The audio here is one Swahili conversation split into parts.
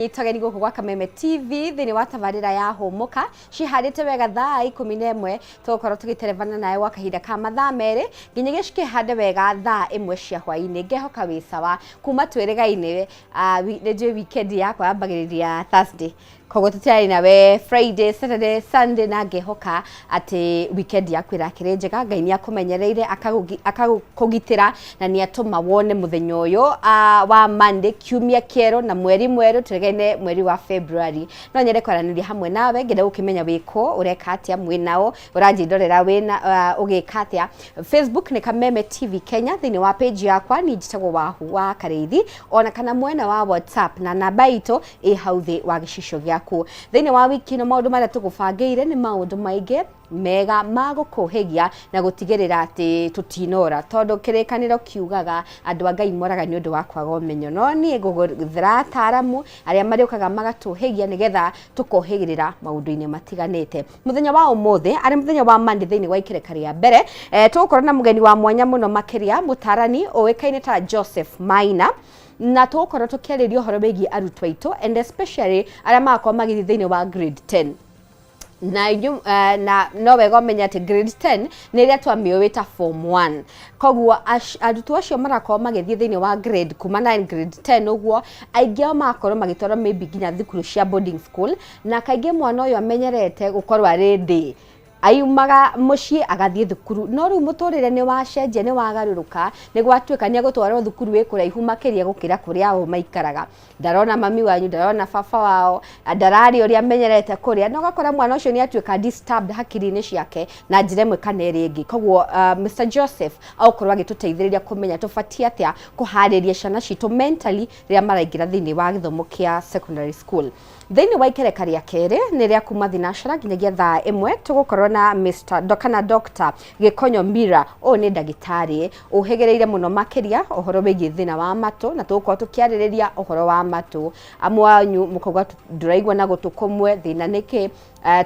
Itogeni guku gwa Kameme TV thini wa tabarira ya homoka ciharite wega thaa 11 tugukorwo tugiterevana nawe gwa kahinda ka mathaa meri nginya gicike hande wega thaa 1 cia hwaini ngehoka wi sawa kuma twirigaine nĩ weekend yakwa yambagiriria Thursday koguo tutiari nawe Friday, Saturday, Sunday na ngehoka ati weekend yaku irakire njega Ngai ni akumenyereire akagukugitira na ni atuma wone muthenya uyu wa Monday kiumia kero na mweri mweru turegaine mweri wa February no nyere kwaraniria hamwe nawe ngenda gukimenya wiko ureka atia mwinao uranjindorera wina ugika atia Facebook ni Kameme TV Kenya thini wa page yakwa ni njitagwo wahu wa Kareithi ona kana mwena wa WhatsApp na namba ito hauthi wa gicisho gya thini wa wiki no maundu maria tugubangeire ni maundu maingi mega magukuhigia na gutigirira ati tutinora tondu kirikaniro kiugaga andu a Ngai moraga ni undu wa kwaga umenyo no ni guguthira ataramu aria mariukaga magatuhigia nigetha tukohigirira maundu-ini matiganite muthenya wa umuthi ari muthenya wa Monday thini wa ikireka ria mbere tugukorwo na mugeni wa mwanya muno makiria mutarani uikaine ta Joseph Maina na tugukorwo tukiaririo horo begi arutwo aitu and especially aria makwa magithi thini wa grade 10 na no wega umenya ati grade 10 ni ria twamiowita form 1 koguo arutwo acio marakorwo magithie thini wa grade kuma 9 grade 10 uguo aingi ao makorwo magitwarwo maybe nginya thukuru cia boarding school na kaingi mwana uyu amenyerete gukorwo ari day ayumaga mucii agathie thukuru no riu muturire ni wacenjia ni wagaruruka ni gwatuika ni gutwarwo thukuru wi kuraihu makiria gukira kuria ao maikaraga ndarona mami wanyu ndarona baba wao ndarari uria amenyerete kuria no gakora mwana ucio ni atuika disturbed hakiri-ini ciake na njira imwe kana iri ingi koguo Mr Joseph aukorwo agituteithiriria kumenya tufatie atia kuhariria ciana citu mentally ria maraingira thini wa githomo kia secondary school thini wa ikereka ria keri ni ria kuma thinashara nginyagia thaa 1 tugukorwo na Mr Dr Gikonyo Mira o ni ndagitari uhegereire muno makiria uhoro wigi thina wa matu na tugukorwo tukiaririria uhoro wa matu amwanyu mukoga nduraigwa na gutukomwe thina niki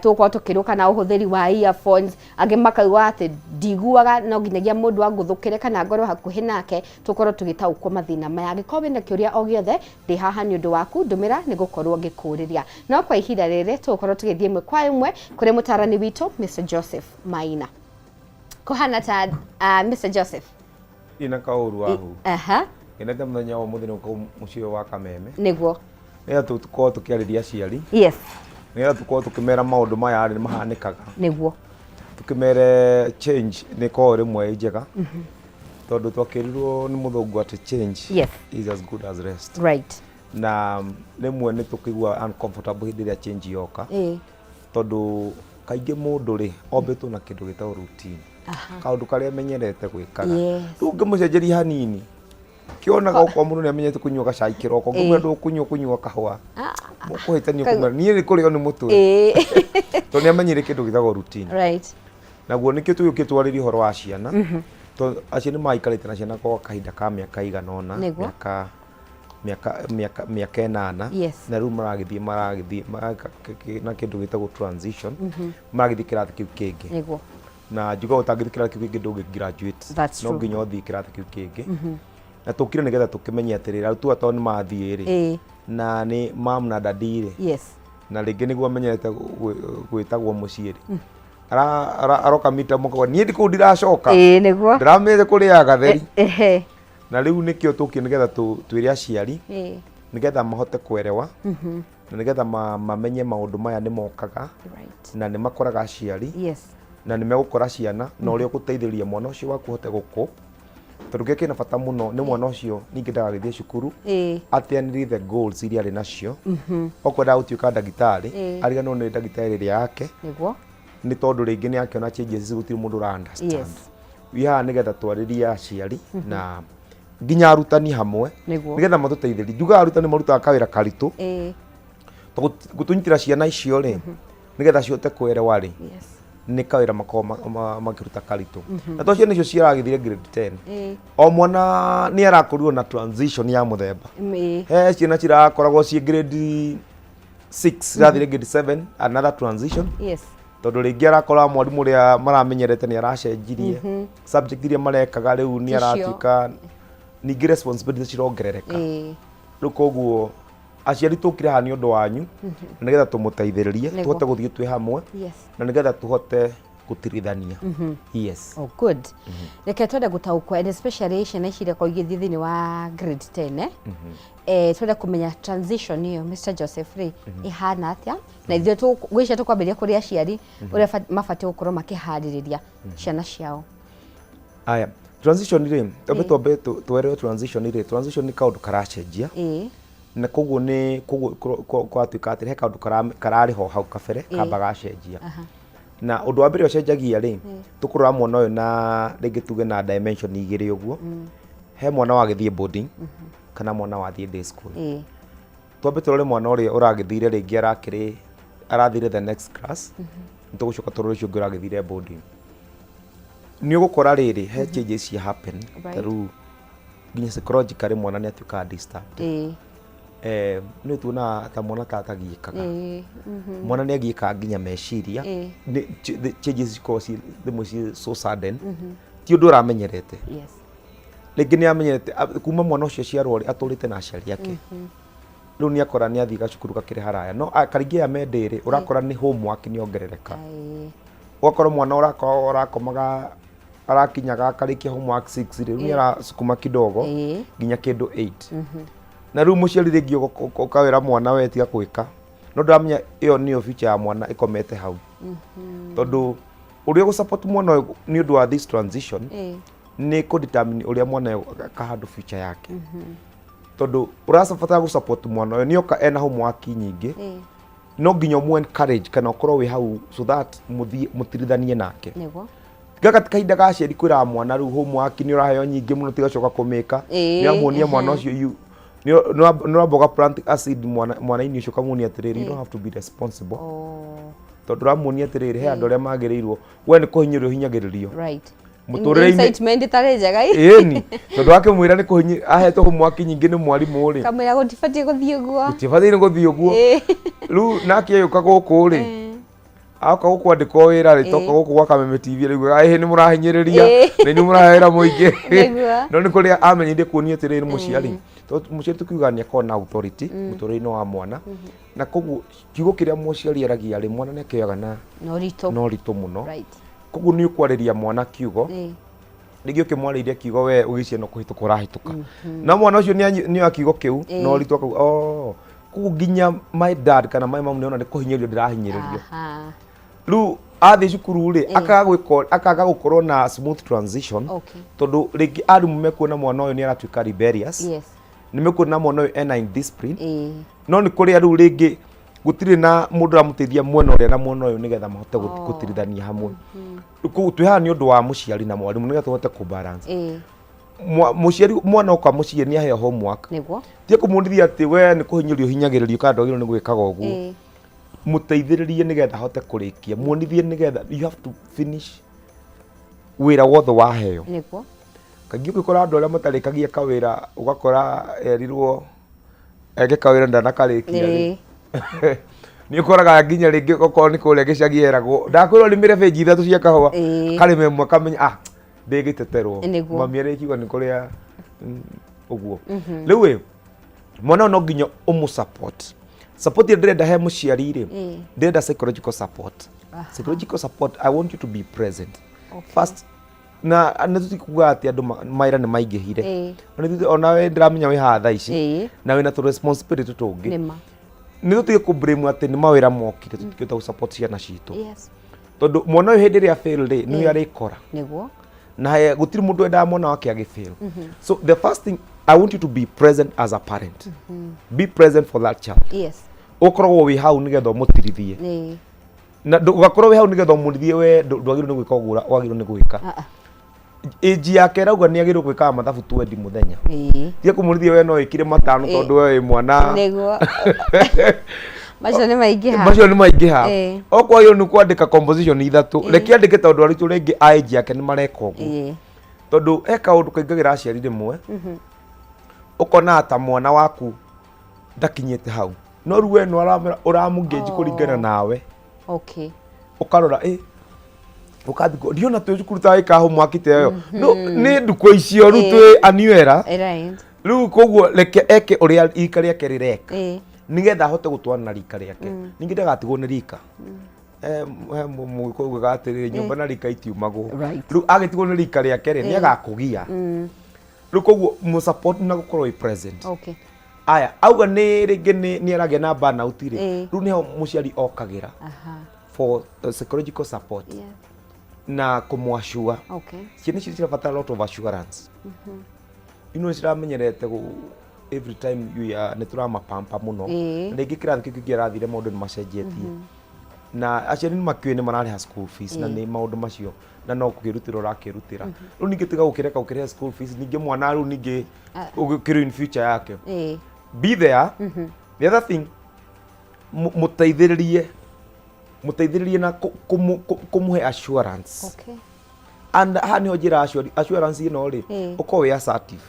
tugukorwo tukiruka na uhuthiri wa earphones angi makauga ati ndiguaga no nginyagia mundu wa nguthukire kana ngoro hakuhi nake tukorwo tugitaukwo mathina maya gikorwo na kiuria o giothe ndi haha ni undu waku ndumira ni gukorwo ngikuriria no kwa ihinda riri tugukorwo tugithie imwe kwa imwe kuri mutarani witu Mr Joseph Maina kohana ta Mr Joseph ina kauru wahu inete muthenya wa muthenya ko mucio wa Kameme niguo ni tukorwo tukiariria ciari yes ni tukorwo tukimera maundu maya ari mahanikaga niguo tukimere change ni ko rimwe njega tondu twakirirwo ni muthungu ati change yes is as good as rest right na rimwe ni tukigwa uncomfortable hindi ria change yoka tondu kaingi mundu ri ombetwo na kindu gitao routine kaundu karia menyerete gwikaga ungimucenjeria hanini kionaga kwa mundu ni amenyete kunywa gacai kiroko ngumwe ndu kunywa kahwa mukuhitania kumera ni ri kurio ni mutu to ni amenyere kindu gitao routine right naguo nikio tuyukitwariri horo wa ciana to acio ni maikarite na ciana kwa kahinda ka miaka igana ona miaka 8 na riu maragithie na kindu gitagwo transition maragithie kirathi kiu kingi niguo na njuga utangithie kirathi kiu kingi ndungi graduate no nginya uthie kirathi kiu kingi na tukire nigetha tukimenya atirira arutu atao ni mathie ri na ni mam na dadire yes na ringi niguo amenyete gwitagwo muciiri aroka mita muko ni ndiku ndiracoka niguo ndirameze kuria gatheri na riu nikio tukio nigetha twire aciari nigetha mahote kwerewa na nigetha mamenye maundu maya ni mokaga na ni makoraga aciari na ni megukora ciana na uria guteithiriria mwana ucio waku hote guku tondu giki na bata muno ni mwana ucio ningi ndagithie cukuru atianiri the goals iria ari nacio okwenda gutwika ndagitari ariganwo ni ndagitari ria yake niguo ni tondu ringi ni akiona changes gutiri mundu ra understand wiha nigetha twariria aciari na nginya arutani hamwe nigetha matuteithĩrĩrie njuga arutani marutaga kawĩra karitũ gutunyitĩra ciana icio ri nigetha cihote kwerewa ri ni kawĩra makiruta karitũ na to ciana icio ciaragithire grade 10 o mwana ni arakorirwo na transition ya muthemba he ciana cirakoragwo ci grade 6 rathire grade 7 another transition tondu ringi arakora mwarimu ria maramenyerete ni aracenjirie subject iria marekaga riu ni aratuika ningi responsibility cirongerereka riu koguo aciari tukire ha ni undu wanyu nigetha tumuteithiririe tuhote guthie twi hamwe na nigetha tuhote gutirithania. Yes. Oh, good. Reke twende gutaukwa and especially ciana ici iria igithie thiini wa grade 10 twende kumenya transition iyo Mr. Joseph Ray ihana atia na ithio tugwicia tukwambiria kuri aciari uria mabati gukorwo makihaririria ciana ciao. Aya, transition ri tobe twere transition ni kaundu karacenjia na koguo ni kwatuika ati he kaundu karari ho hau kabere kamba gacenjia na undu wa mbere ucenjagia ri tukurora mwana uyu na ringi tuge na dimension igiri uguo he mwana wagithie boarding kana mwana wathie day school twambe turore mwana uria uragithire ringi arathire the next class nitugucoka turore ucio ungi uragithire boarding ni ugukora riri he changes cia happen through nginya psychologically mwana ni atuika disturbed ni tuona ta mwana tatagiikaga mwana ni agiika nginya meciria ni changes cause the most so sudden ti undu uramenyerete ringi ni amenyerete kuma mwana ucio ciarwo aturite na aciari ake riu ni akora ni athii gacukuru gakire haraya no karingi ya mendiri urakora ni homework ni ongerereka wakora mwana urakomaga arakinyaga akarikia homework 6 riu ni arasukuma kidogo nginya kindu 8 na riu muciari ringi ukawira mwana we tiga gwika no ndamenya iyo niyo future ya mwana ikomete hau tondu uria gusupport mwana ni undu wa this transition ni ku determine uria mwana kahandu future yake tondu urasabata gusupport mwana we ni oka ena homework nyingi no nginya mu encourage kana ukorwo wi hau so that mutirithanie nake gaka kahinda gaciari kwira mwana riu homework ni uraheo nyingi muno tigacoka kumika ni amuonia mwana ucio no boga plant acid mwana-ini ucio kamuonia atiriri you don't have to be responsible tondu ramuonia atiriri he andu aria magirirwo we ni kuhinyirio hinyagiririo muturire insight tare njega ni tondu wake mwira ni kuhinyi ahetwo homework nyingi ni mwarimu ri kamera gutibatie guthie guo gutibatie guthie guo riu nake yuka guku ri aka gukwandika wira ri toka guku gwa Kameme TV riu ahe ni murahinyiriria ni murahera muingi no ni kuria amenyire kuonia atiriri muciari muciari tukiuga ni akona authority muturire-ini wa mwana na koguo kiugo kiria muciari aragia ri mwana ni akioyaga na no rito muno koguo ni ukwariria mwana kiugo ringi ukimwariria kiugo we ugicie no kuhituka urahituka na mwana ucio ni akiugo kiu no rito koguo nginya my dad kana my mom niona ni kuhinyiririo ndirahinyiririo riu athi cukuru ri akaga gukorwo na smooth transition tondu ringi arimu mekuona mwana uyu ni aratuika rebellious ni mekuona mwana uyu ena indiscipline no ni kuria riu ringi gutiri na mundu aramutethia mwena uria na mwena uyu nigetha mahote gutirithania hamwe twihaha ni undu wa muciari na mwarimu nigetha tuhote ku balance muciari mwana okwa muciari ni aheo homework niguo tie kumundithia ati we ni kuhinyiririo hinyagiririo kana ndogiro ni gwikaga uguo muteithiririe nigetha hote kurikia muonithie nigetha you have to finish wira wothe waheo niguo kaingi ukikora andu aria matarikagia kawira ugakora erirwo ege kawira ndanakarikia ni ukoraga nginya ringi goko ni kuria gicagi eragwo ndakwirwo rimire benji ithatu cia kahua karime mwe kamenya ndigiteterwo mami ari kiuga ni kuria uguo riu mwana no nginya support ndĩrenda he mũciari rĩ ndĩrenda psychological support psychological support I want you to be present first na nĩtũtikuga atĩ andũ maira nĩ maingĩhire ona we ndĩramenya wĩ haha thaa ici na wĩna tũ responsibility tũngĩ nĩtũtige kũ blame atĩ nĩ mawĩra mokire tũtikĩhota gũ support ciana citũ tondũ mwana ũyũ hĩndĩ ĩrĩa fail rĩ nĩwe arĩkora nĩguo na gũtirĩ mũndũ wendaga mwana wake agĩfail so the first thing I want you to be present as a parent be present for that child ukorwo wi hau nigetha umutirithie na ugakorwo wi hau nigetha umurithie we ndwagirwo ni gwika ugura wagirwo ni gwika age yake rauga ni agirwo gwika mathabu 20 muthenya tie kumurithie we no ikire matano tondu we mwana niguo macio ni maingĩha okwagirwo ni kwandika composition ithatu reke andike tondu aritu ringi age yake ni mareka uguo tondu eka undu kaingagira aciari rimwe ukona ata mwana waku ndakinyete hau no ruwe no uramungeji kuringana nawe ukarora ukathiko ndiona twe cukuru ta ika homework teyo no ni nduko icio ru twe aniwera riu koguo reke eke uria ika riake rireka nigetha ahote gutwarana rika riake ningi ndagatigwo ni rika muko gatirire nyumba na rika itiumagwo riu agitigwo ni rika riake ri ni agakugia riu koguo mu support na gukorwo present okay aya auga ni ringi ni aragia na burnout ri riu niho muciari okagira for psychological support na kumwashua okay ciana ici cirabatara a lot of assurance ino ciramenyerete every time you are ni turamapampa muno ringi kirathi kiu kirathire maundu ni macenjetie na aciari ni makiuini marariha school fees na ni maundu macio na no kugirutira urakirutira riu ningi tiga ukireka ukiriha school fees ningi mwana riu ningi ugikiru in future yake be there the other thing muteithiririe na kumuhe assurance okay and hani hojira assurance ino ri uko we assertive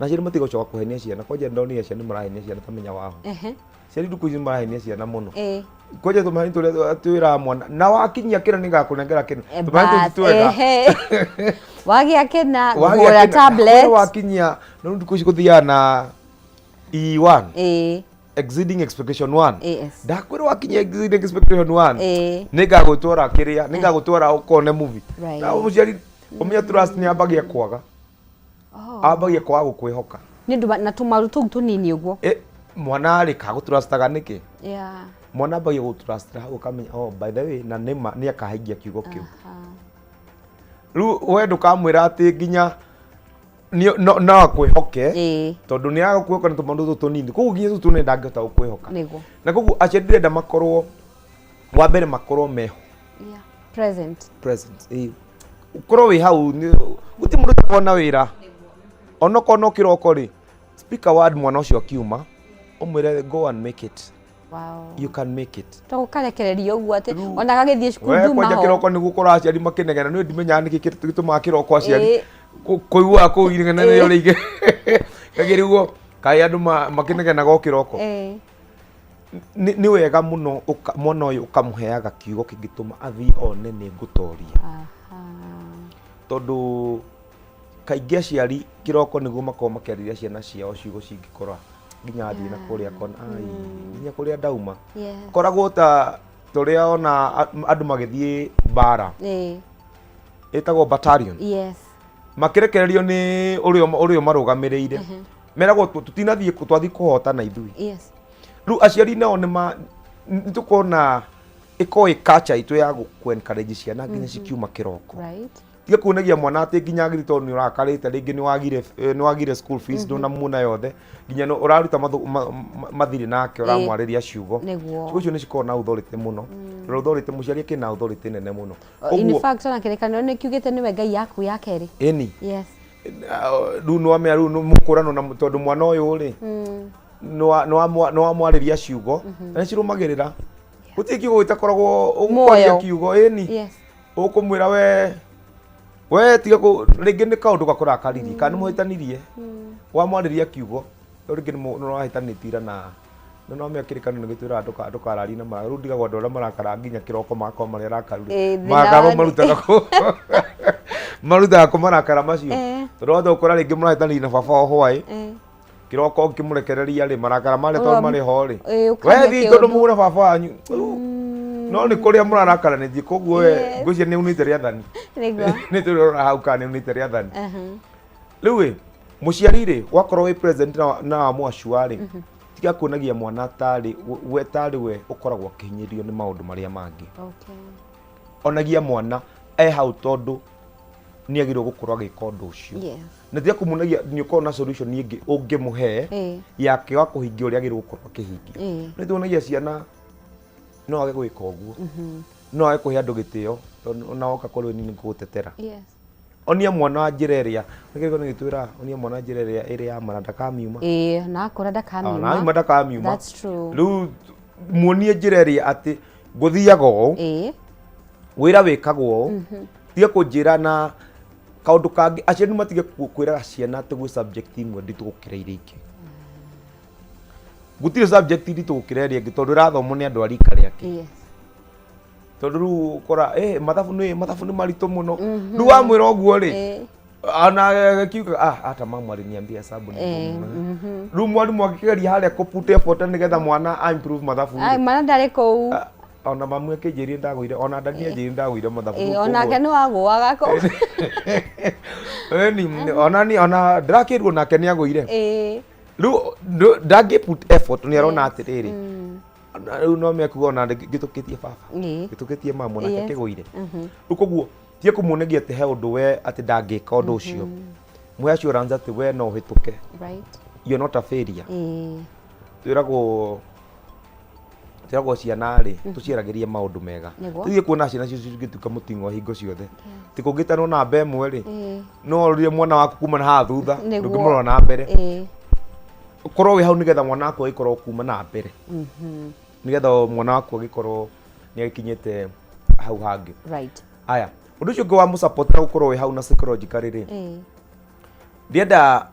na ciana matigo coka kuhenia ciana koja ndoni ciana marahenia ciana tamenya wao ciana nduku ici marahenia ciana muno koja tumani twira mwana na wakinyia kira ningakunengera kina tumani twega wagia kina gura tablet wakinyia no nduku ici kuthia na E1 exceeding expectation 1 ndakwira wakinyia exceeding expectation 1 ningagutwara kiria ningagutwara ukone movie na muciari umenya trust ni ambagia kwaga ambagia kwaga gukwihoka ni ndu na tumaru tu tunini uguo mwana ari ka gutrustaga niki mwana ambagia gutrust hau ukamenya oh by the way na nima ni akahingia kiugo kiu riu we ndukamwira ati nginya no akwihoke tondu ni agukwihoka na tumandu tunini koguo nginya tu tunenda ngota gukwihoka na koguo aciari ndirenda makorwo wa mbere makorwo meho present ukorwo wi hau guti mundu takona wira ono kono kiroko ri speak a word mwana ucio akiuma umwire go and make it you can make it to karekereria uguo ati ona gagithie cukuru nduma ho kwa kiroko ni gukora aciari makinegena ni ndimenya ni gituma kiroko aciari kuigua ku irigana ni uri kagiri uguo kai andu makinegena go kiroko ni wega muno mwana uyu ukamuheaga kiugo kingituma athii one ni ngutoria tondu kaingi aciari kiroko niguo makorwo makiarĩria ciana ciao ciugo cingikora nginya athii na kuria kona nginya kuria ndauma koragwo ta turia ona andu magithie bara etagwo battalion makirekererio ni urio marugamiriire meragwo tutinathie twathi kuhotana ithui riu aciari nao ni tukona iko culture itu ya ku encourage ciana nginya cikiuma kiroko tiga kunagia mwana ati nginya agirito ni urakarite ringi ni wagire school fees ndona muna yothe nginya no uraruta mathiri nake uramwariria ciugo ciugo ni cikona authority muno authority muciari kina authority nene muno in fact ona kirekanio ni kiugite ni we ngai yaku ya keri riu no amea riu mukurano na tondu mwana uyu ri no amwariria ciugo na cirumagirira gutiki gwitakoragwo ukwaria kiugo ukumwira we tiga ringi ni kaundu gakurakaririe kana muhitanirie wamwariria kiugo ringi no rahitanitie na no meakirikano nigitwira ndukarari na mara riu ndigagwo andũ arĩa marakara nginya kĩroko makoo marĩa arakarire makaro marutaga kũ marakara macio tondũ watho ũkora rĩngĩ mũrahĩtanĩria na baba hwaĩ kĩroko ũkĩmũrekereria rĩ marakara marĩa tondũ marĩ ho rĩ we thiĩ tondũ mũgũre baba wanyu no nĩ kũrĩa mũrarakaranĩtie koguo we ngwĩciria nĩ unĩte rĩathani nĩ tũrĩrora hau kana nĩ unĩte rĩathani rĩu ĩ mũciari rĩ wakorwo wĩ present na mwacua rĩ tiga kuonagia mwana tari we ukoragwo akihinyirio ni maundu maria mangi onagia mwana hau tondu ni agirwo gukorwo agika undu ucio na tiga kumunagia ni ukorwo na solution ingi ungimuhe yake wa kuhingia uria agirwo gukorwo akihingia ni tuonagia ciana no age gwika uguo no age kuhe andu gitio tondu ona oka korwo ni gutetera onia mwana wa njira iria nigiko nigitwira onia mwana wa njira iria iri ya mara ndakamiuma na akora ndakamiuma na ndakamiuma that's true riu muonie njira iria ati nguthiaga o wira wikagwo o tiga kunjira na kaundu kangi aciari matige kwiraga ciana ati gwi subject imwe nditu gukira iria ingi gutire subject nditu gukira iria ingi tondu rathomwo ni andu arika riake tondu riu ukora mathabu ni maritu muno riu wamwira uguo ri ana kiuga hata mama aliniambia hesabu ni ngumu. Rĩu mwarimũ akĩgeria harĩa kũput effort nĩgetha mwana a improve mathabu. Mwana ndarĩ kũu. Ona mamu akĩnjĩrire ndagũire, ona ndani anjĩrire ndagũire mathabu. Onake nĩ wagũaga kũ. Ona ndĩrakĩrwo nake nĩ agũire. Rĩu ndangĩput effort nĩ arona atĩrĩrĩ. Rĩu no mekuga ona ngĩtũkĩtie baba. Ngĩtũkĩtie mamu nake akĩgũire. Rĩu koguo tie kumuonegia ati he undu we ati ndangika undu ucio mwe assurance ati we no hituke right you're not a failure twiragwo ciana ri tuciaragirie maundu mega tuthie kuona ciana cio cingituka mutingo hingo ciothe ti kungitano na mbe mwe ri no rire mwana waku kuma na ha thutha ndungimurora na mbere ukorwo wi hau nigetha mwana waku agikorwo kuma na mbere nigetha mwana waku agikorwo ni akinyite hau hangi right aya undu ucio ngwa mu support na gukorwo wi hau na psychologically ri ndienda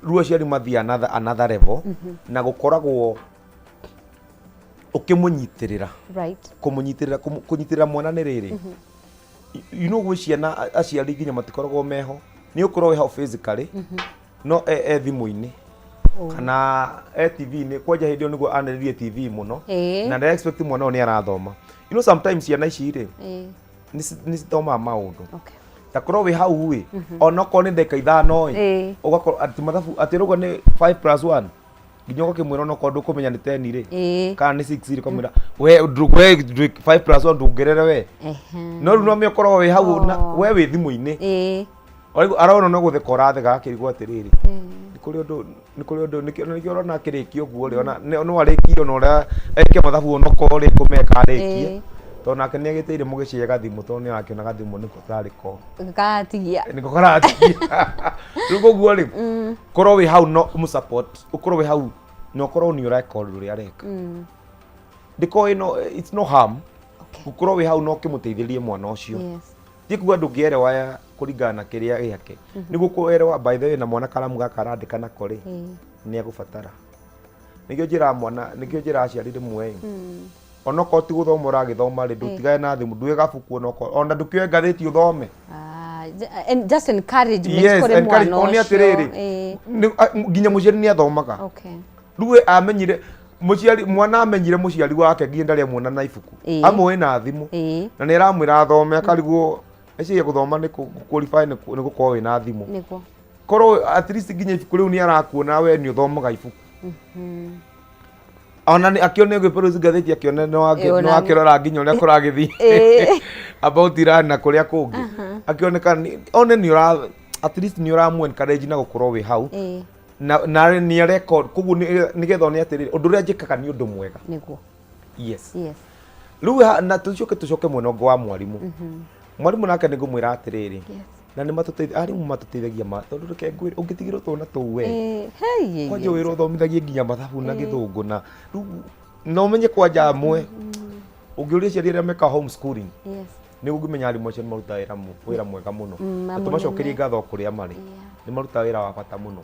ruo ciari mathia another level na gukoragwo ukimunyitirira right kunyitirira mwana ni riri you know gwi ciana aciari nginya matikoragwo meho ni ukorwo wi hau physically no thimu-ini kana TV-ini kwanja hindi o niguo aneririe TV muno na ndire expect mwana o ni arathoma you know sometimes ciana ici ri ni citoma maundu ta korwo wi hau wi ona ko ni ndeka ithano ugakorwo ati mathabu ati rugo ni 5+1 nginya ukimwira no ko ndukumenya ni 10 ri kana ni 6 ri komira we 5+1 ndungerere we no ru no me korwo wi hau we wi thimu-ini arona no gutheka urathega akirigwo atiriri ni kuri undu nikio rona akirikio guo ri ona no arikio no ria eke mathabu ono ko ri kumeka arikie to nake ni agiteire mugicie gathimu to ni arakiona gathimu niko tari ko gatigia niko karatigia rugo guo ri korwo wi hau no mu support ukorwo wi hau no korwo ni record uri areka ndiko it's no harm ukorwo wi hau no kimuteithirie mwana ucio ndikuga ndungierewa ya kuringana na kiria giake niguo kuerewa by the way na mwana karamu gaka arandika nako ri ni agubatara nikio njira aciari rimwe ona ko ti guthoma uragithoma ri ndutigane na thimu ndue gabuku ona ndukioe ngathiti uthome and just encouragement kore mwana oni atiriri nginya muciari ni athomaga ruwe amenyire muciari mwana amenyire muciari wake nginya ndari muona na ibuku amwe na thimu na ni ramwira athome akarigwo eci guthoma ni qualify ni gukorwo wi na thimu niko korwo at least nginya ibuku riu ni arakuona we ni uthomaga ibuku ona ni akione gwiperuzi gatheti akione no akirora nginya uria kuragithi about Iran na kuria kungi akioneka one ni at least ni uramu encourage na gukorwo wi hau na ni record kugu nigetha oni atiriri undu ria njikaga ni undu mwega niguo yes riu na tucoke mwena wa mwarimu mwarimu nake ni ngumwira atiriri na ni matuteithegia tondu reke ngwire ungitigirwo twana tu we kwanja wira uthomithagie nginya mathabu na githungu na no menye kwanja amwe ungiuria ciari aria meka homeschooling ni ungimenya arimũ acio ni maruta wira mwega muno na tumacokerie ngatho kuria mari ni maruta wira wa bata muno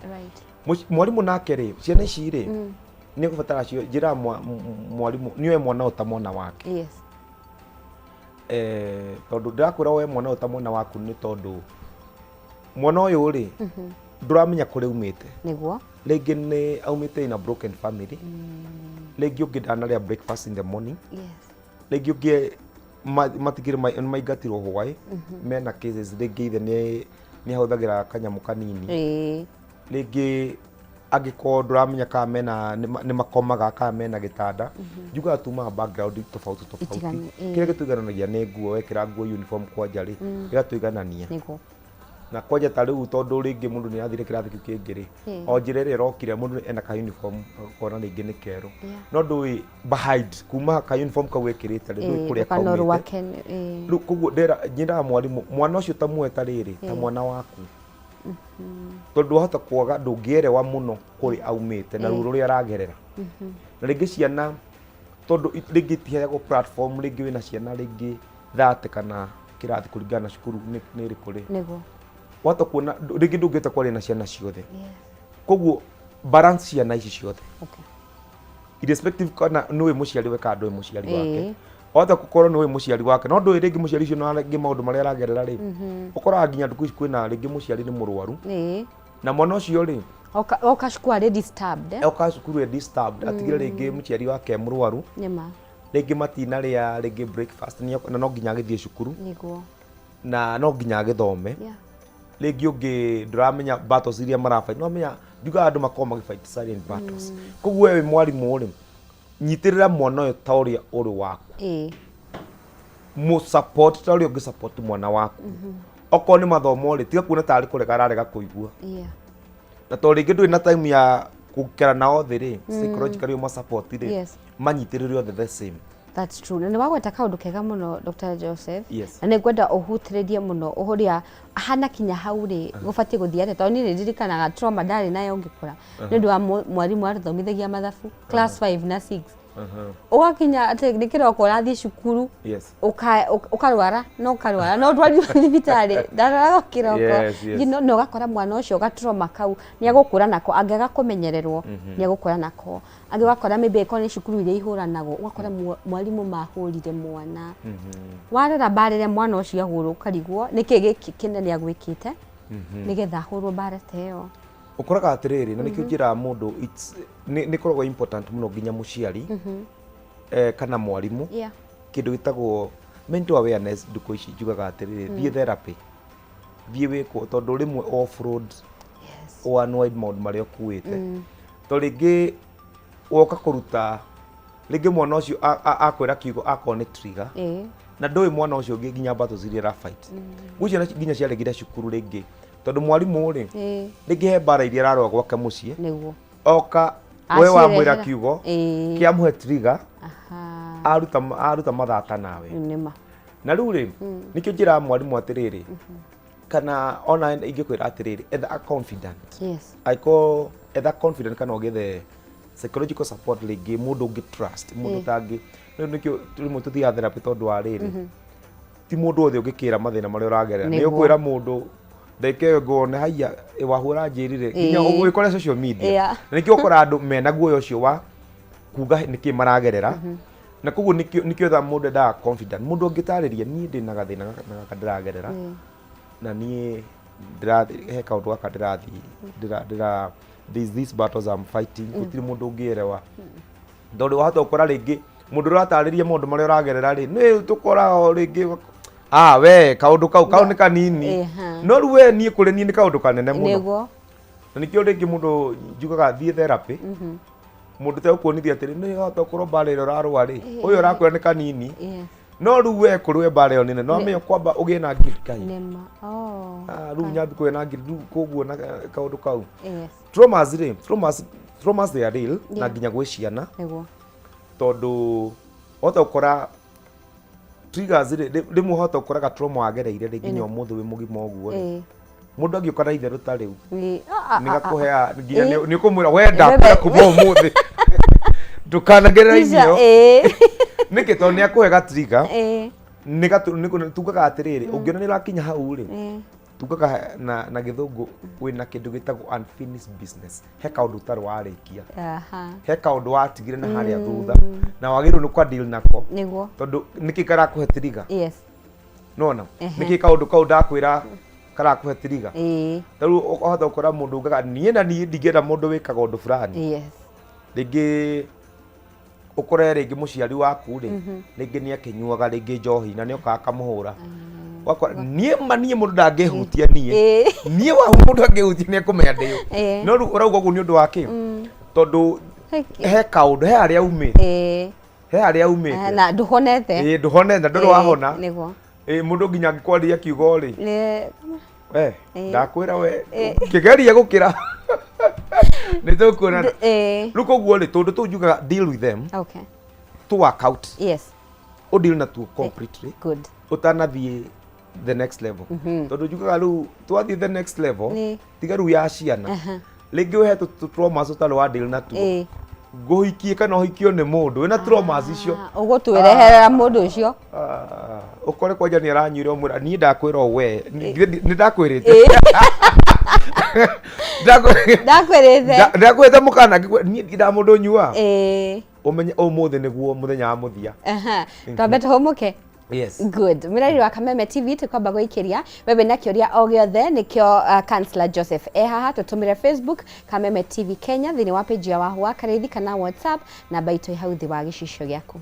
mwarimu nake ri ciana ici ri ni gubatara cio njira mwarimu niwe mwana utamona wake tondu ndirakwira we mwana utamona waku ni tondu mwana uyu ri nduramenya kuri umite niguo ringi ni aumite in a broken family ringi ungi ndanaria breakfast in the morning ringi ungi matigire maingatirwo hwai mena cases ringi ithe ni ahuthagira kanyamu kanini ringi agiko nduramenya ka mena ni makomaga ka mena gitanda njuga tuma background tofauti kile gituigananagia ni nguo wekira nguo uniform kwanja ri igatuiganania na kwanja ta riu tondu ringi mundu ni athire kirathi kiu kingi ri o njira iri rokire mundu ena ka uniform kona ringi ni kero no ndui behind kuma ka uniform ka wekirite ri ndui kuria ka ru kugu njira mwarimu mwana ucio ta mweta riri ta mwana waku tondu hota kuaga ndungierewa muno kuri aumite na ruru ria aragerera na ringi ciana tondu ringi tiheagwo platform ringi wina ciana ringi 30 kana kirathi kuringana na cukuru ni ri kuri nego wata kuona ringi ndungite kwari na ciana ciothe koguo balance ciana ici ciothe irrespective kana niwe muciari we kana ndwe muciari wake ota gukorwo ni we muciari wake no ndui ringi muciari ucio na ringi maundu maria aragerera ri ukora nginya nduku ici kwina ringi muciari ni murwaru na mwana ucio ri oka cukuru ari disturbed oka cukuru ari disturbed atigire ringi muciari wake murwaru nima ringi matina ria ringi breakfast ni na no nginya agithie cukuru niguo na no nginya agithome ringi ungi nduramenya battles iria marafight no menya nduga andu makoma magifight silent battles koguo we mwarimu ri nyitirira mwana uyu ta uria uri waku mu support ta uria ungi support mwana waku oko ni mathomo ri tiga kuona tari kurega ararega kuigua na to ringi ndui na time ya gukera nao thi ri psychologically mo support ri manyitirire othe the same. That's true. Na wagweta kaundu kega muno Dr. Joseph. Na ne gwenda uhutiririe muno uhuria hana kinya hau ri gubatie guthiate to ni ndirikanaga trauma ndari nayo ngikura ni ndu wa mwarimu arathomithagia mathabu class 5 na 6 ugakinya ati ni kiroko rathie cukuru ukarwara no twari thibitari ndarara kiroko no gakora mwana ucio gatrauma kau ni agukura nako angiaga kumenyererwo ni agukura nako angigakora maybe ko ni cukuru iria ihuranagwo ugakora mwarimu mahurire mwana warera barire mwana ucio ahuru karigwo niki giki kinene agwikite nigetha ahurwo bareteo ukoraga atiriri na nikio njira mundu ni koragwo important muno nginya muciari kana mwarimu kindu gitagwo mental awareness nduko ici njugaga atiriri thie therapy thie wiko tondu rimwe off road unwide maundu maria ukuite to ringi woka kuruta ringi mwana ucio akwira kiugo akone trigger na ndoi mwana ucio ungi nginya bato ziria ra fight gucio na nginya ciaregire cukuru ringi tondu mwarimu ri ringi he bara iria ararwa gwake mucie niguo oka we wa mwira kiugo kia muhe trigger aruta mathata nawe nima na riu ri nikio njira mwarimu atiriri kana ona ingikwira atiriri etha confident aiko etha confident kana ogithe psychological support ringi mundu ungi trust mundu tangi nikio rimwe tuthia therapy tondu wa riri ti mundu othe ungikira mathina maria uragerera ni ukwira mundu ndeke ngone haiya wahura njirire nginya ugwikora social media nikio ukora andu mena guoyo ucio wa kuga niki maragerera na koguo nikio tha mundu da confident mundu ungitariria ni ndi na gathina na ndiragerera na ni he kaundu gaka ndirathi these battles I'm fighting gutiri mundu ungielewa ndondo wahota ukora ringi mundu uratariria mundu maria uragerera ri ni tukora ringi we kaundu kau ni kanini no ruwe ni kuri ni kaundu kanene muno na nikio ringi mundu njugaga thie therapy mundu te kuonithia atiri ni hota ukoro barero urarwa ri uyu urakwira ni kanini no ruwe kurwe barero nene no amenye kwamba ugie na guilt kai nema ru nyabi ko na guilt koguo na kaundu kau traumas they are real na nginya gwiciana tondu hota ukora triggers rimwe hota ukoraga trauma wagereire nginya umuthu wi mugima oguo mundu agiukana itheru ta riu nigakuhea nginya ni ukumwira wenda kuma umuthi ndukanagerera inyo niki to ni akuhega trigger tugaga atiriri ungiona ni rakinya hau ri tugaga na githungu wina kindu gitagwo unfinished business he kaundu tari warikia he kaundu watigire na haria thutha na wagirwo ni kwa deal nako niguo tondu niki karakuhe trigger nona niki kaundu kau ndakwira karakuhe trigger taru uhotha ukora mundu ugaga nie na nie ndigera mundu wikaga undu fulani ringi ukore ringi muciari waku ri ringi ni akinyuaga ringi njohi na ni okaga kamuhura wakora nie mundu ndangehutia nie wa mundu angehutia ni akumenya ndio no ru urauga uguo ni undu wake tondu he kaundu he aria umite na nduhonete nduhonete nduru wahona mundu nginya ngikwaria kiugo ri ndakwira we kigeria gukira ni tukuona look oguo ri tondu tu njugaga deal with them to work out o deal na tu completely utanathie the next level tondu njugaga ru twathie the next level tiga ru ya ciana ringi uhe tu traumas utari wa deal na tu guhikie kana uhikio ni mundu wina traumas icio ugutwireherera mundu ucio ukore kwanja ni aranyire omwira ni ndakwira we ni ndakwirite ndakwete mukana ni ndamundu nyua umenye umuthi niguo muthenya wa muthia twambe tuhomuke. Yes. Good. Mirari wa Kameme TV tukwamba gwikiria wewe na kioria o giothe nikio Councillor Joseph haha tutumire Facebook Kameme TV Kenya thini wa page ya wahwa karithi kana WhatsApp na baito hau thi wa gicisho giaku.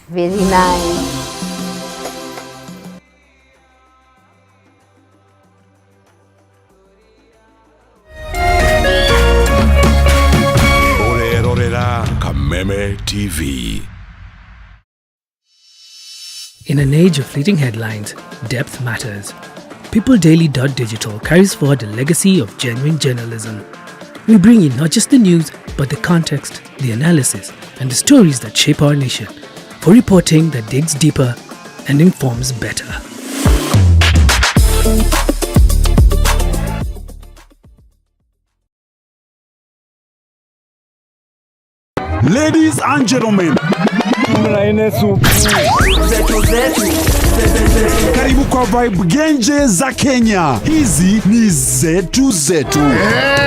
Very nice. Kameme TV. In an age of fleeting headlines, depth matters. PeopleDaily.digital carries forward a legacy of genuine journalism. We bring you not just the news, but the context, the analysis, and the stories that shape our nation. For reporting that digs deeper and informs better. Ladies and gentlemen, karibu kwa vibe genje za Kenya. Hizi ni zetu.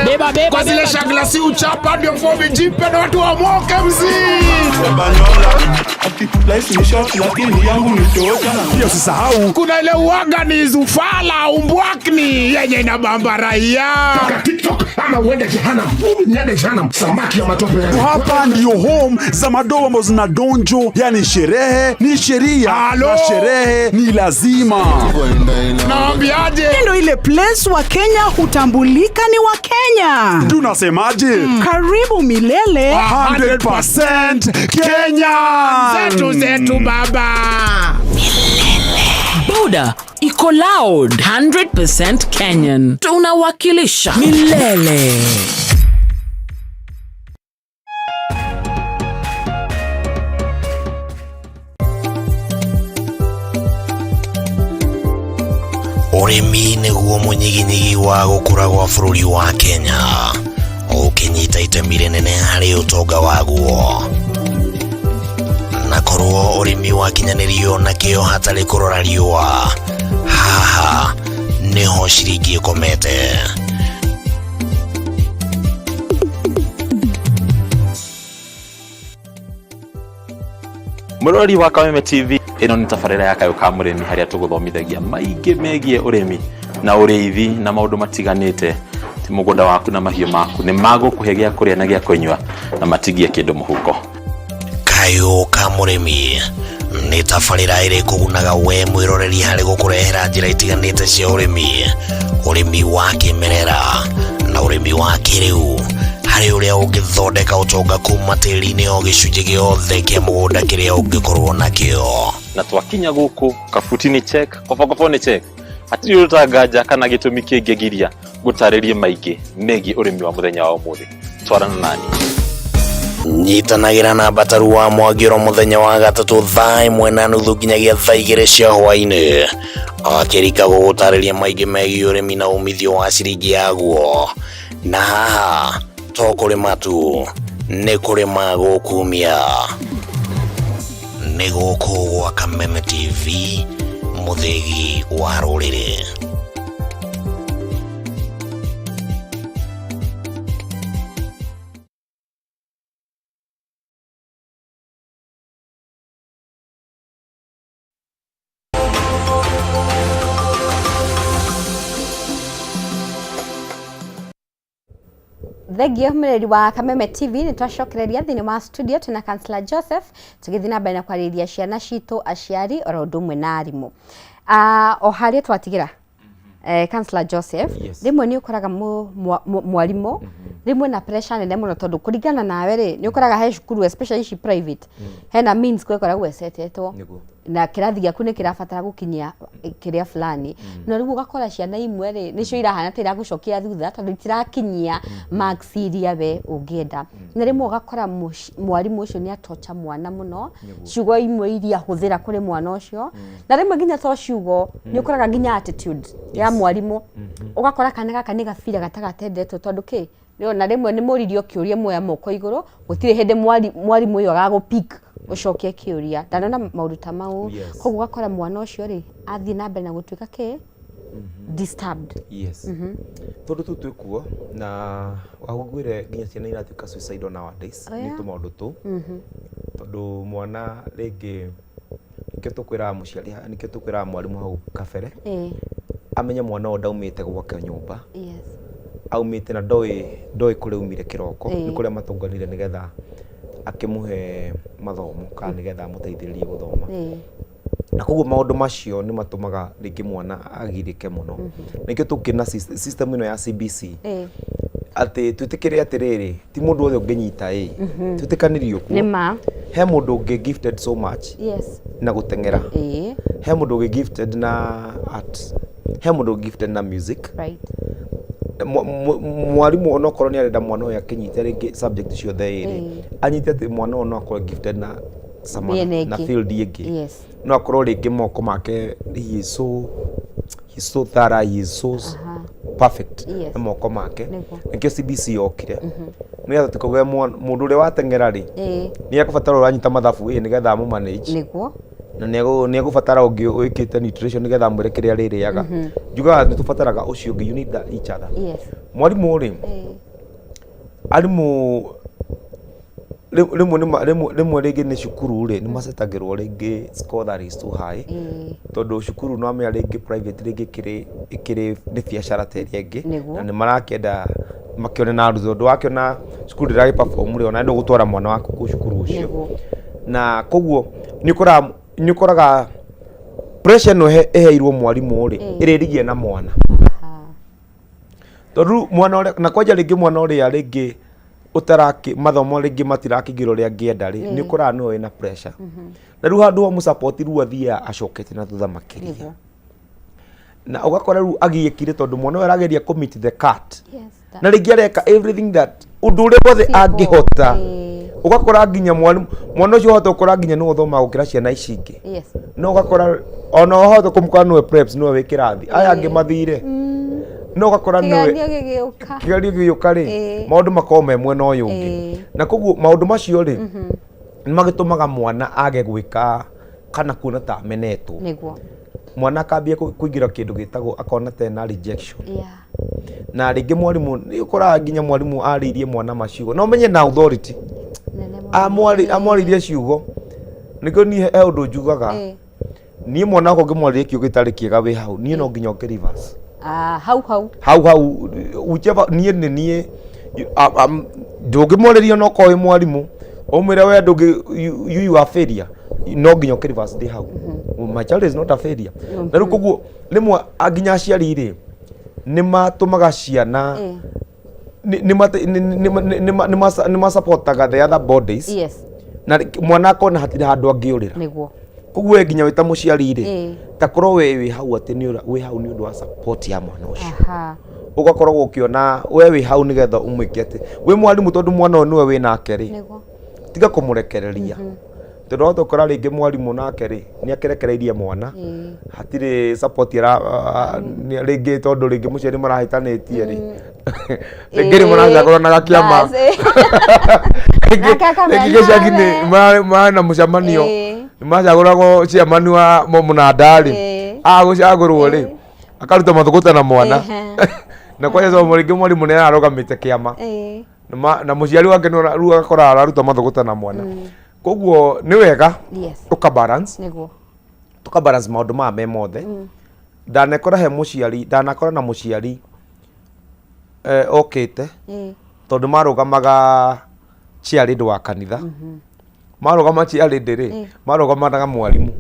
Beba kwa zile shaglasi uchapa ndio fomi jipe na watu wamoke Pia usisahau kuna ile uwaga ni zufala umbwakni yenye inabamba raia. Toka TikTok ama uende jehanamu. Niende jehanamu. Samaki ya matope. hapa ndio home za madoa ambazo zina donjo, yani sherehe ni sheria na sherehe ni lazima. Naambiaje? Ndio ile place wa Kenya hutambulika ni wa Kenya. Tunasemaje? Karibu milele 100% Kenya. Zetu baba. Boda iko loud 100% Kenyan. Tunawakilisha milele. Urimi niguo munyiginyigi wa gukura gwa bururi wa Kenya. Ukinyita itemi rinene hari utonga waguo. Na korwo urimi wakinyanirio na kio hatari kurora riua. Haha niho ciringi ikomete. Murori wa Kameme TV ino ni tafarira ya kayo ka murimi haria tuguthomithagia maingi megie urimi na uriithi na maundu matiganite. Ti mugunda waku na mahiu maku ni magukuhe gia kuria na gia kunywa na matigie kindu muhuko. Kayo ka murimi ni tafarira iri kugunaga we mwiroreri hari gukurehera njira itiganite cia urimi wa kimerera na urimi wa kiriu hari uria ungithondeka utonga kuma tiri-ini o gicunji giothe kia mugunda kiria ungikorwo nakio. Na twakinya guku kabutini check kobokoboni check atiri utagaja kana gitumi kingigiria gutaririe maingi megie urimi wa muthenya wa umuthi. Twarana nani nyitanagira na bataru wa mwagiro muthenya wa gatatu thaa 1:30 nginyagia thaa 2 cia hwaini akirika gutariria maingi megie urimi na umithio wa ciringi yaguo. Na haha to kurima tu ni kurima gukumia. Ni guku gwa Kameme TV muthigi wa ruriri. Thegio mreri wa Kameme TV ni twashokereria thini wa studio tuna Councillor Joseph tugithina mbere na kwariria ciana citu aciari oro ndumwe na arimu. O haria twatigira Councillor Joseph rimwe ni ukoraga mwarimu rimwe na pressure nene muno tondu kuringana nawe ri ni ukoraga he cukuru especially ici private hena means kwekoragwo esetetwo na kirathi giaku ni kirabatara gukinyia kiria fulani na riu ugakora ciana imwe ri nicio irahana tira gucokia thutha tondu itirakinyia marks iria we ungienda na rimwe ugakora mwarimu ucio ni atocha mwana muno ciugo imwe iria huthira kuri mwana ucio na rimwe nginya to ciugo ni ukoraga nginya attitude ya mwarimu ugakora kana gaka ni gafira gatagatendetwo tondu na rimwe ni muririo kiuria moya moko iguru gutire hende mwarimu uyo agagupick ucokie kiuria ndanona maundu ta mau koguo gakora mwana ucio ri athie na mbere na gutuika ki disturbed. Yes. Tondu tu twikuo na wahugwire nginya ciana iratuika suicidal nowadays ni tu maundu tu tondu mwana ringi nikio tukwira muciari nikio tukwira mwarimu hau kabere amenye mwana o ndaumite gwake nyumba aumite na ndoi kuri umire kiroko ni kuria matunganire nigetha akimuhe mathomo kana nigetha amuteithiririe guthoma na koguo maundu macio ni matumaga ringi mwana agirike muno nikio tukina system ino ya CBC ati twitikire atiriri ti mundu othe unginyita twitikanirio ku nima he mundu ungi gifted so much na gutengera he mundu ungi gifted na art he mundu gifted na music mwarimu ono korwo ni arenda mwana uyu akinyite ringi subject ciothe iri anyite ati mwana ono akorwo gifted na na field ingi no akorwo ringi moko make he is so thorough, he is so perfect na moko make nikio CBC yokire nigetha tukoge mundu uri watengera ri ni akubatara uranyita mathabu nigetha amu manage niguo na ni akubatara ungi wikite nutrition nigetha mwire kiria ririaga njuga tubataraga ucio ungi you need each other mwarimu ri arimu rimwe ringi ni cukuru ri ni macetagirwo ringi scholarship too high tondu cukuru no amenya ringi private ringi kiri ni biacara ta iria ingi na ni marakenda makione na arutwo ndu wakiona cukuru ndira perform ri ona ndo gutwara mwana waku ku cukuru ucio na koguo ni koraga pressure no eheirwo mwarimu ri iririgie na mwana tondu mwana uri na kwanja ringi mwana uri ringi utaraki mathomo ringi matirakigiro ria ngienda ri ni kora no ina pressure na ru handu mu support ru athia acokete na thutha makiria na ugakora ru agiyekire tondu mwana arageria commit the cut na ringi areka everything that undure wothe angihota ugakora nginya mwana ucio hota ukora nginya no thoma gukira ciana ici ingi no ugakora ona hota kumukora no preps no wikirathi aya angi mathire no gakora no kigario giyuka ri maundu makome mwena uyu ungi na koguo maundu macio ri ni magitumaga mwana age gwika kana kuna ta menetwo niguo mwana akambia kuingira kindu gitagwo akona tena rejection na ringi mwarimu ni ukora nginya mwarimu aririe mwana maciugo no menye na authority amwaririe ciugo nikio ni he undu njugaga ni mwana wako ngimwaririe kiugo gitari kiega wi hau ni no nginya ke reverse hau ucheva nie ndungimworeria no koe mwarimu umwire we ndungi you are failure no nginya ke reverse day hau my child is not a failure na rukuguo rimwe aginya aciari ri ni matumaga ciana ni ma supportaga the other bodies na mwana akona hatire handu angiurira niguo koguo nginya wita muciari ri ta korwo we hau ati ni we hau ni undu wa support ya mwana ucio ugakorwo ukiona we wi hau nigetha umwike ati we mwarimu tondu mwana niwe wi nake ri tiga kumurekereria tondu thokora ringi mwarimu nake ri ni akirekereirie mwana hatire support ra ringi tondu ringi muciari marahitanitie ri ringi ri maracakorwo na gakiama ringi gicagini mana mucamanio macaguragwo ciamani wa munandari agucagurwo ri akaruta mathuguta na mwana na kwa hiyo ringi mwarimu ni arogamite kiama na muciari wake ru agakora araruta mathuguta na mwana koguo ni wega tuka balance maundu ma me mothe ndanakora he muciari ndanakora na muciari okite tondu marugamaga ciari ndu wa kanitha marugama ciari ndiri marugamanaga mwarimu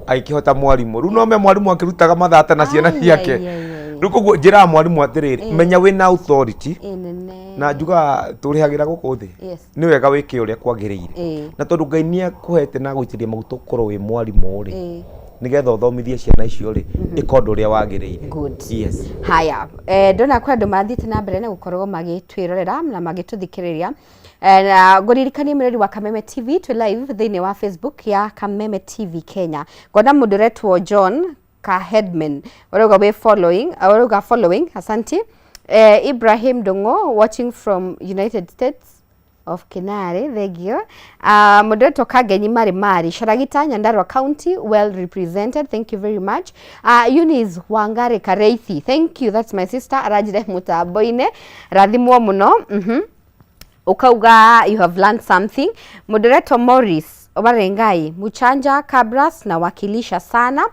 aikihota mwarimu ru no me mwarimu akirutaga mathata na ciana ciake ru koguo njira mwarimu atiriri menya wina authority na njuga turihagira guku thi ni wega wike uria kwagiriire na tondu Ngai ni akuhete na guitiria maguta ukorwo wi mwarimu ri nigetha uthomithie ciana icio ri ikondu uria wagiriire yes haya ndona kwa andu mathite na mbere na gukorwo magitwirorera na magituthikiriria na nguririkanie mireri wa Kameme TV twi live thiini wa Facebook ya Kameme TV Kenya ngona mundu retwo John Headman oruga we following asante Ibrahim Dongo watching from United States of Kinare, thank you. Moderator Kagenyi Mari, Sharagita, Nyandarua County, well represented, thank you very much. Eunice Wangare Kareithi, thank you, that's my sister. Arajire Mutaboine, Radhimwa Muno, Ukauga, you have learned something. Moderator Morris, Obarengai, Muchanja, Kabras, na wakilisha sana.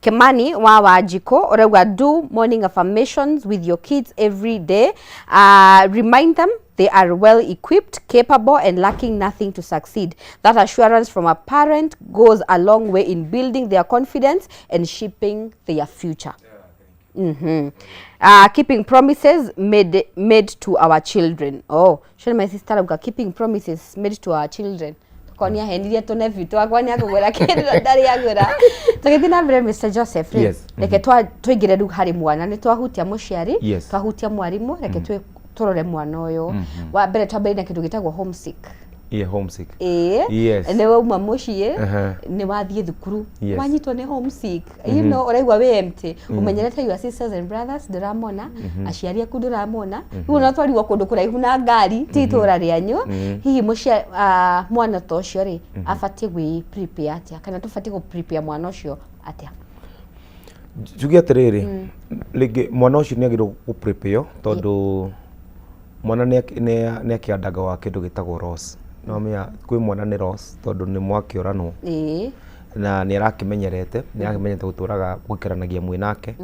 Kemani wa Wajiko, Orewa, do morning affirmations with your kids every day. Remind them they are well equipped, capable, and lacking nothing to succeed. That assurance from a parent goes a long way in building their confidence and shaping their future. Keeping promises made to our children. Oh, show my sister keeping promises made to our children. Konia hendiria to nevi to akwani akugura kindu ndari agura tugithina mbere Mr Joseph reke twigire ru hari mwana ni twahutia muciari twahutia mwarimu reke turore mwana uyu wa mbere twambere na kindu gitagwo homesick homesick ne wauma muciĩ ni wathie thukuru wanyitwo ni homesick you know uraigwa we empty umenyerete your sisters and brothers ndiramona aciari aku ndiramona igu no twarirwo kundu kuraihu na ngari titura rianyu hihi mucia mwana to cio ri afatie gwi prepare atia kana tufatie go prepare mwana ucio atia jugi atiriri lege mwana ucio ni agirwo go prepare tondu mwana ni akiandaga wa kindu gitagwo loss no mea kwi mwana ni loss tondu ni mwakiuranwo na ni arakimenyerete ni akimenyete guturaga gukeranagia mwinake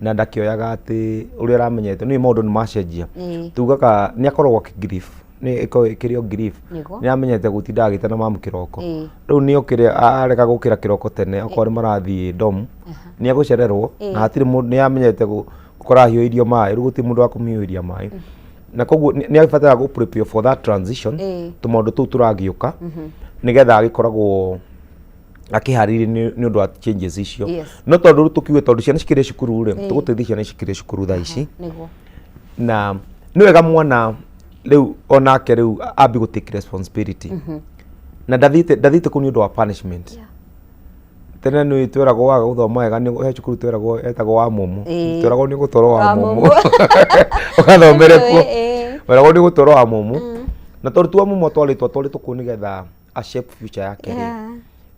na ndakioyaga ati uri aramenyete ni maundu ni macenjia tugaga ni akorwo ki grief ni ikirio grief ni amenyete gutinda agite na mamu kiroko riu ni okire areka gukira kiroko tene okore marathie dom ni agucererwo na hatiri ni amenyete gukora hio irio mai riu guti mundu akumhiuria mai na koguo ni abatara go prepare for that transition tumaundu tu turagiuka nigetha agikoragwo akihariri ni undu wa changes icio no tondu tukiwe tondu ciana cikire cukuru ri tuguteithia ciana cikire cukuru tha ici na ni wega mwana riu onake riu ambi go take responsibility na ndathite ku ni undu wa punishment tene ni twerago waga guthoma wega ni he cukuru twerago etagwo wa mumu twerago ni gutoro wa mumu ugathomere ku werago ni gutoro wa mumu na tondu tu wa mumu twaritwo ku nigetha a shape future yake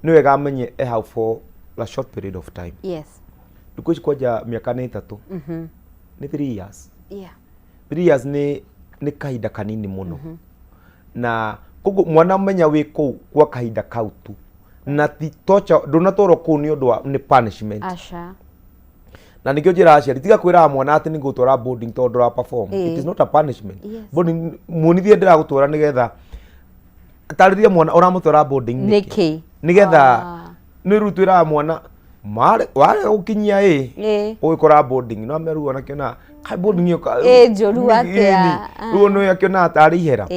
ni wega amenye how for a short period of time because kwaja miaka ni 3 ni 3 years 3 years ni kahinda kanini muno na koguo mwana menya wi ku kwa kahinda kau tu na titocha ndunatoro ku ni undu ni punishment na nikio njira aciari tiga kwira mwana ati ni gutora boarding tondu ra perform it is not a punishment boarding munithie ndira gutora nigetha atariria mwana uramutora boarding niki nigetha ni rutwira mwana mare wale ukinyia ugikora boarding no meru ona kiona kai boarding yo njoru atia uno yakiona atari hera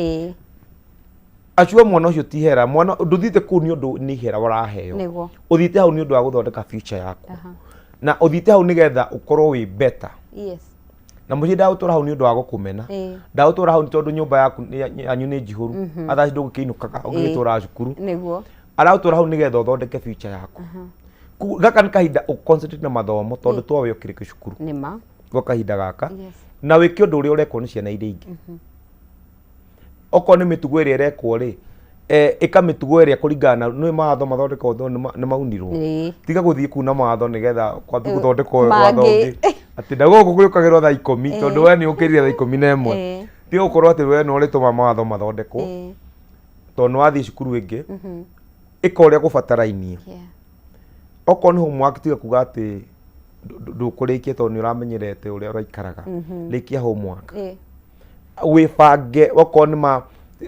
achua mwana ucio ti hera mwana nduthite ku ni undu ni hera waraheo uthite hau ni undu wa guthondeka future yaku na uthite hau nigetha ukorwo wi better na muci ndautora hau ni undu wa gukumena ndautora hau tondu nyumba yaku anyu ni njihuru athaci ndugikiinukaga ugitura cukuru arautora hau nigetha uthondeke future yaku gaka ni kahinda uconcentrate na mathomo tondu twawe ukirike cukuru nima gwa kahinda gaka na wiki undu uri urekwo ni ciana iria ingi oko ni mitugo iria irekwo ri ikamitugo iria kuringana no maatho mathondeka utho ni maunirwo tiga guthie kuna maatho nigetha kwambi guthondeka watho ungi ati ndagogo kuyukagirwo thaa 10 tondu we ni ukirire thaa 11 ti ukorwo ati we no rituma maatho mathondekwo tondu wathie cukuru ingi ikoria gubatarainie oko ni homework tiga kuga ati ndukurikia tondu ni uramenyerete uria uraikaraga rikia homework wibange oko ni ma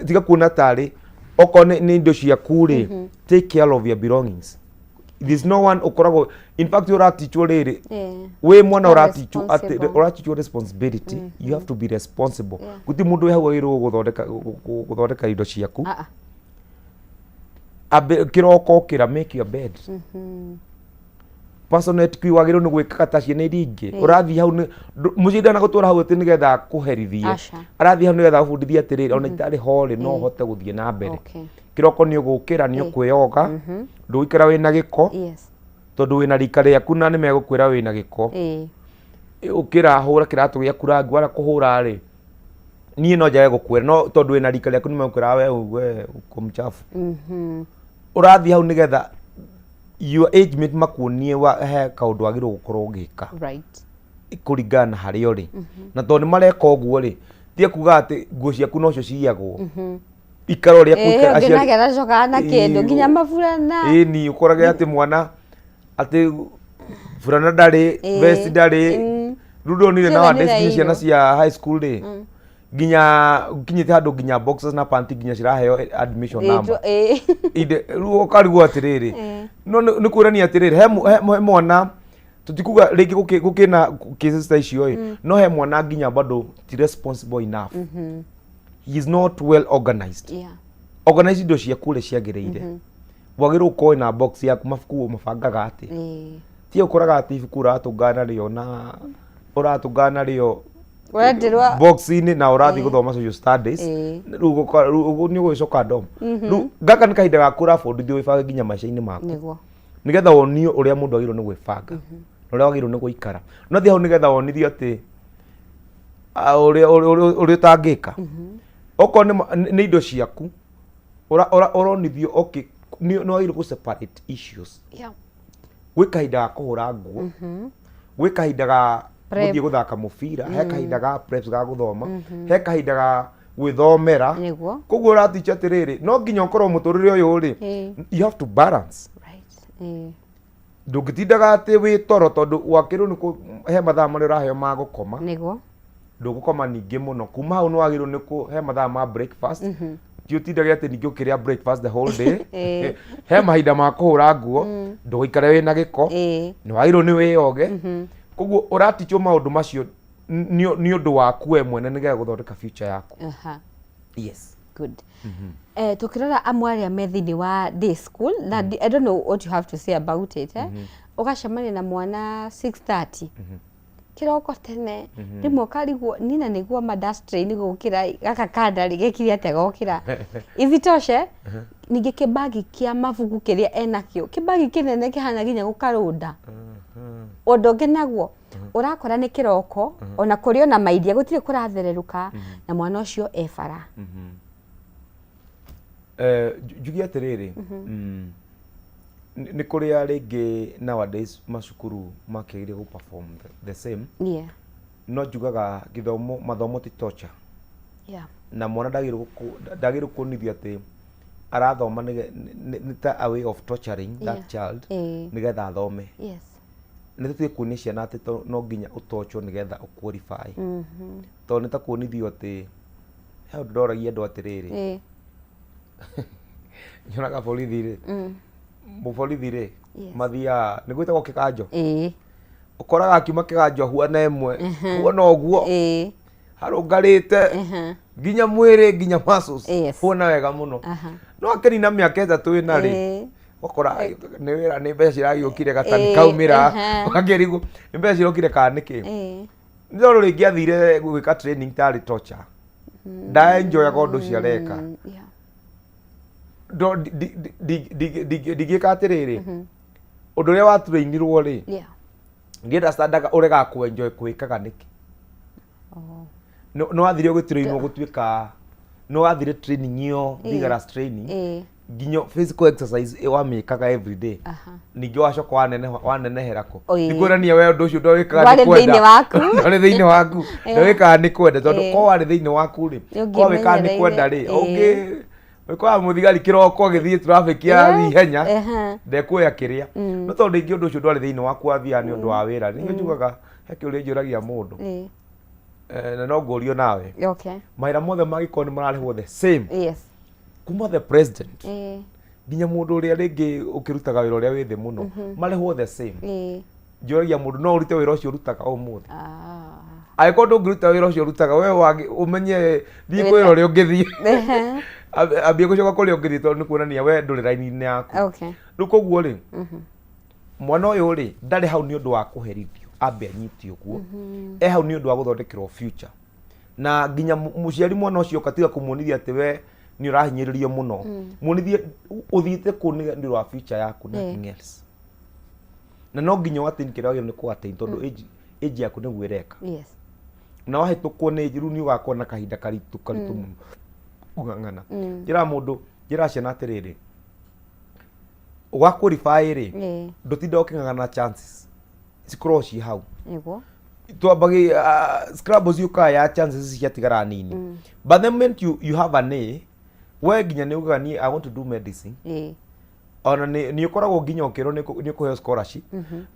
tiga kuna tari oko ni indo ciaku ri take care of your belongings there's no one ukorago in fact you are teach riri we mwana ura teach responsibility you have to be responsible guti mundu we hau iro guthondeka indo ciaku abe kiroko kira make your bed personate kwi wagiro ni gwika ta ciana iringi urathi hau mucinda na gutura hau ati nigetha kuherithie arathi hau nigetha fundithia atiriri ona itari hore no hote guthie na mbere kiroko ni ugukira ni ukwiyoga nduikira wina giko tondu wina rika riaku na ni megukwira wina giko ukira hura kiratu giaku rangi wara kuhura ri niĩ no njage gũkwĩra no tondũ wĩna rika rĩaku nĩmegũkwĩra we uko mchafu ũrathiĩ hau nĩgetha your age mate makuonie he kaũndũ wagĩrĩirwo gũkorwo ũgĩka kũringana harĩa ũrĩ na tondũ nĩmareka ũguo rĩ tie kuga atĩ nguo ciaku nocio ciyagwo ikara ũrĩa kwĩkara aciari nagera coka na kĩndũ nginya maburana ni ũkorage atĩ mwana atĩ burana ndarĩ vest ndarĩ rudo nire na wande ciana cia high school rĩ nginya kinyite handũ nginya boxes na panty nginya ciraheo admission number ide ruo karigwo atiriri no nĩ kuonania atiriri he mwana tutikuga rĩngĩ gũkĩna cases ta icio no he mwana nginya bado ti responsible enough he is not well organized organized indo cia kũrĩ ciagĩrĩire wagĩrĩirwo ũkorwo na box yaku mabuku mabangaga atĩ ti ũkoraga atĩ ibuku ũratũngana rĩo na ũratũngana rĩo box-inĩ na ũrathiĩ gũthoma social studies rĩu nĩ ũgũcoka ndom rĩu gaka nĩ kahinda gaku ũrabundithio wĩbange nginya maica-inĩ maku nĩgetha wonio ũrĩa mũndũ agĩrĩirwo nĩ gwĩbanga na ũrĩa wagĩrĩirwo nĩ gũikara no thi hau nĩgetha wonithio atĩ ũrĩa ũtangĩka okorwo nĩ indo ciaku ũronithio okay nĩ wagĩrĩirwo gũ separate issues gwĩ kahinda ga kũhũra nguo gwĩ kahinda ga gũthiĩ gũthaka mũbira he kahinda ga preps ga gũthoma he kahinda ga gwĩthomera koguo ũraticha atĩrĩrĩ no nginya ũkorwo mũtũrĩre ũyũ rĩ you have to balance ndũngĩtindaga atĩ wĩ toro tondũ wakĩrwo nĩ he mathaa marĩa ũraheo ma gũkoma ndũgũkoma ningĩ mũno kuma hau nĩ wagĩrĩirwo nĩ kũhe mathaa ma breakfast ti ũtindage atĩ ningĩ ũkĩrĩa breakfast the whole day he mahinda ma kũhũra nguo ndũgĩikare wĩna gĩko nĩ wagĩrĩirwo nĩ wĩyoge koguo ũratichwo maũndũ macio nĩ ũndũ waku we mwene nĩgetha gũthondeka future yaku yes good tukirora amwe arĩa me thĩinĩ wa day school na I don't know what you have to say about it ũgacemania na mwana 6:30 kiroko tene rimwe karigwo nina nĩguo madastrain gũkĩra gaka kandari gekire atĩa gũkĩra ithitoshe ningĩ kĩbagi kĩa mabuku kĩrĩa enakĩo kĩbagi kĩnene kĩhana nginya gũkarũnda ũndũ ũngĩ naguo ũrakora nĩ kĩroko ona kũrĩ ona maidia gũtirĩ kũrathererũka na mwana ũcio ebara njugi atĩrĩrĩ nĩ kũrĩa rĩngĩ nowadays macukuru makĩgĩrĩire gũ perform the same no njugaga gĩthomo mathomo ti torture na mwana ndagĩrĩirwo kuonithio atĩ arathoma nĩ ta a way of torturing that child nĩgetha athome nĩ tũtige kuonia ciana atĩ no nginya ũtochwo nĩgetha ũqualify tondũ nĩ ta kuonithio atĩ he ũndũ ndoragia andũ atĩrĩrĩ nyonaga borithi rĩ mũborithi rĩ mathiaga nĩ gwĩtagwo kĩganjo ũkoraga akiuma kĩganjo huana ĩmwe huona ũguo harũngarĩte nginya mwĩrĩ nginya muscles huona wega mũno no akĩnina mĩaka ĩtatũ ĩna rĩ okora nĩ wĩra nĩ mbeca ciragĩũkire gatani kaumĩra ũkangĩrigwo nĩ mbeca cirokire kana nĩkĩ nĩ tondũ rĩngĩ athire gwĩka training tarĩ torture ndaenjoyaga ũndũ ũcio areka ndigĩka atĩrĩrĩ ũndũ ũrĩa waturainirwo rĩ ngĩenda standaga ũrega kwenjoy kwĩkaga nĩkĩ no wathire gũturainwo gũtuĩka no wathire training iyo vigorous training nginya physical exercise wamĩkaga every day ningĩ wacoka wanenehera ko nĩ kuonania we ũndũ ũcio ndwĩkaga nĩ kwenda ndwarĩ thĩinĩ waku ndwĩkaga nĩ kwenda tondũ ko warĩ thĩinĩ waku rĩ ko wĩkaga nĩ kwenda rĩ ũngĩ wĩkwaga mũthigari kĩroko agĩthiĩ traffic ya ihenya ndekuoya kĩrĩa no tondũ ingĩ ũndũ ũcio ndwarĩ thĩinĩ waku wathiaga nĩ ũndũ wa wĩra ningĩ njugaga he kĩũria njũragia mũndũ na no ngũrio nawe mawĩra mothe magĩkorwo nĩ mararĩhwo the same kuma the president nginya mũndũ ũrĩa rĩngĩ ũkĩrutaga wĩra ũrĩa wĩ thĩ mũno marĩhwo the same njũragia mũndũ no ũrute wĩra ũcio ũrutaga ũmũthĩ angĩkorwo ndũngĩruta wĩra ũcio ũrutaga we ũmenye thiĩ kwĩra ũrĩa ũngĩthiĩ ambie gũcoka kũrĩa ũngĩthiĩ tondũ nĩ kuonania we ndũrĩ raini-inĩ yaku rĩu koguo rĩ mwana ũyũ rĩ ndarĩ hau nĩ ũndũ wa kũherithio ambe anyitio ũguo hau nĩ ũndũ wa gũthondekerwo future na nginya mũciari mwana ũcio katiga kũmuonithia atĩ we nĩ ũrahinyĩrĩrio mũno muonithie ũthiĩte kũ nĩ ũndũ wa future yaku nothing else na no nginya watin kĩrĩa wagĩrĩirwo nĩ kũ attain tondũ age yaku nĩguo ĩreka na wahĩtũkwo nĩ rĩu nĩ ũgakorwo na kahinda karitũ mũno ũgang'ana njĩra mũndũ njĩra ciana atĩrĩrĩ ũgakũrify rĩ ndũtinda ũkĩng'ang'ana chances cikorwo ci hau nĩguo twambagi scrabbles yuka ya chances ciatigara nini but the moment you have an A we nginya nĩ ugaga ni I want to do medicine ona nĩ ũkoragwo nginya ũkĩrwo nĩ ũkũheo scholarship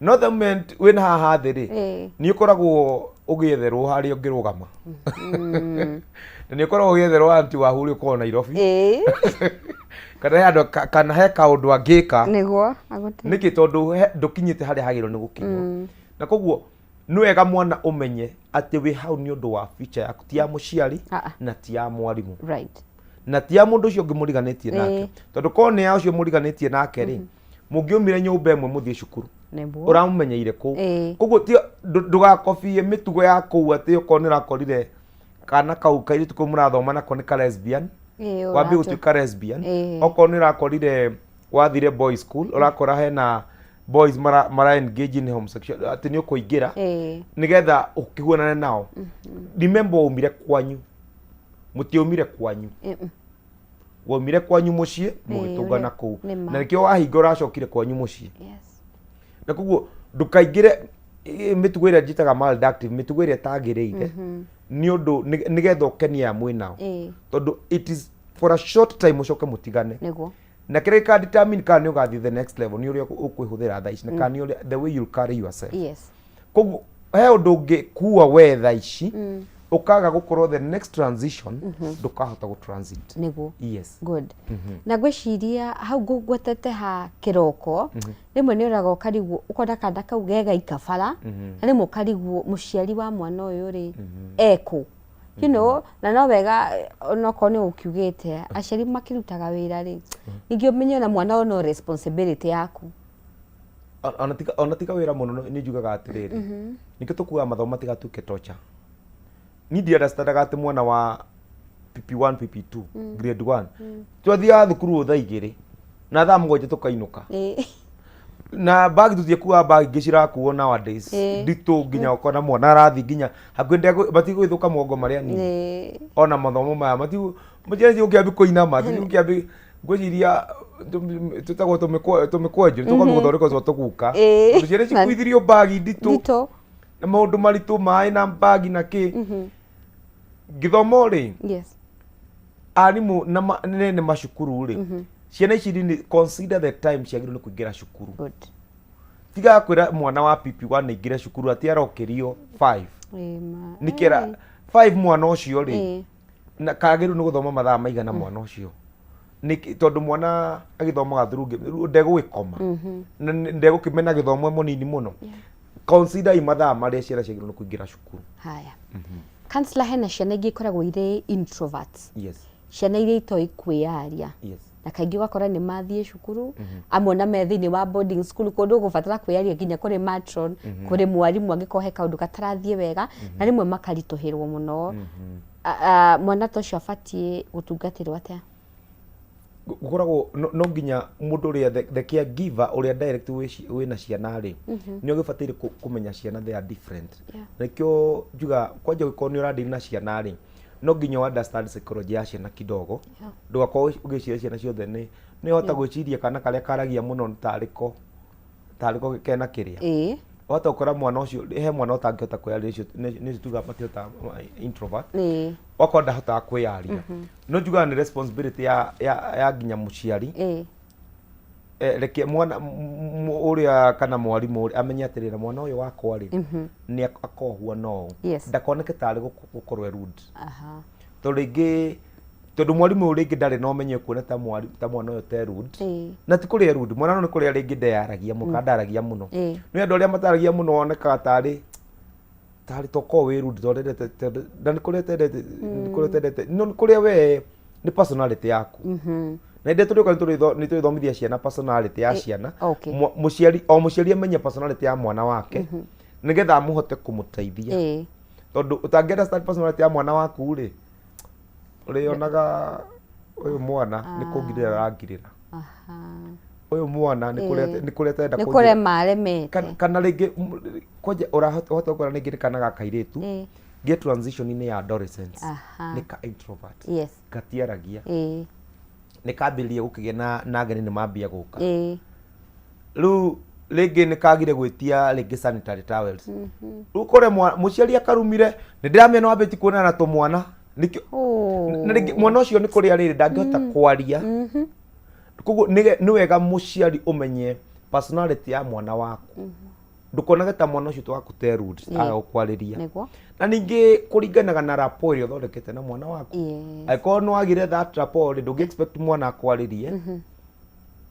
no the moment wĩna haha thĩ rĩ nĩ ũkoragwo ũgĩetherwo harĩa ũngĩrũgama na nĩ ũkoragwo ũgĩetherwo anti wahurĩ ũkorwo Nairobi kana he kaũndũ angĩka nĩguo nĩkĩ tondũ ndũkinyĩte harĩa hagĩrĩirwo nĩ gũkinywo na koguo nĩ wega mwana ũmenye atĩ wĩ hau nĩ ũndũ wa future yaku ti ya mũciari na ti ya mwarimũ na ti ya mũndũ ũcio ũngĩmũriganĩtie nake tondũ korwo nĩ ya ũcio mũriganĩtie nake rĩ mũngĩumire nyũmba ĩmwe mũthiĩ cukuru ũramũmenyeire kũu koguo ndũgakobie mĩtugo ya kũu atĩ okorwo nĩ ũrakorire kana kau kairĩtu kau mũrathoma nako nĩ ka lesbian wambie gũtuĩka lesbian okorwo nĩ ũrakorire wathire boys school ũrakora hena boys mara engage in homosexual atĩ nĩ ũkũingĩra nĩgetha ũkĩhuanane nao remember umire kwanyu mũtiumire kwanyu waumire kwanyu mũciĩ mũgĩtũngana kũu na nĩkĩo wahinga ũracokire kwanyu mũciĩ na koguo ndũkaingĩre mĩtugo ĩrĩa njĩtaga maladaptive mĩtugo ĩrĩa ĩtagĩrĩire nĩ ũndũ nĩgetha ũkenia mwĩ nao tondũ it is for a short time ũcoke mũtigane na kĩrĩa gĩka determine kana nĩ ũgathiĩ the next level nĩ ũrĩa ũkwĩhũthĩra thaa ici na kana nĩ the way you carry yourself koguo he ũndũ ũngĩkua we thaa ici ukaga gukorwo the next transition ndukahota gu transit niguo good Mhm. na gwiciria hau ngwetete ha kiroko rimwe ni uraga ukarigwo ukona kada kau gega ikabara na rimwe ukarigwo muciari wa mwana uyu ri eko you know na no wega onoko ni ukiugite aciari makirutaga wira ri ningi umenye na mwana ono responsibility yaku ona tika wira muno ni njugaga atiriri nikio tukuga mathomo tigatuke torture ni ndi understandaga ati mwana wa PP1 PP2 grade 1 twathia thukuru thaa igiri na thaa mugwanja tukainuka na bagi tuthie kuwa bagi ngicira kuo nowadays nditu nginya ukona mwana arathi nginya hakwende batigwithuka mongo maria ni ona mathomo maya mutienzi ukiambi kuinama ukiambi ngwiciria tutagwo tumekwenje tukaguthoreka zo tuguka tuciere cikuithirio bagi nditu na maundu maritu mai na bagi na ki githomo ri arimu na nene mashukuru ri ciana ici ni consider the time ciagirwo kuingira cukuru tiga kwira mwana wa PP1 ningire cukuru ati arokerio 5 nikira 5 mwana ucio ri na kagirwo ni guthoma mathaa maigana mwana ucio ni tondu mwana agithomaga through ndego ikoma na ndego kimena githomo munini muno consider imathaa maria ciana ciagirwo kuingira cukuru haya kansla hena ciana ingi koragwo ire introverts ciana iria itoi kwiaria na kaingĩ wakora nĩ mathiĩ cukuru amwe na methiinĩ wa boarding school kũndũ gũbatara kwĩyaria nginya kũrĩ matron kũrĩ mwarimũ angĩkorwo he kaũndũ katarathiĩ wega na rĩmwe makaritũhĩrwo mũno mwana ta ũcio abatiĩ gũtungatĩrwo atĩa gukoragwo no nginya mũndũ ũrĩa the caregiver ũrĩa direct wĩna ciana rĩ nĩ ũgĩbataire kũmenya ciana they are different nĩkĩo njuga kwanja gũkorwo nĩ ũrandĩri na ciana rĩ no nginya understand psychology ya ciana kidogo ndugakorwo ugiciria ciana ciothe ni hota gwiciria kana karia karagia muno tariko kena kiria hota ukora mwana ucio he mwana utangihota kwiaria icio ni tuga matiota introvert wakonda hota kwiaria no njuga ni responsibility ya nginya muciari reke mwana uria kana mwarimu amenye atirira mwana uyu wakwa ri ni akohua no ndakoneke tari gukorwe rude tondu mwarimu uri ngi ndari no menye kuona ta mwana uyu te rude na ti kuri rude mwana no ni kuri ringi ndayaragia mukandaragia muno ni andu aria mataragia muno oneka tari toko we rude tondete ndani kuri tendete no kuri we ni personality yaku na inde ni twithomithia ciana personality ya ciana muciari amenye personality ya mwana wake nigetha muhote kumuteithia tondu utangienda start personality ya mwana waku ri urionaga uyu mwana ni kungirira arangirira uyu mwana ni kureta enda kure maremete kana ringi kwaje urahota gukora ningi kana gakairitu get transition in ya adolescence nika introvert gatiaragia nikambĩrĩria gũkĩgĩa na ageni nĩ mambia gũka rĩu rĩngĩ nikagire gwĩtia rĩngĩ sanitary towels rĩu kore mũciari akarumire nĩ ndĩramenya wambĩtie kuonana na tũmwana nikio na rĩngĩ mwana ũcio nĩ kũrĩa rĩrĩ ndangĩhota kwaria koguo nĩ wega mũciari ũmenye personality ya mwana waku ndukonage ta mwana ũcio twakũte rude agũkwarĩria na ningĩ kũringanaga na rapport ĩrĩa ũthondekete na mwana waku angĩkorwo nĩ wagire that rapport ndũngĩ expect mwana akwarĩrie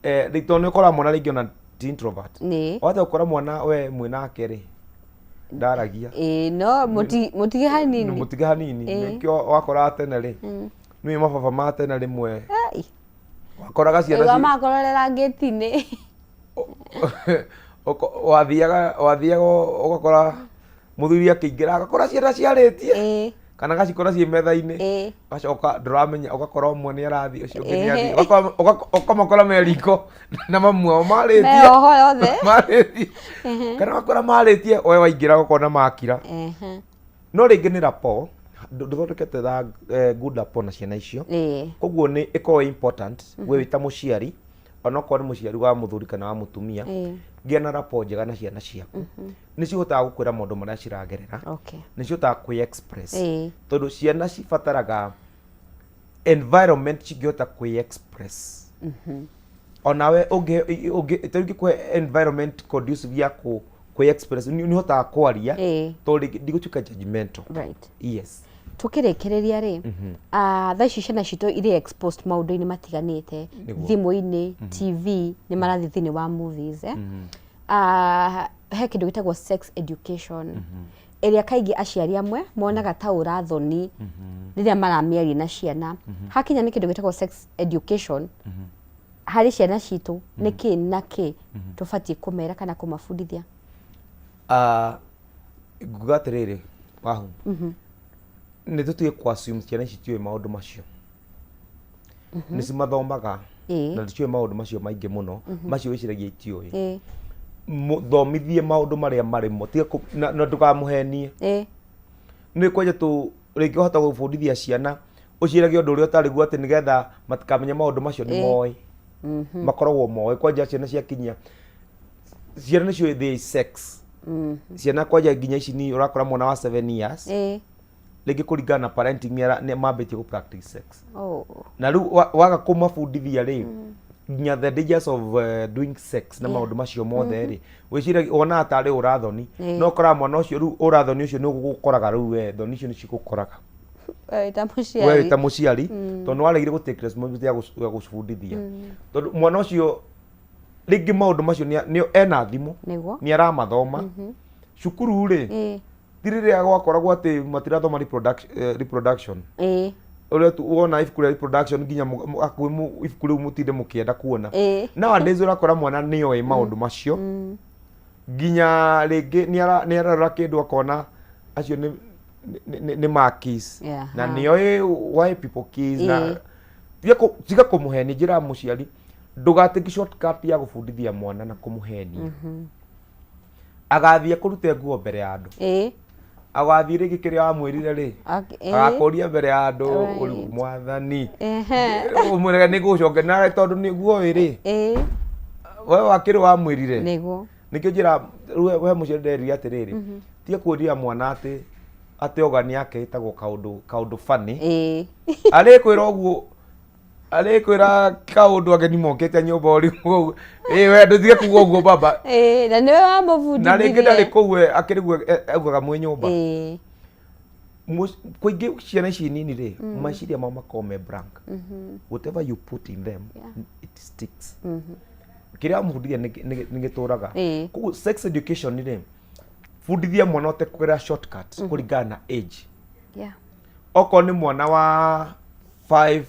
rĩtwa nĩ ũkora mwana rĩngĩ ona introvert wahota gũkora mwana we mwĩnake rĩ ndaragia no mũtige hanini nĩkĩo wakora tene rĩ nĩ mababa ma tene rĩmwe wakoraga ciana makororera ngĩti-inĩ wathiaga ũgakora mũthuri akĩingĩra agakora ciana ciarĩtie kana gacikora ciĩ metha-inĩ gacoka ndũramenya ũgakora ũmwe nĩ arathiĩ ũcio ũngĩ nĩ athiĩ ũkamakora meriko na mamu ao marĩtie kana wakora marĩtie we waingĩra ũkona makira no rĩngĩ nĩ rapport ndũthondekete good rapport na ciana icio koguo nĩ ĩkoragwo important we wĩta mũciari onokorwo nĩ mũciari wa mũthuri kana wa mũtumia gĩa na rapport njega na ciana ciaku nĩ cihotaga gũkwĩra maũndũ marĩa ciragerera nĩ cihotaga kwĩ express tondũ ciana cibataraga environment cingĩhota kwĩ express onawe ũngĩkũhe environment conducive ya kwĩ express nĩ hotaga kwaria tondũ ndigũtuĩka judgmental yes tukĩrĩkĩrĩria rĩ thaa ici ciana citũ irĩ exposed maũndũ-inĩ matiganĩte thimũ-inĩ TV nĩ marathiĩ thĩinĩ wa movies he kĩndũ gĩtagwo sex education ĩrĩa kaingĩ aciari amwe monaga ta ũrathoni rĩrĩa maramĩaria na ciana hakinya nĩ kĩndũ gĩtagwo sex education harĩ ciana citũ nĩ kĩ na kĩ tũbatiĩ kũmera kana kũmabundithia nguga atĩrĩrĩ wahu nĩ tũtige kũ-assume ciana ici tiũĩ maũndũ macio nĩ cimathomaga na ndiciũĩ maũndũ macio maingĩ mũno macio wĩciragia itiũĩ thomithie maũndũ marĩa marĩmo na ndũkamũhenie nĩ kwenja rĩngĩ ũhota gũbundithia ciana ũciĩrage ũndũ ũrĩa ũtarĩ guo atĩ nĩgetha matikamenye maũndũ macio nĩ moĩ makoragwo moĩ kwenja ciana ciakinyia ciana nĩcio they sex ciana kwenja nginya ici ni ũrakora mwana wa 7 years rĩngĩ kũringana na parenting nĩ mambĩtie gũ practice sex na rĩu waga kũmabundithia rĩ nginya the dangers of doing sex na maũndũ macio mothe rĩ wĩciragia wona tarĩ ũrathoni no ũkoraga mwana ũcio rĩu ũrathoni ũcio nĩ ũgũkoraga rĩu we thoni icio nĩ cigũkoraga we ta mũciari tondũ waregire gũ take responsibility ya gũcibundithia tondũ mwana ũcio rĩngĩ maũndũ macio ena thimũ nĩ aramathoma cukuru rĩ tirĩrĩa gwakoragwo atĩ matirathoma reproduction ũrĩa wona ibuku rĩa reproduction nginya hakuhĩ ibuku rĩu mũtinde mũkĩenda kuona nowadays ũrakora mwana nĩoĩ maũndũ macio nginya rĩngĩ nĩ ararora kĩndũ akona acio nĩ markies na nĩoĩ why people kiss na tiga kũmũhenia njĩra mũciari ndũgatĩki shortcut ya gũbundithia mwana na kũmũhenia agathiĩ kũruta nguo mbere ya andũ agathiĩ rĩngĩ kĩrĩa wamwĩrire rĩ agakoria mbere ya andũ ũrĩ mwathani ũmwĩrega nĩ gũcoke na tondũ nĩ guo rĩ we wakĩrĩ wamwĩrire nĩkĩo njĩra we mũciari nderire atĩrĩrĩ tiga kuonia mwana atĩ ogani yake ĩtagwo kaũndũ funny arĩkwĩra ũguo arĩkwĩra kaũndũ ageni mokĩte nyũmba ũrĩ we ndũtige kuga ũguo baba na nĩwe wamũbundithirie na rĩngĩ ndarĩ kũu akĩrĩguo augaga mwĩ nyũmba kũingĩ ciana ici nini rĩ meciria mao makoragwo me blank whatever you put in them it sticks kĩrĩa wamũbundithia nĩ gĩtũraga koguo sex education rĩ bundithia mwana ũte kũgerera shortcut kũringana na age okorwo nĩ mwana wa 5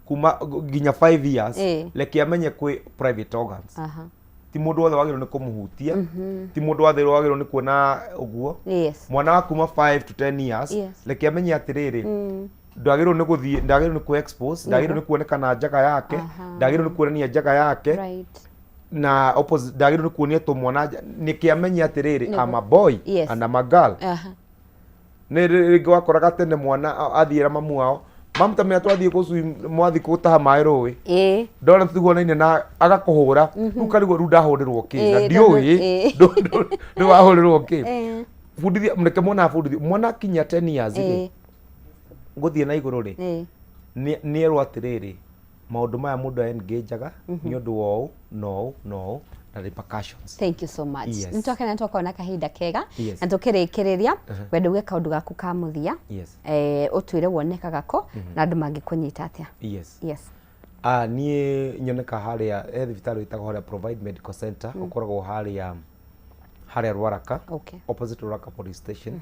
kuma nginya 5 years reke amenye kwĩ private organs ti mũndũ wothe wagĩrĩirwo nĩ kũmũhutia ti mũndũ wothe wagĩrĩirwo nĩ kuona ũguo mwana wa kuma 5 to 10 years reke amenye atĩrĩrĩ ndagĩrĩirwo nĩ gũthiĩ ndagĩrĩirwo nĩ kũ expose ndagĩrĩirwo nĩ kuonekana njaga yake ndagĩrĩirwo nĩ kuonania njaga yake na opposite ndagĩrĩirwo nĩ kuonia tũmwana nĩke amenye atĩrĩrĩ I'm a boy and I'm a girl nä rä wakoraga tene mwana athiä mamu wao mamta me atwathie gå cui mwathi gå taha maä rå ä ndona tiguonaine na agakå hå ra rä u karigwo rä u ndahå rä rwo kä na ndiå ndå wahå rä rwo kä bundithia mreke mwana abundithio mwana kinya 10 years gå thiä na igå rå rä nä erwo atä rä rä maå ndå maya må ndå engajaga nä å ndå wa no na repercussions. Thank you so much. Yes. Nitoke na toko na kahinda kega Yes. na tukirikiria wende uge kaundu gaku ka muthia Yes. utwire wonekaga ko na andu mangikunyita atia. Yes. Yes. Niä nyoneka haria thibitarä ĩtagwo haria Provide Medical Center ũkoragwo haria Rwaraka, Okay. opposite Rwaraka Police Station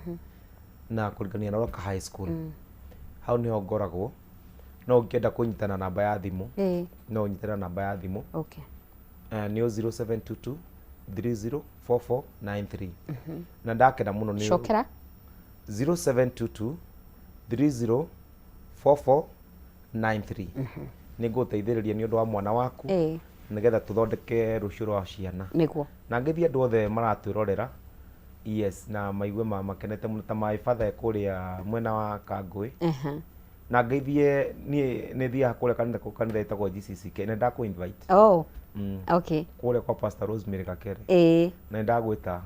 na kũringania na Rwaraka High School. Hau nĩho ngoragwo no ũngĩenda kũnyitana namba ya thimũ no ũnyitana namba ya thimũ. Okay. Nĩyo 0722 304493 na ndakena mũno nĩ Shokera 0722 304493 nĩ ngũteithĩrĩria nĩ ũndũ wa mwana waku nĩgetha tũthondeke rũciũ rwa ciana nĩguo na ngĩthia andũ othe maratwĩrorera yes na maigue makenete mũno ta my father kũrĩa mwena wa Kangũĩ na ngĩthie nĩ thiaga kũrĩa kanitha ĩtagwo GCCK na ndakũ invite okay kũrĩa kwa Pastor Rosemary Gakere na ndagwĩta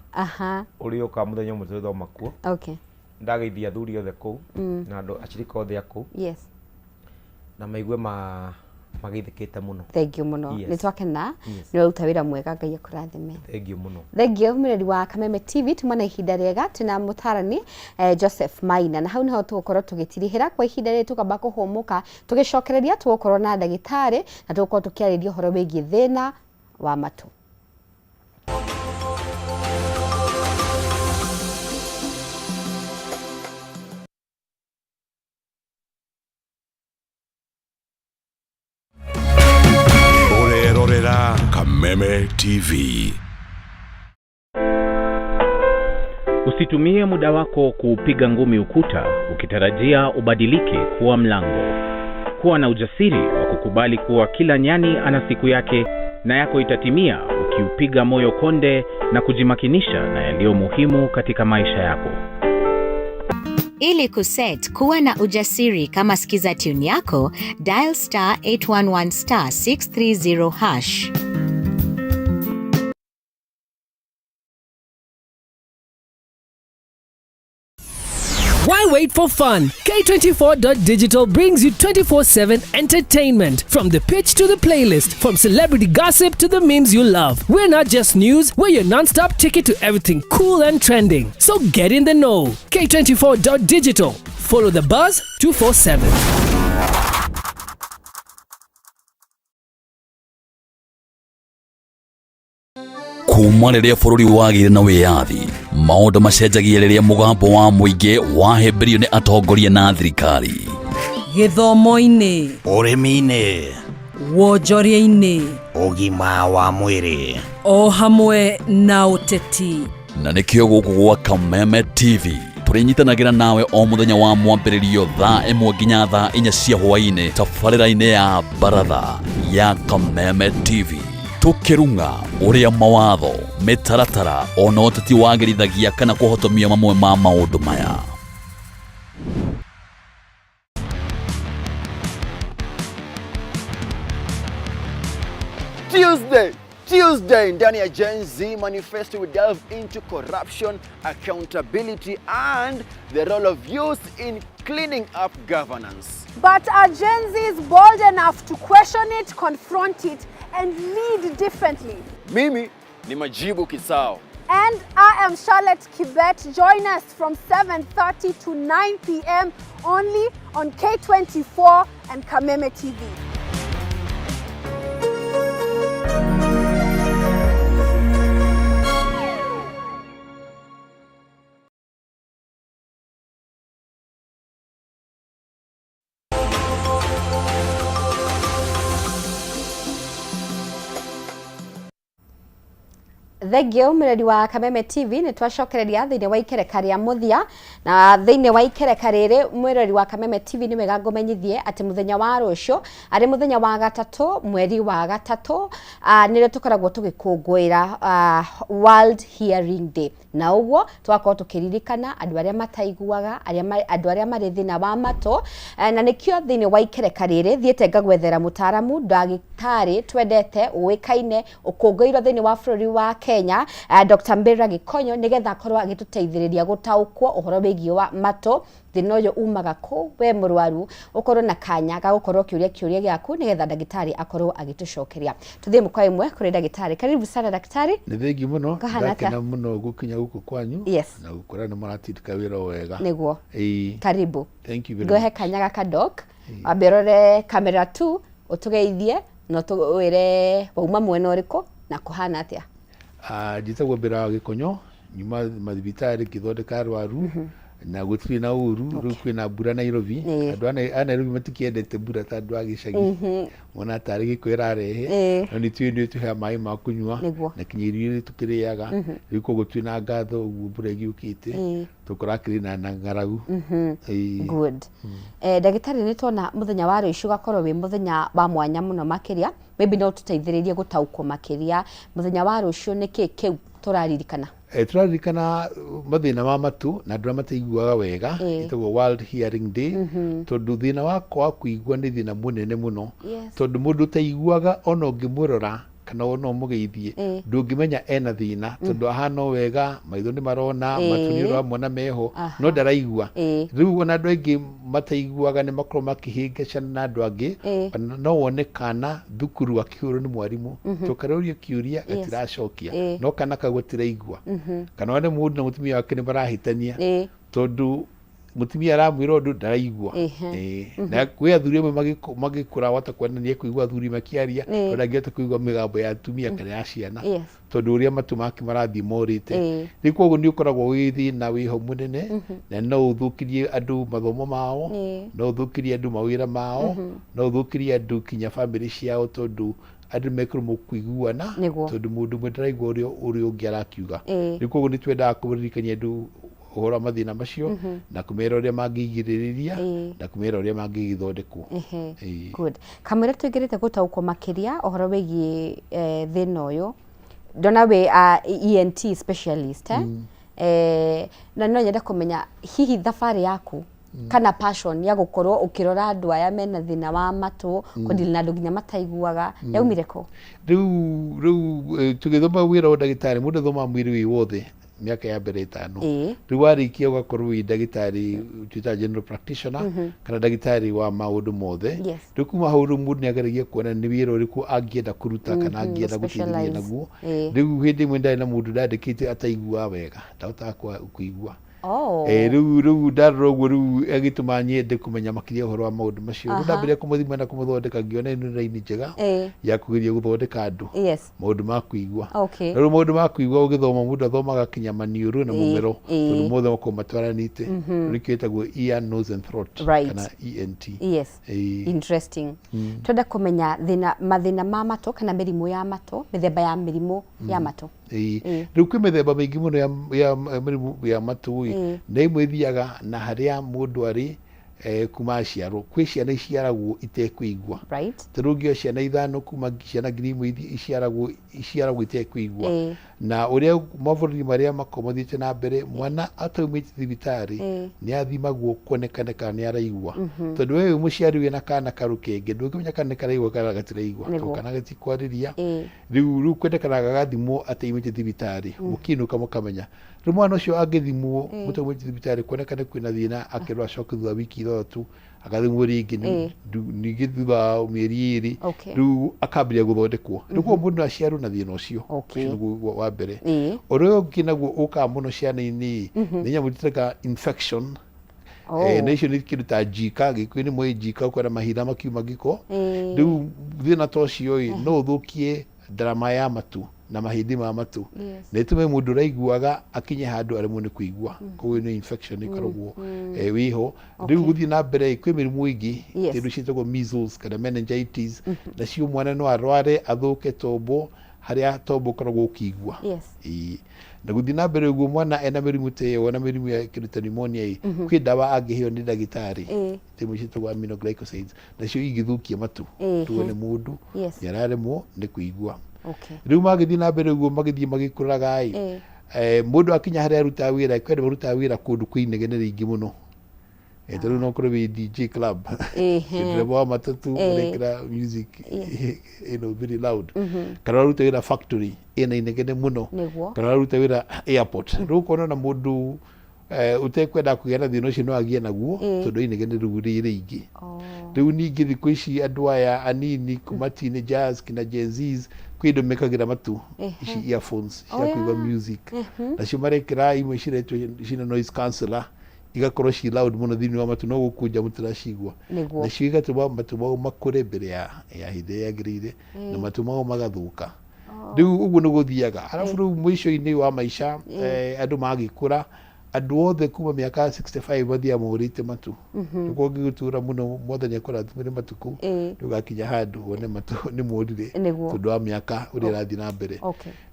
ũrĩ ũka mũthenya ũmwe tũthoma kuo okay ndageithia athuri othe kũu na andũ acirika othe akũu yes na maigue magithikite muno. Thank you muno. Nĩ twakena nĩ ũruta wĩra mwega Ngai akũrathime. Thank you muno. Thank you mũreri wa Kameme TV tumana ihinda rĩega tuna mũtarani Joseph Maina na hau nĩho tũgũkorwo tũgĩtirihĩra kwa ihinda rĩrĩ tũkamba kũhũmũka tũgĩcokereria tũgũkorwo na ndagĩtarĩ na tũgũkorwo tũkĩarĩria ũhoro wĩgiĩ thĩna wa matũ. Kameme TV. Usitumie muda wako kupiga ngumi ukuta ukitarajia ubadilike kuwa mlango. Kuwa na ujasiri wa kukubali kuwa kila nyani ana siku yake na yako itatimia ukiupiga moyo konde na kujimakinisha na yaliyo muhimu katika maisha yako. Ili kuset kuwa na ujasiri kama sikiza tune yako, dial *811 *630#. Why wait for fun? K24.digital brings you 24/7 entertainment. From the pitch to the playlist, from celebrity gossip to the memes you love. We're not just news, we're your non-stop ticket to everything cool and trending. So get in the know. K24.digital. Follow the buzz 247. kuma rĩrĩa bũrũri wagĩire na wĩyathi maũndũ macenjagia rĩrĩa mũgambo wa mũingĩ wahĩmbĩrio nĩ atongoria na thirikari gĩthomo-inĩ ũrĩmi-inĩ wonjoria-inĩ ũgima wa mwĩrĩ o hamwe na ũteti na nĩkĩo gũkũ gwa Kameme TV tũrĩnyitanagĩra nawe o mũthenya wa mwambĩrĩrio thaa 1 nginya thaa 4 cia hwaĩ-inĩ tabarĩra-inĩ ya Baratha ya Kameme TV tukirunga uria mawatho mitaratara ona ũteti wagĩrithagia kana kũhotomia mamwe ma maũndũ maya. Tuesday ndani ya Gen Z Manifesto we delve into corruption, accountability and the role of youth in cleaning up governance. But are Gen Zs bold enough to question it, confront it and lead differently? Mimi ni Majibu Kisao. And I am Charlotte Kibet. Join us from 7:30 to 9 p.m. only on K24 and Kameme TV. thengio miradi wa Kameme TV ni twacokereria thiini wa ikereka ria muthia na thiini wa ikereka riri miradi wa Kameme TV ni wega ngumenyithie ati muthenya wa rucio ari muthenya wa gatatu mweri wa gatatu nire tukoragwo tugikungwira World Hearing Day na uguo twakorwo tukiririkana andu aria mataiguaga andu aria mari thina wa mato na nikio thiini wa ikereka riri thiete ngagwethera mutaramu ndagitari twendete uikaine ukungwiro thiini wa bururi wa Kenya Dr. Mbira Gikonyo nigetha akorwo agituteithiriria gutaukwo uhoro wigi wa mato thina uyu umaga ku we murwaru ukorwo na kanya ga gukorwo kiuria giaku nigetha ndagitari akorwo agitucokeria tuthie mukwa imwe kuri ndagitari karibu sana daktari ni thengi muno ndakena muno gukinya guku kwanyu yes. na gukora ni maratindika wira wega niguo karibu thank you very much gohe kanya gaka doc ambirore camera 2 utugeithie no tuwire wauma mwena uriku na kuhana atia njitagwo Mbira Gikonyo nyuma mathibitari kithondeka arwaru na gutiri na uru riu kwina mbura Nairobi andu ana Nairobi matikiendete mbura ta andu agicagi mona tari giko irarehe no ni twi tuhe mai ma kunywa na kinyiri tukiriaga riu kogo twina ngatho mbura giukite tukurakiri na ngaragu good ndagitari ni tona muthenya wa rucio gakorwo wi muthenya wa mwanya muno makiria maybe no tuteithiririe gutaukwo makiria muthenya wa rucio niki kiu turaririkana turaririkana mathina ma matu na andũ arĩa mataiguaga wega itagwo World Hearing Day tondu thina wa kuigua ni thina munene muno tondu mundu taiguaga ona ũngĩmũrora kana ona ũmũgeithie ndũngĩmenya ena thina tondu ahana wega maitho ni marona matu ni ũramona meho no ndaraigua riu ona andũ aingĩ mataiguaga ni makorwo makĩhĩngĩcana na andũ angĩ no wone kana thukuru akĩhũrwo ni mwarimu tukarũria kiuria gatiracokia no kana kagũtiraigua kana one mũndũ na mũtumia wake ni marahĩtania tondu mutumia aramwira undu ndaraigua na kwi athuri amwe magikura wata kwenania kuigua athuri makiaria ndangĩhota kuigua migambo ya atumia kana ya ciana tondu uria matu make marathii morite ni koguo ni ukoragwo wi thina wiho munene na no uthukirie andu mathomo mao no uthukirie andu mawira mao no uthukirie andu kinya family ciao tondu andu mekuru mukuiguana tondu mundu mwendaraigua uria ungi arakiuga ni koguo ni twendaga kuririkania andu uhoro mathina macio na kumera uria mangigiririria na kumera uria mangigithondekwo good kamera twigirite gutaukwo makiria uhoro wigi thina uyu ndona we ENT specialist na no nyenda kumenya hihi thabari yaku kana passion ya gukorwo ukirora andu aya mena thina wa matu kundili na andu nginya mataiguaga yaumire ko riu tugithoma wira wa ndagitari mundu thoma mwiri wi wothe miaka ya mbere 5 riu warikia ugakorwo wi ndagitari twita general practitioner kana ndagitari wa maundu mothe riu kuma hau riu mundu niageragia kuona ni wira uriku angienda kuruta kana angienda gutithia naguo riu hindi imwe ndari na mundu ndandikite ataigua wega ndahotaga kuigua riu ndarora uguo riu agituma nyende kumenya makiria uhoro wa maundu macio riu ndambire kumuthima na kumuthondeka ngiona ni raini njega ya kugeria guthondeka andu maundu ma kuigua riu maundu ma kuigua ugithoma mundu athomaga kinya maniuru na mumero tondu mothe mako matwaranite riu kitagwo ear nose and throat kana ENT interesting twenda kumenya mathina ma mato kana mirimu ya mato mithemba ya mirimu ya mato riu kwi mithemba mingi muno ya mirimu ya matu na imwe ithiaga na haria mundu ari kuma aciarwo kwi ciana iciaragwo itekuigua tondu ngio ciana ithano kuma ciana ngiri imwe iciaragwo itekuigua na uria mabũrũri maria makomothiĩte na mbere mwana ataumĩte thibitari ni athimagwo kuonekane kana ni araigua tondu wewe mũciari wĩna kana karu kenge ndũngĩmenya kana karaigua kana gatiraigua kana gatikwariria riu kwendekanaga gathimwo ataumĩte thibitari mũkinũka mũkamenya riu mwana ũcio angĩthimwo mũtaumĩte thibitari kuonekane kwĩna thĩna akerwo acoke thutha wiki 3 akathimwo rĩngĩ ningĩ thutha mĩeri 2 riu akambĩrĩria gũthondekwo nĩguo mũndũ aciarwo na thĩna ũcio nĩguo wa mbere ũrĩa ũngĩ naguo ũkaga mũno ciana-inĩ nĩ nyamũ twĩtaga infection na icio nĩ kĩndũ ta njika gĩkũyũ-inĩ mwĩ njika ũkona mahitha makiuma gĩko rĩu thĩna ta ũcio no ũthũkie ndarama ya matu na mahindi ma matu na itume mundu raiguaga akinye handu aremwo ni kuigua koguo ni infection ikoragwo wiho riu guthii na mbere kwi mirimu ingi kindu citagwo measles kana meningitis na cio mwana no arware athuke tombo haria tombo koragwo ukigwa yes na guthi na mbere uguo mwana ena mirimu te ona mirimu ya pneumonia kwi dawa angiheo ni ndagitari timu citwa aminoglycosides nacio igithukia matu tuone mundu yararemwo ni kuigua riu magithi na mbere uguo magithie magikuraga mundu akinya haria aruta wira kwenda aruta wira kundu kwinegene ringi muno Etoru no kuro bi DJ club. Ndrebo matatu rekra music very loud. Kana ruta wira factory ina inegene muno. Kana ruta wira airport. Ruko na mundu utekwenda kugera thino cino agie naguo tondu inegene rugurire ingi. Riu ningi thiku ici andu aya anini kuma teenagers kina Gen Zs kwindo mekagira matu ici earphones cia kuigua music. Nacio marekira imwe ciretwo cina noise canceller igakorwo ci loud muno thini wa matu no gukunja mutiracigua nacio igatuma matu mau makure mbere ya hinde yagirire na matu mau magathuka riu uguo ni guthiaga arafu riu mwisho-ini wa maisha andu magikura andu othe kuma miaka 65 bathia morite matu niguo ngigutura muno mothe nyakora thumire matuku rugakinya handu wone matu ni morire tondu wa miaka uri rathi na mbere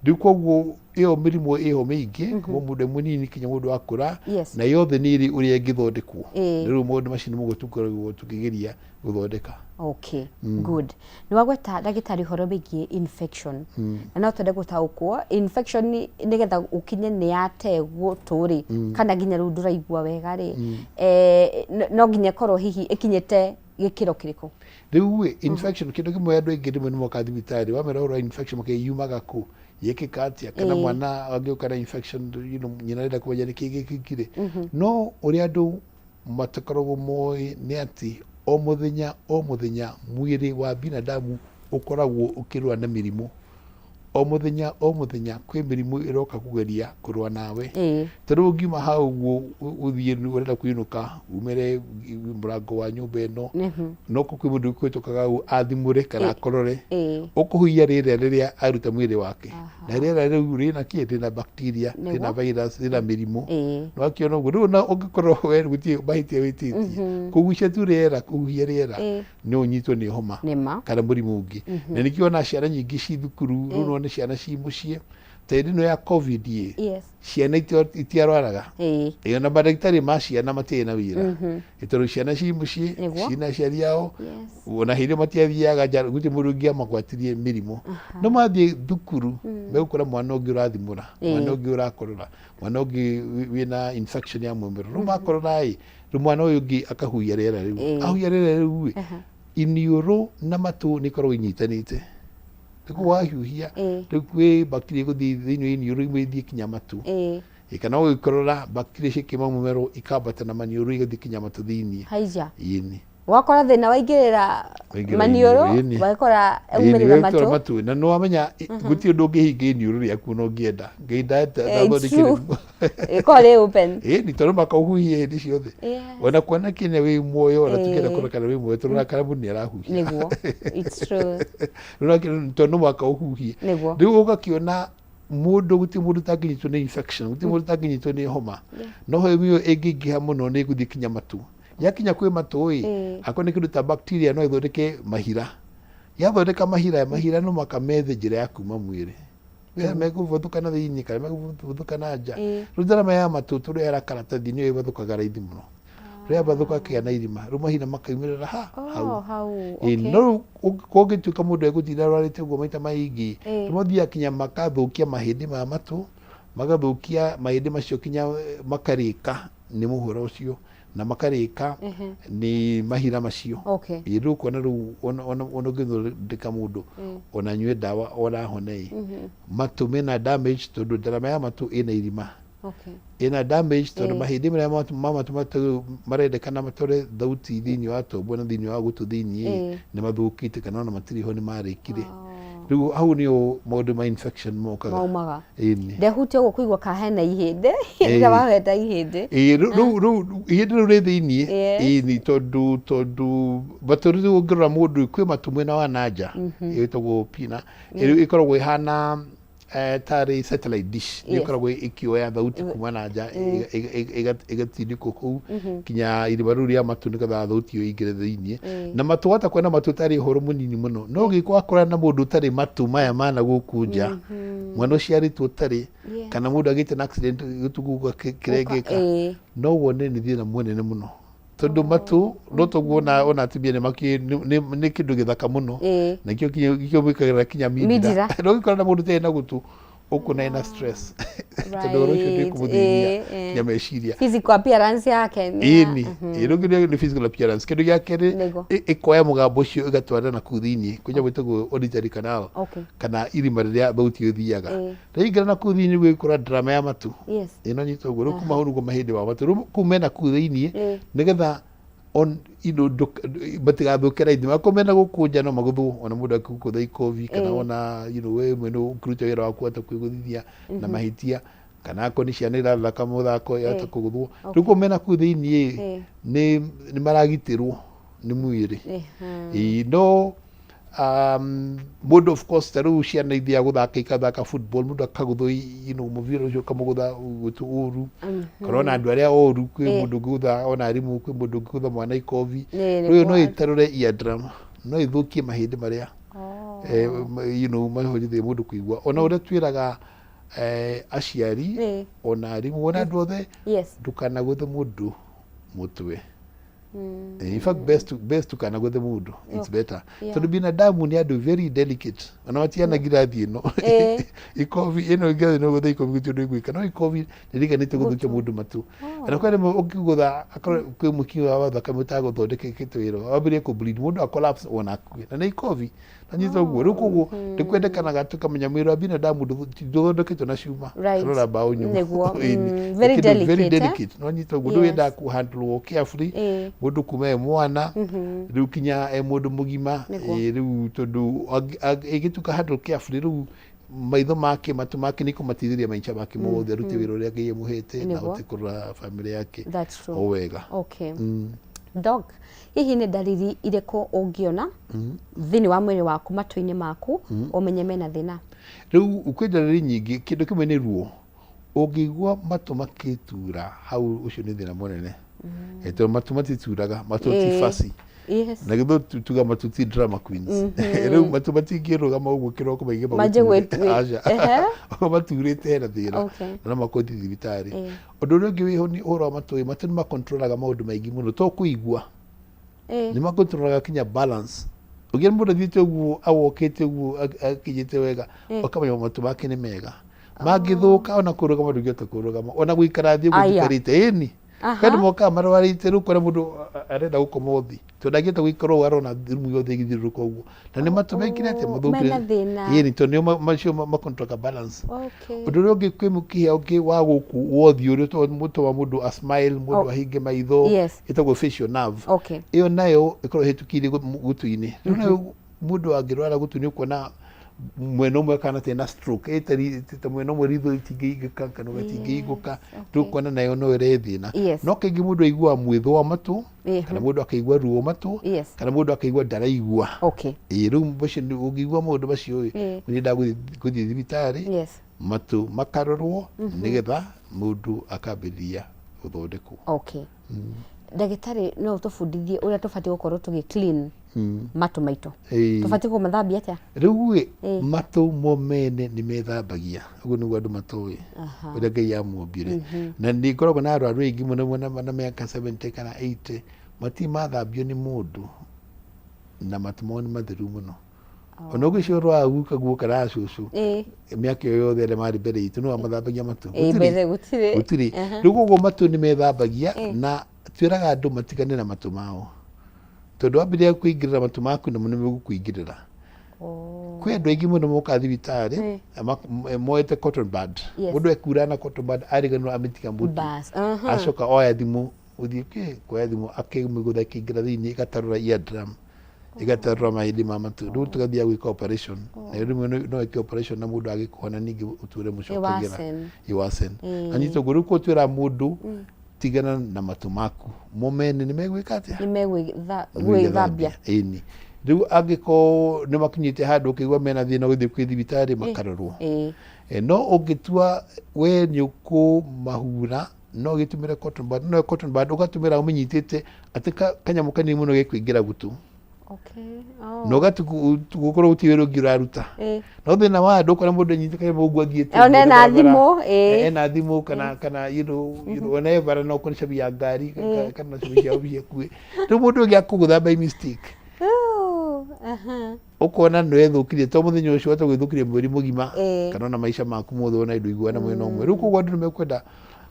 riu koguo iyo mirimo iho mingi kuma mundu munini kinya mundu akura na yothe niri uri ngithondekwo riu mundu macini mugutukoragwo tukigeria guthondeka good ni wagweta ndagitari horo bigie infection na no twende gutaukwo infection ni getha ukinye ni yategwo turi kana ginya ru nduraigua wega ri no ginya korwo hihi ikinyete gikiro kiriko riu infection kindu kimwe andu aingi rimwe ni moka thibitari wamerora infection makiyumaga ku yekikatia kana mwana agioka na infection nyina renda kumenya niki gikikire no uri andu matakoragwo moi ni ati o muthenya mwiri wa binadamu ukoragwo ukirwa na mirimu o muthenya kwi mirimu iroka kugeria kurwa nawe tondu ngiuma hau uthie urenda kwinuka umere murango wa nyumba ino no kwi mundu kwitukaga athimure kana akorore ukuhuia riria aruta mwiri wake na riria riu rina kiti na bacteria rina virus rina mirimu no akiona uguo riu na ungikorwo we gutie bahitie wititi kugucia tu riera kuhuia riera ni unyitwo ni homa kana murimu ungi na nikiona ciana nyingi ci thukuru runo ni ciana ci mucie tedi no ya covid ciana itiarwaraga iyo na madagitari ma ciana matina wira itoro ciana ci mucie cina ciari yao ona hiri matiathiaga guti murungia magwatirie mirimo no mathie thukuru megukora mwana ungi urathimura mwana ungi urakorora mwana ungi wina infection ya mwemero no makorora mwana uyu ungi akahuia riera riu ahuia riera riu inioro na matu ni korwo inyitanite Tiku wahiuhia tukwe bacteria guthi thini inioro imwe thie kinya matu ikana ugikorora bacteria cikima mumero ikambata na manioro igathi kinya matu thini haija ini wakora thina waingirira manioro wakora umirira matu na no amenya guti undu ngihinga inioro riaku no ngienda ngeida ndathondekire ikore open ni tondu makauhuhia hindi ciothe ona kuona kinya wi muoyo ona tukenda kora kana wi muoyo tondu karabu ni arahuhia niguo it's true tondu makauhuhia riu ugakiona mundu guti mundu tanginyitwo ni infection guti mundu tanginyitwo ni homa no ho mio engigiha muno ni guthi kinya matu yakinya kwi matu akone kindu ta bacteria no ithondeke mahira yathondeka mahira no makamethe njira ya kuma mwiri wea meguvuthuka na thiini kana meguvuthuka na nja rutara ya matu turi era karatathi ni ivuthukaga raithi muno ria vathuka kia na irima ru mahira makaimirira hau no kogituka mundu egutira rwarite guo maita maingi rumothia kinya makathukia mahindi ma matu magathukia mahindi macio kinya makarika ni muhura ucio na makarika ni mahira macio iru kona ru ono ngithondeka mundu ona nywe dawa ona honei matu mena damage tondu ndarama ya matu ina irima ina damage tondu mahindi matu marendekana matore thauti thini wa tombo na thini wa gutu thini ni mathukite kana ona matiri ho ni marikire riu hau ni maundu ma infection mokaga maumaga ndehutia uguo kuigua ka hena ihinde ira wahenda ihinde riu ihinde riu ri thini ni tondu baturi ungirora mundu kwi matu mwena wa nanja itagwo pina riu ikoragwo ihana tari satellite dish ni koragwo ikioya thauti kuma na nja igatindikwo kuu kinya iribaru ria matu ni katha thauti yo ingire thiini na matu hota kwena matu tari horo munini muno no gikwa akora na mundu tari matu maya mana gukunja mwana ciaritwo tari kana mundu agite na accident gutuguka kirengeka no wone ni thina munene muno tondu matu no toguona ona tibia ne maki ni kindu githaka muno na kio mwikagira kinya midira no gikora na mundu tena gutu ukuna ina stress tondu rocio ndi kumuthiria kinya meciria physical appearance yake ini irugire ni physical appearance kindu giake ikoya mugambo cio igatwara na kuthini kunya gwitagwo auditory canal kana irima riria thauti uthiaga riingana na kuthini gwikura drama ya matu ino nyito guru kuma huru mahindi wa matu kuma na kuthini nigetha on batigathukira indi makomena gukunja no maguthu ona mundu akukutha ikovi kana ona we mweno ukuruta wira waku atakwiguthithia na mahitia kana ko ni ciana irathaka muthako yata kuguthwo rikomena ku thiini ni maragitirwo ni mwiri no mundu of course taru ciana ithia guthaka ikathaka football mundu akaguthwo muvira ucio kamugutha gutu uru korona andu aria oru kwi mundu gutha ona arimu kwi mundu gutha mwana ikovi ruyo no itarure eardrum no ithukie mahindi maria mahojithie mundu kuigua ona uria twiraga aciari ona arimu ona andu othe ndukana guthe mundu mutwe in fact best to kana gothe mundu it's better to binadamu ni andu very delicate ona watiana girathi ino ikovi ino girathi no gothe ikovi gutyo ndiguika no ikovi ndirika nite guthukia mundu matu ana kwani ukigutha kwi mukiwa wa thaka mutago thondeke kitwiro wabire ku bleed mundu a collapse ona akue na ikovi na nyito guo rukugu ndikwendekanaga tukamenya mwiri wa binadamu nduthondeketwo na cuma rora bao nyumu very delicate no nyito guo ndwenda ku handle carefully mundu kuma mwana riu kinya mundu mugima riu tondu igituka handle carefully riu maitho make matu make niko matithiria maicha make mothe ruti wira uria ngai muhete na utikura family yake o wega Doc, hihi ni dalili ireko ungiona thini wa mwiri waku matu-ini maku umenye mena thina? Riu ukwi dalili nyingi kindu kimwe ni ruo ungigua matu makitura hau ucio ni thina munene eto matu matituraga matu tifasi na githo tuga matu ti drama queens riu matu matingirugama uguo kiroko maige aja maturite na thina na makoti thibitari undu uria ungi wiho ni uhoro wa matu ni makontrolaga maundu maingi muno to kuigua ni makontrolaga kinya balance ugia mundu thite uguo awokete uguo akijite wega akamenya matu make ni mega magithuka ona kurugama ndugiote kurugama ona guikara thie guikarite ini kandi moka marwarite ru kora mundu arenda gukomothi to ndagiete guikaro arona rumu yothe igithiruka uguo na ni matumekire ate mathukire yini to ni macio makontroka balance undu ri ungi kwimukihia ungi wa guku wothi uri to muto wa mundu a smile mundu ahinge maitho itagwo facial nerve iyo nayo ikoro hetukire gutu-ini riu nayo mundu angirwara gutu-ini ukona mweno mwe kana tena stroke etari mweno mwe ritho itingigika kana itingiguka tukona nayo no irethina no kingi mundu aigua mwitho wa matu kana mundu akaigua ruo matu kana mundu akaigua ndaraigua riu mbocio ungigua mundu bacio ni ndaguthi thibitari matu makarorwo nigetha mundu akabiria uthondekwo ndagitari no tufundithie uria tufati gukorwo tugi clean matu maito tufati kumathambia atia riu matu momene ni methambagia uguo niguo andu matoe uria ngai amuombire na ni ngoragwo na arwaru aingi muno na miaka 70 kana 80 mati mathambio ni mundu na matu mao ni matheru muno ona ugicio rwagu kaguo kana cucu miaka yothe aria mari mbere itu no amathambagia matu gutiri riu uguo matu ni methambagia na twiraga andu matigane na matu mao tondu wambire kuingirira matu maku na muno megukuingirira kwi andu aingi muno moka thibitari moete cotton bud mundu ekura na cotton bud ariganirwo amitiga mbuti acoka oya thimu uthie kuoya thimu akimigutha ikiingira thiini igatarura eardrum igatarura mahindi ma matu riu tugathia gwika operation na rimwe no eke operation na mundu agikuhona ningi uture mucokagira iwasen anyito guru ko twira mundu tigana na matu maku momene ni megwika atia ni megwithambia ini riu angiko ni makinyite handu ukigwa mena thina guthii kwithibitari makarorwo no ungitua we ni ukumahura no gitumire cotton bud no cotton bud ugatumira umenyitite ati kanyamu kanini muno gekwingira gutu no gatugukorwo utiwero ngiraruta no thina wa andu kana mundu nyite kana mungu agiete na thimu na thimu kana you know whenever no koni shabi ya ngari kana shabi ya ubi kue tu mundu ngiakugutha by mistake ukona no ethukirie to muthenya ucio atagwithukirie mweri mugima kana na maisha maku mothe ona indu igwana mwena umwe riu kugwa ndu mekwenda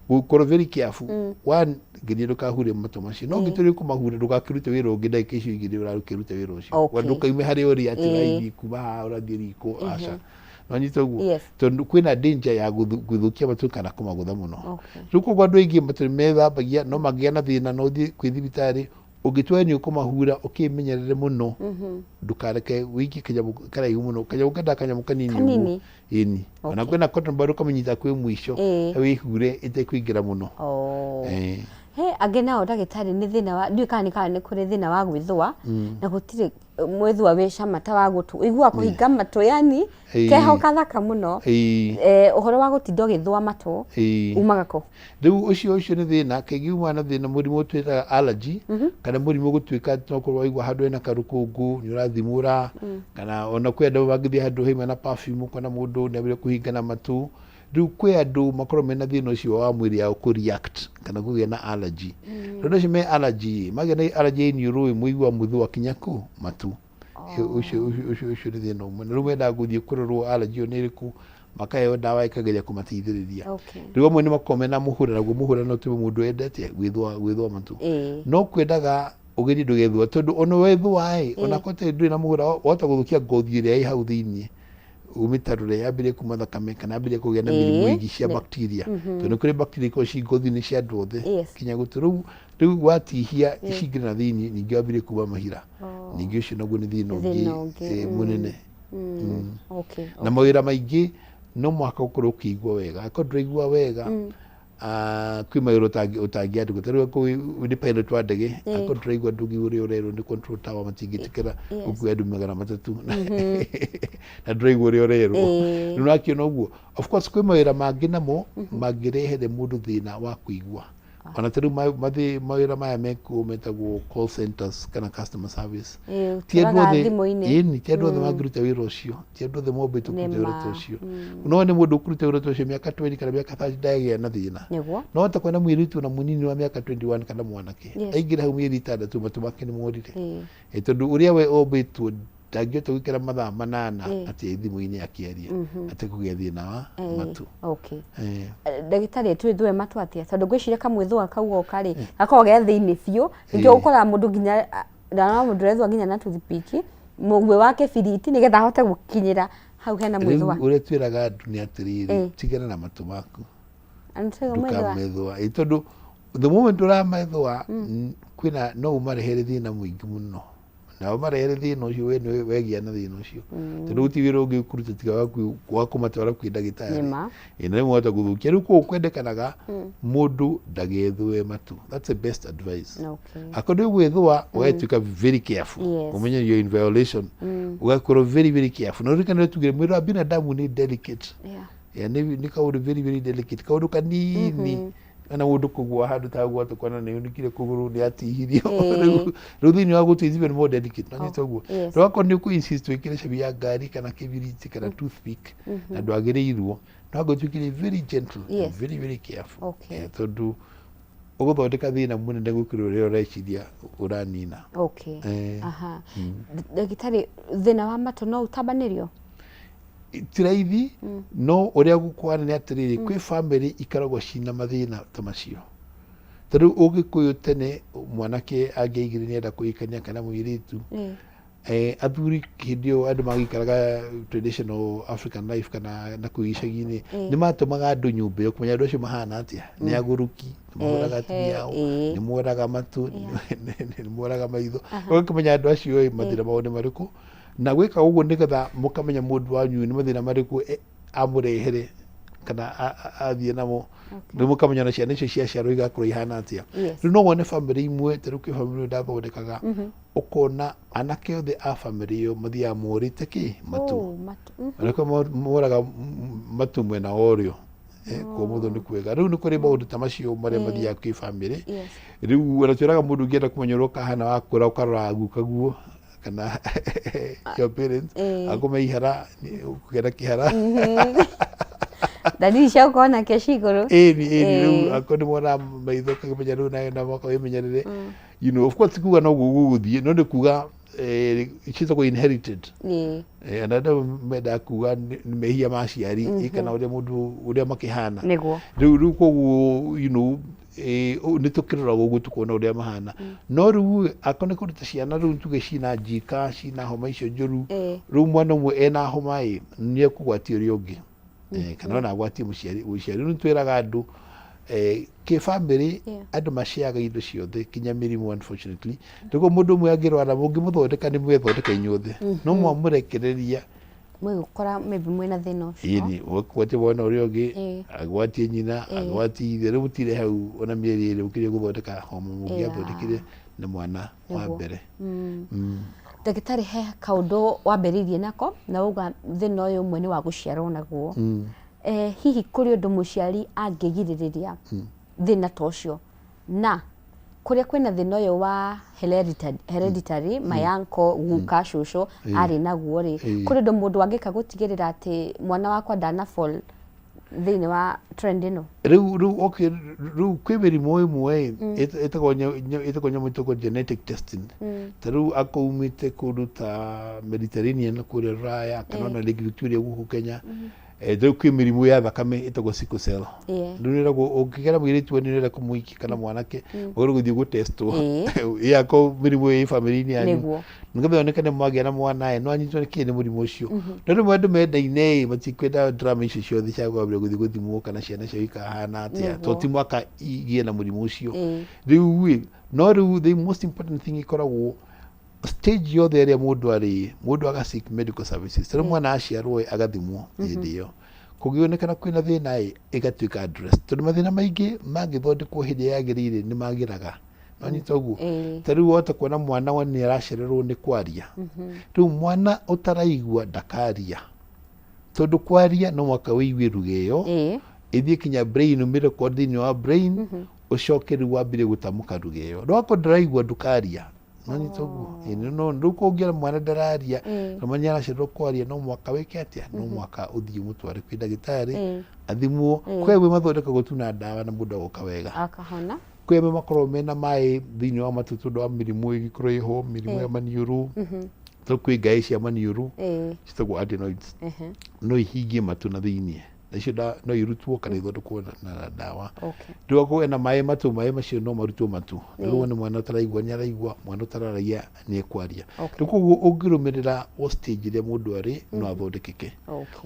gukorwo very careful one nginya ndukahure mato macio no ngituri kumahura ndugakirute wira ungi ndagika icio igiri urarukirute wira ucio ndukaime hari uri ati raithi kuma urathie riko aca no nyito guo tondu kwina danger ya guthukia matu kana kumagutha muno riu kugwa ndu ingi matu methambagia no magia na thina no thie kwithibitari ugitwa ni ukumahura ukimenyerere muno ndukareke wiki kanyamu karaihu muno kanyamu kada kanyamu kanini ini ona kwena cotton bud ukamenyita kwi mwisho wihure itekwingira muno agena ndagitari ni thina wa ndui kana kuri thina wa gwithwa na gutire mwithwa we cama ta wa gutu igua kuhinga matu yani keho kathaka muno uhoro wa gutinda githwa matu umaga ko riu ucio ni thina kegiuma na thina murimu twita allergy kana murimu gutwika no kurwa igua handu ena karukungu ni urathimura kana ona kwenda bagithia handu hima na perfume kana mundu nebire kuhinga na matu riu kwi andu makorwo mena thina ucio wa mwiri ya ku react kana kugia na allergy ndo cime allergy magia na allergy ni rui muigwa muthu wa kinyaku matu ucio ni thina umwe riu wenda guthie kurorwo allergy ni riku makayo dawa ikageria kumatithiriria riu amwe ni makome na muhura naguo muhura no tume mundu endete gwithwa matu no kwendaga ugeni ndugethwa tondu ono wethwa ona kote ndu na muhura wota guthukia ngothi ria i hau thiini umitarure yambire kuma thakame kana yambire kugia na mirimu ingi cia bacteria tondu kuri bacteria ko ci ngothi ni cia andu othe kinya guturu riu watihia icingire na thiini ningi yambire kuma mahira ningi ucio naguo ni thina ungi munene na mawira maingi no mwaka ukorwo ukigwa wega akorwo nduraigua wega kwi mawira utangiandikwo tarĩu ko ni pilot wa ndege akorwo nduraigua ndungi uria urerwo ni control tower matingitikira ukuo andu 300 na nduraigua uria urerwo riu nakiona uguo of course kwi mawira mangi namo mangirehere mundu thina wa kuigua ona tarĩu mawira maya mekuo metagwo call centers kana customer service ti andu othe mangiruta wira ucio ti andu othe mombĩtwo kũruta wĩra ucio no nĩ mũndũ ũkũruta wĩra ucio mĩaka 20 kana mĩaka 30 ndagĩa na thĩna no ta kwena mũirĩtu na mũnini wa mĩaka 21 kana mwanake aingĩra hau mĩeri 6 matu make nĩ morire tondũ ũrĩa we ombĩtwo ndangĩhota gwĩkĩra mathaa 8 atĩ thimũ-inĩ akĩaria atĩ kũgĩa thĩna wa matu ndagĩtarĩ twĩthũe matu atĩa tondũ ngwĩciria kamwĩthũa kau oka-rĩ gakoragwo ge thĩinĩ biũ ningĩ ũkoraga mũndũ nginya ndana mũndũ ũrethũa nginya na toothpick mũgwĩ wake biriti nĩgetha ahote gũkinyĩra hau hena mwĩthũa ũrĩa twĩraga andũ nĩ atĩrĩrĩ tigana na matu maku ndũkamethũa tondũ the moment ũramethũa kwĩna no ũmarehere thĩna mũingĩ mũno na marehere thina ucio we ni wegia na thina ucio tondu gutiwira ungi ukuruta tiga wa kumatwara kwi ndagitari ina ni mwata guthukia riu ko kwendekanaga mundu ndagethwe matu that's the best advice akodo gwethwa wetuka very careful umenye you're in violation ugakorwo very careful no rikana tugire mwira binadamu ni delicate ni kaundu very delicate kaundu kanini ana mundu kugwa handu ta gwa tukona ni unikire kuguru ni atihirio riu thini wa gutithibia ni more delicate na nitoguo rwako ni ku insist wikire shabi ya ngari kana kibiriti kana toothpick na ndwagirirwo no gutwikire very gentle very careful tondu uguthondeka thina munene gukiro rio reciria uranina ndagitari thina wa matu no utabanirio tiraithi no uria gukwana ni atiriri kwi family ikaragwo cina mathina ta macio tari ugikuyu tene mwanake angeigire ni enda kuikania kana muiritu athuri kindio andu magikaraga traditional African life kana na kuishagini ni matumaga andu nyumba yo kumenya andu acio mahana atia ni aguruki moraga tiao ni moraga matu ni moraga maitho ukamenya andu acio mathina mao ni mariku na gwika uguo nigetha mukamenya mundu wanyu ni mathina mariku amurehere kana athie namo nä må kamenya na ciana icio cia ciarwo igakorwo ihana atä rä no wone bamĩrĩ imwe tarä kä bamĩrĩ ndathondekaga ũkona anake othe a bamĩrĩ ĩyo mathiaga morĩte kä matu anake moraga matu mwena ũrĩo kwa mũthũ nĩ kwega rĩu nĩ kũrĩ maũndũ ta macio marĩa mathiaga kä bamĩrĩ rĩu ona twĩraga mũndũ ũngĩenda kũmenya ũrĩa ũkahana wakũra ũkarora gukaguo kana your parents akome ihara kugera kihara dalili cia uko na keshigoro rĩu akoni mwana maitho kagimenya rĩu na mako imenyerere you know of course kuga no guguthie no nĩ kuga citagwo inherited na ndio meda kuga nĩ mehia maciari ikana ũrĩa mũndũ ũrĩa makĩhana rĩu koguo you know nĩ tũkĩrora gũguo tukona ũrĩa mahana no rĩu akone kũruta ciana rĩu tuge cina njika cina homa icio njũru rĩu mwana ũmwe ena homa nĩ ekũgwatia ũrĩa ũngĩ kana ona agwatie mũciari rĩu twĩraga andũ kä bamĩrĩ andũ maciaga indo ciothe kinya mĩrimũ unfortunately ndĩguo mũndũ ũmwe angĩrwara mũngĩmũthondeka nĩ mwethondeka inyuothe no mwamũrekereria mwĩgũkora maybe mwĩna thĩna ũcio gwatie mwana ũrĩa ũngĩ agwatie nyina agwatie ithe rĩu mũtire hau ona mĩeri ĩrĩ ũkĩrĩa gũthondeka homa mũngĩathondekire na mwana wa mbere ndagĩtarĩ he kaũndũ wambĩrĩirie nako na uga thĩna ũyũ ũmwe nĩ wa gũciarwo naguo hihi kũrĩ ũndũ mũciari angĩgirĩrĩria thĩna ta ũcio na kũrĩa kwĩna thĩna ũyũ wa hereditary mayanko guka cũcũ arĩ naguo rĩ kũrĩ ũndũ mũndũ angĩka gũtigĩrĩra atĩ mwana wakwa ndana fall thĩinĩ wa trend ĩno rĩu kwĩ mĩrimũ ĩmwe ĩtagwo nyamũ ĩtagwo genetic testing ta rĩu akaumĩte kũndũ ta Mediterranean kũrĩa Rũraya kana ona Victoria gũkũ Kenya rĩu kwĩ mĩrimũ ya thakame ĩtagwo sickle cell rĩu nĩragwo ũngĩgera mũirĩtu nĩ ũrenda kũmũhikia kana mwanake ũgũrũ gũthiĩ gũtestwo yako mĩrimũ ĩ famĩlĩ-inĩ yanyu nĩgetha onekane mwagĩa na mwana no anyitwo nĩ kĩĩ nĩ mũrimũ ũcio no rĩmwe andũ mendaine matikwenda drama icio ciothe cia kwambĩrĩria gũthiĩ gũthimwo kana ciana ciao ikahana atĩa to ti mwaka igĩe na mũrimũ ũcio rĩu no rĩu the most important thing ikoragwo stage yothe ĩrĩa mũndũ aga seek medical services rĩu mwana aciarwo agathimwo hĩndĩ ĩyo kũngĩonekana kwĩna thĩna ĩgatuĩka address tondũ mathĩna maingĩ mangĩthondekwo hĩndĩ yagĩrĩire nĩ magĩraga no nyita ũguo ta rĩu wota kuona mwana nĩ aracererwo nĩ kwaria rĩu mwana ũtaraigua ndakaria tondũ kwaria no mwaka wĩigue ruga ĩyo ĩthiĩ kinya brain ũmĩrekodi thĩinĩ wa brain ũcoke rĩu wambire gũtamũka ruga ĩyo no akorwo ndaraigua ndũkaria no nyita ũguo no rĩu kũngĩra mwana ndararia kamanya aracererwo kwaria no mwaka wĩke atĩa no mwaka ũthiĩ mũtware kwĩ ndagĩtarĩ athimwo kwĩ mathondekagwo tu na ndawa na mũndũ agoka wega akahona kwĩ amwe makoragwo mena maĩ thĩinĩ wa matũ tondũ wa mĩrimũ ĩgĩkorwo ĩho mĩrimũ ya maniũrũ to kwĩ ngaĩ cia maniũrũ citagwo adenoids no ihingie matũ na thĩinĩ icio no irutwo kana ithondekwo na ndawa rĩu akorwo ena maĩ macio no marutwo matũ rĩu nĩ mwana ũtaraigua nĩ araigua mwana ũtararagia nĩ ekwaria rĩu koguo ũngĩrũmĩrĩra o stage ĩrĩa mũndũ arĩ no athondekeke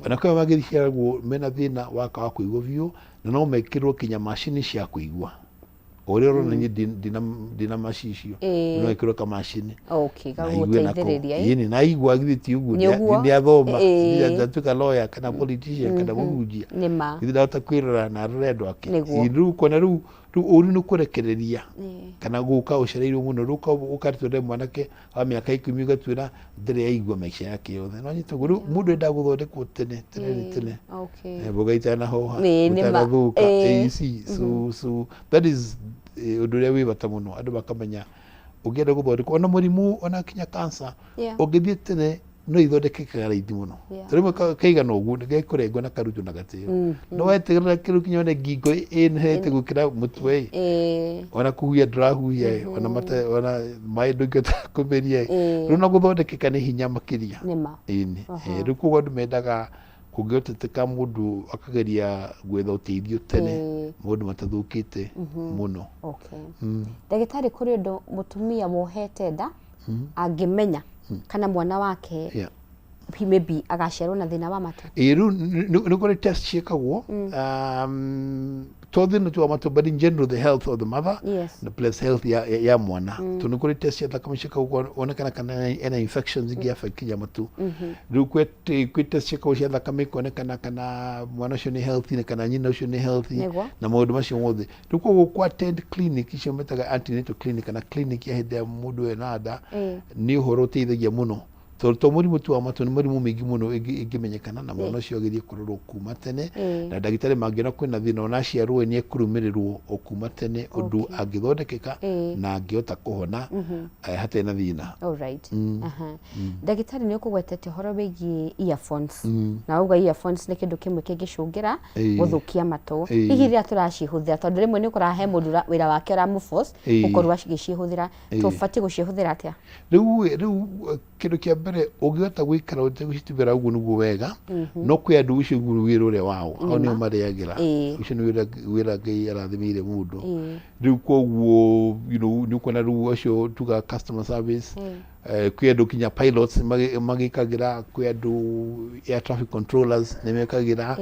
ona kwĩ magĩciaragwo mena thĩna wa kwaga kũigua biũ na no mekĩrwo kinya macini cia kũigua ũrĩa ũrona niĩ ndina macicio no ĩkĩrwo kamacini na aigua githĩti ũguo nĩ athoma ndatuĩka lawyer kana politician kana mũhunjia githĩ ndahota kwĩrora na arore andũ ake rĩu kuona rĩu ũru nĩ kũrekereria kana gũka ũcereirwo mũno rĩu ũkarutwo mwanake wa mĩaka 10 ũgatuĩra ndĩrĩ aigua maica yake yothe no nyita rĩu mũndũ endaga gũthondekwo tene mboga itanahoha itanathũka so that is ũndũ ũrĩa wĩ bata mũno andũ makamenya ũngĩenda gũthondekwo ona mũrimũ ona kinya cancer ũngĩthiĩ tene no ithondekekaga raithi mũno rĩmwe kaigana ũguo gĩkũrengwo na karutu na gatĩo no weterera kĩrũ kinya one ngingo ĩnĩhete gũkĩra mũtwe ona kũhuhia ndũrahuhia ona maĩ ndũngĩhota kũmeria rĩu na gũthondekeka nĩ hinya makĩria rĩu koguo andũ mendaga kũngĩhoteteka mũndũ akageria gwetha ũteithio tene mũndũ matathũkĩte mũno ndagĩtarĩ kũrĩ ũndũ mũtumia wohete nda angĩmenya kana mwana wake maybe agaciarwo na thĩna wa matũ rĩu nĩ kũrĩ test ciĩkagwo tothino tu amatu but in general the health of the mother na plus health ya mwana tunukuri test ya takamishika onekana kana ena infections ingi affect ya matu ru kwete test ya kwa takamiko onekana kana mwana shoni healthy na kana nyina shoni healthy na modu mashi wothe ruko kwa attend clinic isho metaga antenatal clinic na clinic ya hede mudu enada ni horote ithagia muno to muri mutu wa matu ni muri mumigi muno igimenyekana na mwana cio githie kurorwo kuma tene na dagitari mangiona kwina thina ona ciarwo ni ekurumirirwo okuma tene undu angithondekeka na angiota kuhona hata na thina. All right. Dagitari ni ukugwetete horo wigi earphones na uga earphones ni kindu kimwe kingicungira guthukia matu igiria turacihuthira tondu rimwe ni kurahe mundu wira wake ora muforce ukorwa cigicihuthira tufati gucihuthira atia riu kindu kia mbere ugiota gwikara utegusitubira ugu nugu wega no kwi andu ucio wira uria wao au ni mariagira ucio ni wira Ngai arathimire mundu riu koguo ni kuna riu ucio tuga customer service kwi andu kinya pilots magikagira kwi andu air traffic controllers nemekagira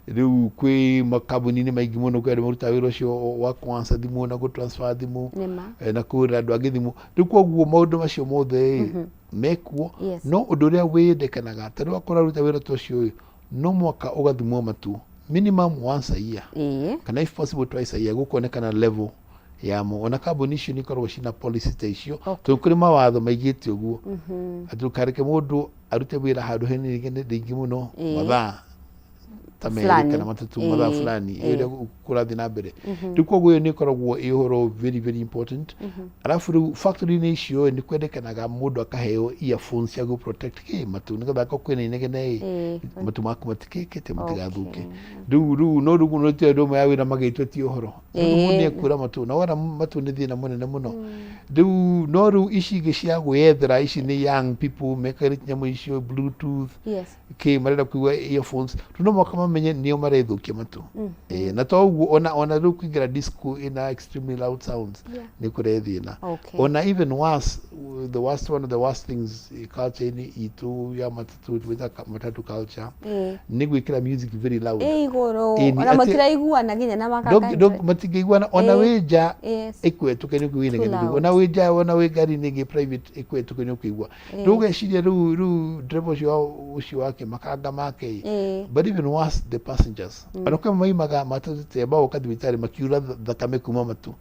riu kwi makabuni ni maingi muno kwi andu maruta wira ucio wa kwanza thimu na go transfer thimu na kuri andu agithimu riu koguo maundu macio mothe mekuo no undu uria wendekanaga tari akora ruta wira tocio no mwaka ugathimwo matu minimum once a year kana if possible twice a year gukonekana level yamo ona kaboni cio ni korwo cina policy station to kuri mawatho maigite uguo atukareke mundu arute wira handu heni ringi muno mathaa tameri kana matatu mathaa fulani ile kurathi na mbere ndiko guyo ni koragwo ihoro very very important alafu factory ni cio ni kwendekanaga mundu akaheo earphones ya go protect ke matu ni kadaka kwena inegene matu maku matikekete mutigathuke ru no ru no te ndo mayawe na magitwe ti ohoro ni kura matu na wara matu ni thina munene muno ru no ru icige cia gwethera ici ni young people mekari nyamu icio bluetooth ke marenda kuigwa earphones no makama menye nio marethukia matu na to ona ru kuingira disco ina extremely loud sounds ni kurethina ona even worse the worst one of the worst things culture ni itu ya matatu matatu culture ni gwikira music very loud igoro ona matiraigua na ginya na makaka dog matigeigua ona weja ekwetu kene kuwine kene ona weja ona we gari ni private ekwetu kene kuigua doga shiria ru driver ucio wake makanga make but even worse the passengers anokwa maimaga matatu te bao kadibitari makiura thakame kuma matu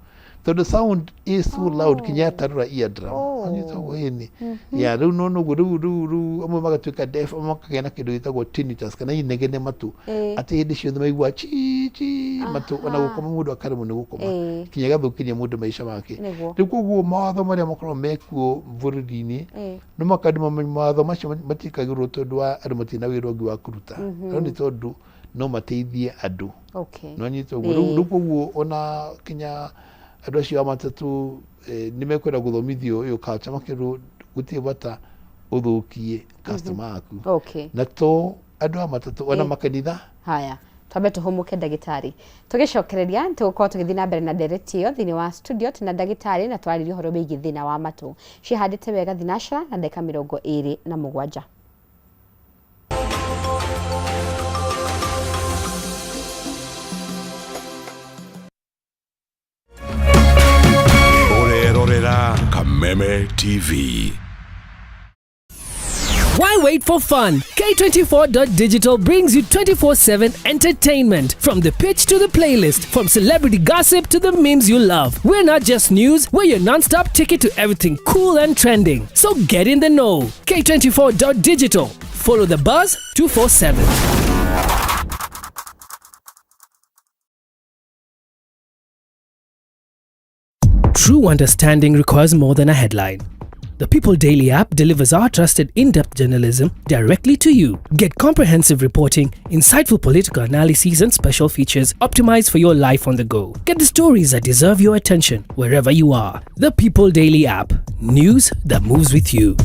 so the sound is so loud kinyata ra eardrum anito weni ya ru no ru amwe magatuika deaf amakagena kindu gitagwo tinnitus kana inegene matu ati hindi cio maigua chi matu ona gukoma mundu akari mundu gukoma kinyaga thukinya mundu maisha make riko guo mawatho maria makorwo mekuo burudi-ini no makadima mawatho macio matikagirwo tondu wa andu matina wira ungi wa kuruta ni tondu no mateithie andu no nyito guo ona kinya andu acio matatu nimekwenda guthomithio uyu culture makiru gutie bata uthukie customer aku na to andu matatu ona makanitha haya twabe tuhumuke dagitari tugicokereria tugukorwo tugithi na mbere na ndereti iyo thini wa studio tina dagitari na twaririe horo beigi thina wa matu cihandite wega thinashara na ndeka 27. Kameme TV. Why wait for fun? K24.digital brings you 24/7 entertainment. From the pitch to the playlist, from celebrity gossip to the memes you love. We're not just news, we're your non-stop ticket to everything cool and trending. So get in the know. K24.digital. Follow the buzz 247. True understanding requires more than a headline. The People Daily app delivers our trusted in-depth journalism directly to you. Get comprehensive reporting, insightful political analyses and special features optimized for your life on the go. Get the stories that deserve your attention wherever you are. The People Daily app. News that moves with you.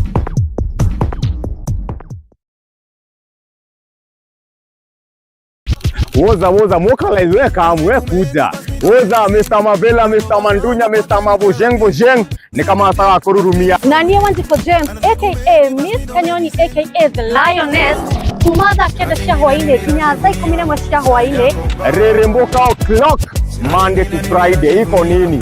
Woza mwokalaiweka mwe kuja. Woza Mr. Mavela, Mr. Mandunya, Mr. Mabujeng ni kama ataka kururumia. Nania Wanjiko James aka Miss Kanyoni aka The Lioness kumadha kenda cia hwaine kinya thaa 11 cia hwaine Reremboka o'clock Monday to Friday iko nini?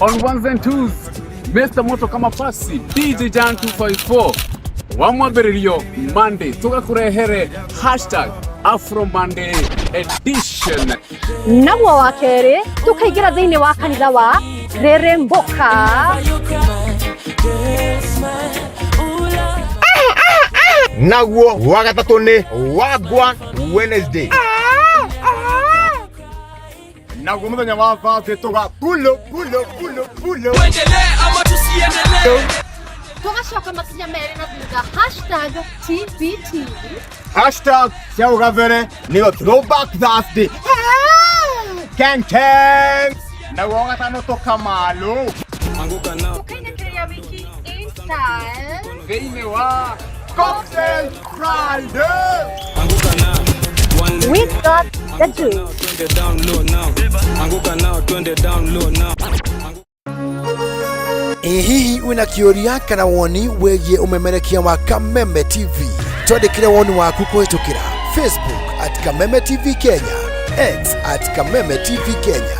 On ones and twos, Mr. Moto kama pasi, DJ Jan 254. Wamwabererio Monday, toka kurehere #Afro Monday edition. Naguo wa kere, tukaigira thiini wa kanitha wa Reremboka. Naguo wa gatatu ni Wagwan Wednesday. Naguo muthenya wa Thursday toga pulo. Tuendelee ama tusiendelee? Tugacoka makinya mere na thutha #TBT. #Ciaugavere niyo Throwback Thursday. Ken. Naguo wa gatano toka malo. Anguka nao. Tukaindekerea wiki in style. Thĩinĩ wa Cocktail Friday. We got the juice. Hihi wina kĩũria kana woni wĩgiĩ umemerekia wa Kameme TV? Twandĩkĩre woni waku kũhĩtũkĩra Facebook @Kameme TV Kenya, X @Kameme TV Kenya,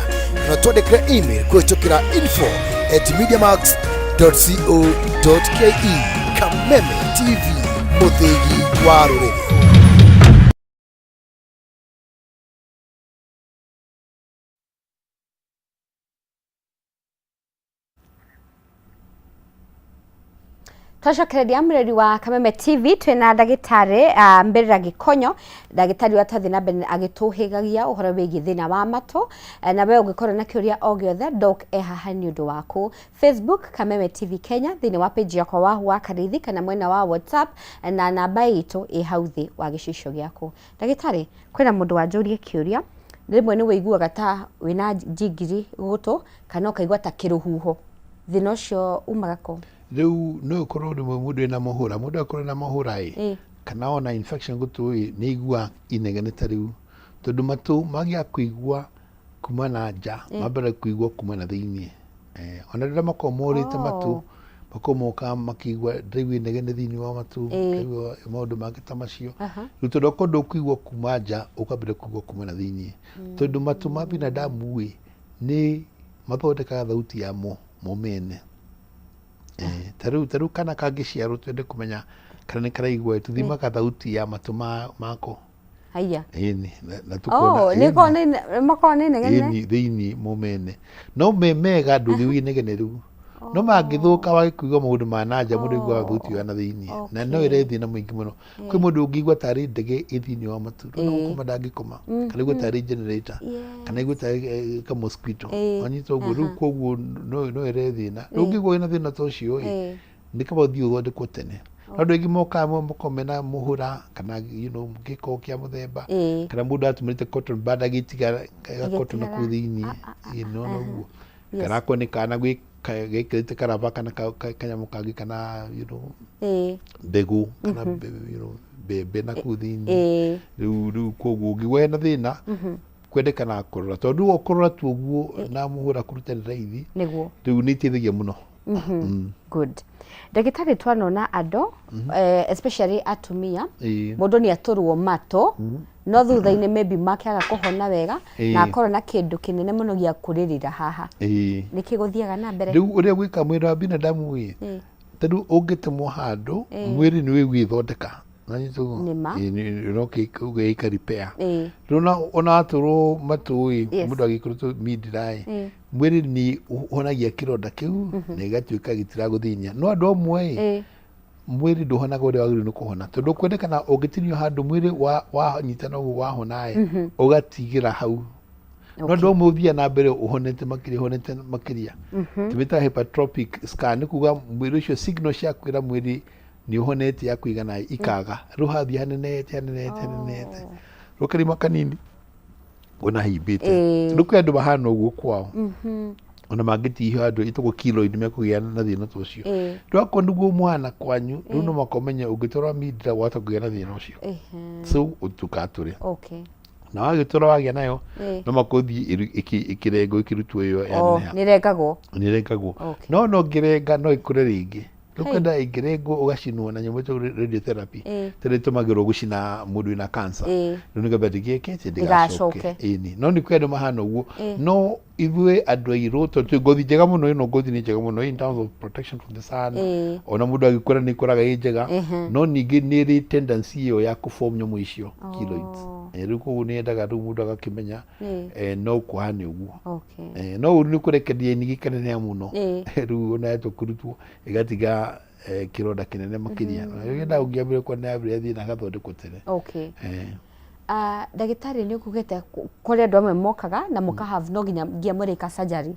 na twandĩkĩre email kũhĩtũkĩra info@mediamax.co.ke. Kameme TV, mũthĩgi wa rũrĩrĩ. Twacokereria mreri wa Kameme TV twina ndagitari Mbirira Gikonyo, ndagitari wa tathi na mbere agituhigagia uhoro wigi thina wa mato, na we ungikorwo na kiuria o giothe doc haha ni undu waku. Facebook Kameme TV Kenya, thini wa page yakwa wa Karithi kana mwena wa WhatsApp, na namba itu hauthi wa gicisho giaku. Ndagitari, kwina mundu wanjurie kiuria, rimwe ni wiguaga ta wina jingiri gutu kana ukaigua ta kiruhuho, thina ucio umaga ko? Riu no ukorwo rimwe mundu ena muhura, mundu akorwo na muhura kana ona infection gutu ni igua inegeneta riu, tondu matu magia kuigua kuma na nja mabere kuigua kuma na thiini. Ona rira makomorite matu makomoka makigua riu inegene thiini wa matu, kaigua maundu mangĩ ta macio. Riu tondu kondo kuigua kuma nja ukambere kuigua kuma na thiini, tondu matu ma binadamu ni mathondekaga thauti ya mo mene. Taru kana kangĩciarwo twende kumenya kana nĩ karaigua, tuthimaga thauti ya matu mako. Haya. Na tukona makone negene thiini mumene no memega ndũthi inegene rĩu no mangĩthũka wagĩkũigua maũndũ ma nanja mũndũ aiguaga thauti ya na thiini, na no ĩrethi na mũingĩ mũno. Kwĩ mũndũ ũngĩigua tarĩ ndege ĩthiini wa matu, no gũkoma ndangĩkoma, kana igua tarĩ generator, kana igua tarĩ ka mosquito anyita ũguo. Rĩu koguo no ĩrethi na ũngĩigua wĩna thĩna ta ũcio nĩ kaba ũthiĩ ũthondekwo tene. Andũ aingĩ mokaga makome na mũhũra kana gĩko kĩa mũthemba, kana mũndũ atumĩrĩte cotton bud agĩtiga cotton nakũu thiini noguo, kana akorwo nĩ kana gĩkĩrĩte karaba kana kanyamũ kangĩ kana mbegũ kana mbembe nakũu thiini. Rĩu koguo ũngĩgua hena thĩna kwendekana kũrora, tondũ ũkũrora tu ũguo na mũhũra kũruta nĩ raithi, rĩu nĩ iteithagia mũno. Good. Ndagitari twanona ando especially atumia mundu ni aturwo mato no thutha-ini maybe makiaga kuhona wega na akorwo na kindu kinene muno gia kuririra haha niki guthiaga na mbere. Riu uria gwika mwiri wa binadamu tondu ungitemwo handu mwiri ni wigwithondeka ugeika repair. Riu ona aturwo matu mundu agikuruto mid-dry mwiri ni uhonagia kironda kiu na igatuika gitiraguthinia. No andu amwe mwiri nduhonaga uria wagĩrĩirwo nĩ kũhona, tondu kwendekana ũngĩtinio handu mwiri wanyitana ũguo wahona ũgatigira hau. No andũ amwe ũthia na mbere ũhonete makĩria tũmĩtaga hypertrophic scan, nĩ kuga mwiri ũcio signal cia kwĩra mwiri nĩ ũhonete ya kũigana ikaga, rĩu hathi hanenete rũkarima kanini ona himbĩte. Tondũ kwĩ andũ mahana ũguo kwao ona mangĩtihio andũ itũgwo kilo-inĩ mekũgĩa na thĩna ta ũcio. Rĩu akorwo nĩguo mũhana kwanyu rĩu no makomenya ũngĩtwara midra wata kũgĩa na thĩna ũcio, so ũtukatũre. na wagĩtũra wagĩa nayo no makothi ikirengo ikirutwo iyo ya nirengagwo no ngĩrenga no ikure ringi tukenda ingĩrengwo ũgacinwo na nyamũ ta radiotherapy tĩrĩ tumagĩrwo gũcina mũndũ na cancer no nĩgetha ndĩgĩke ndigacoke ĩni no nĩ kwenda mahana ũguo no ithuĩ andũ airũ tondũ ngothi njega mũno ĩno ngothi nĩ njega mũno in terms of protection from the sun ona mũndũ agĩkũra nĩ ikũraga ĩ njega no ningĩ nĩ ĩrĩ tendency iyo ya kũform nyamũ icio keloids rĩu koguo nĩ endaga rĩu mũndũ agakĩmenya no kũhane ũguo no ũru nĩ kũrekeria ningĩ kanene mũno rĩu ona tũkũrutwo ĩgatiga kironda kinene makiria yenda ungiambire kwa na average na gathondekwo tene ndagĩtarĩ nĩ ukugĩte kũrĩa andũ amwe mokaga na have no nginya mũrĩka surgery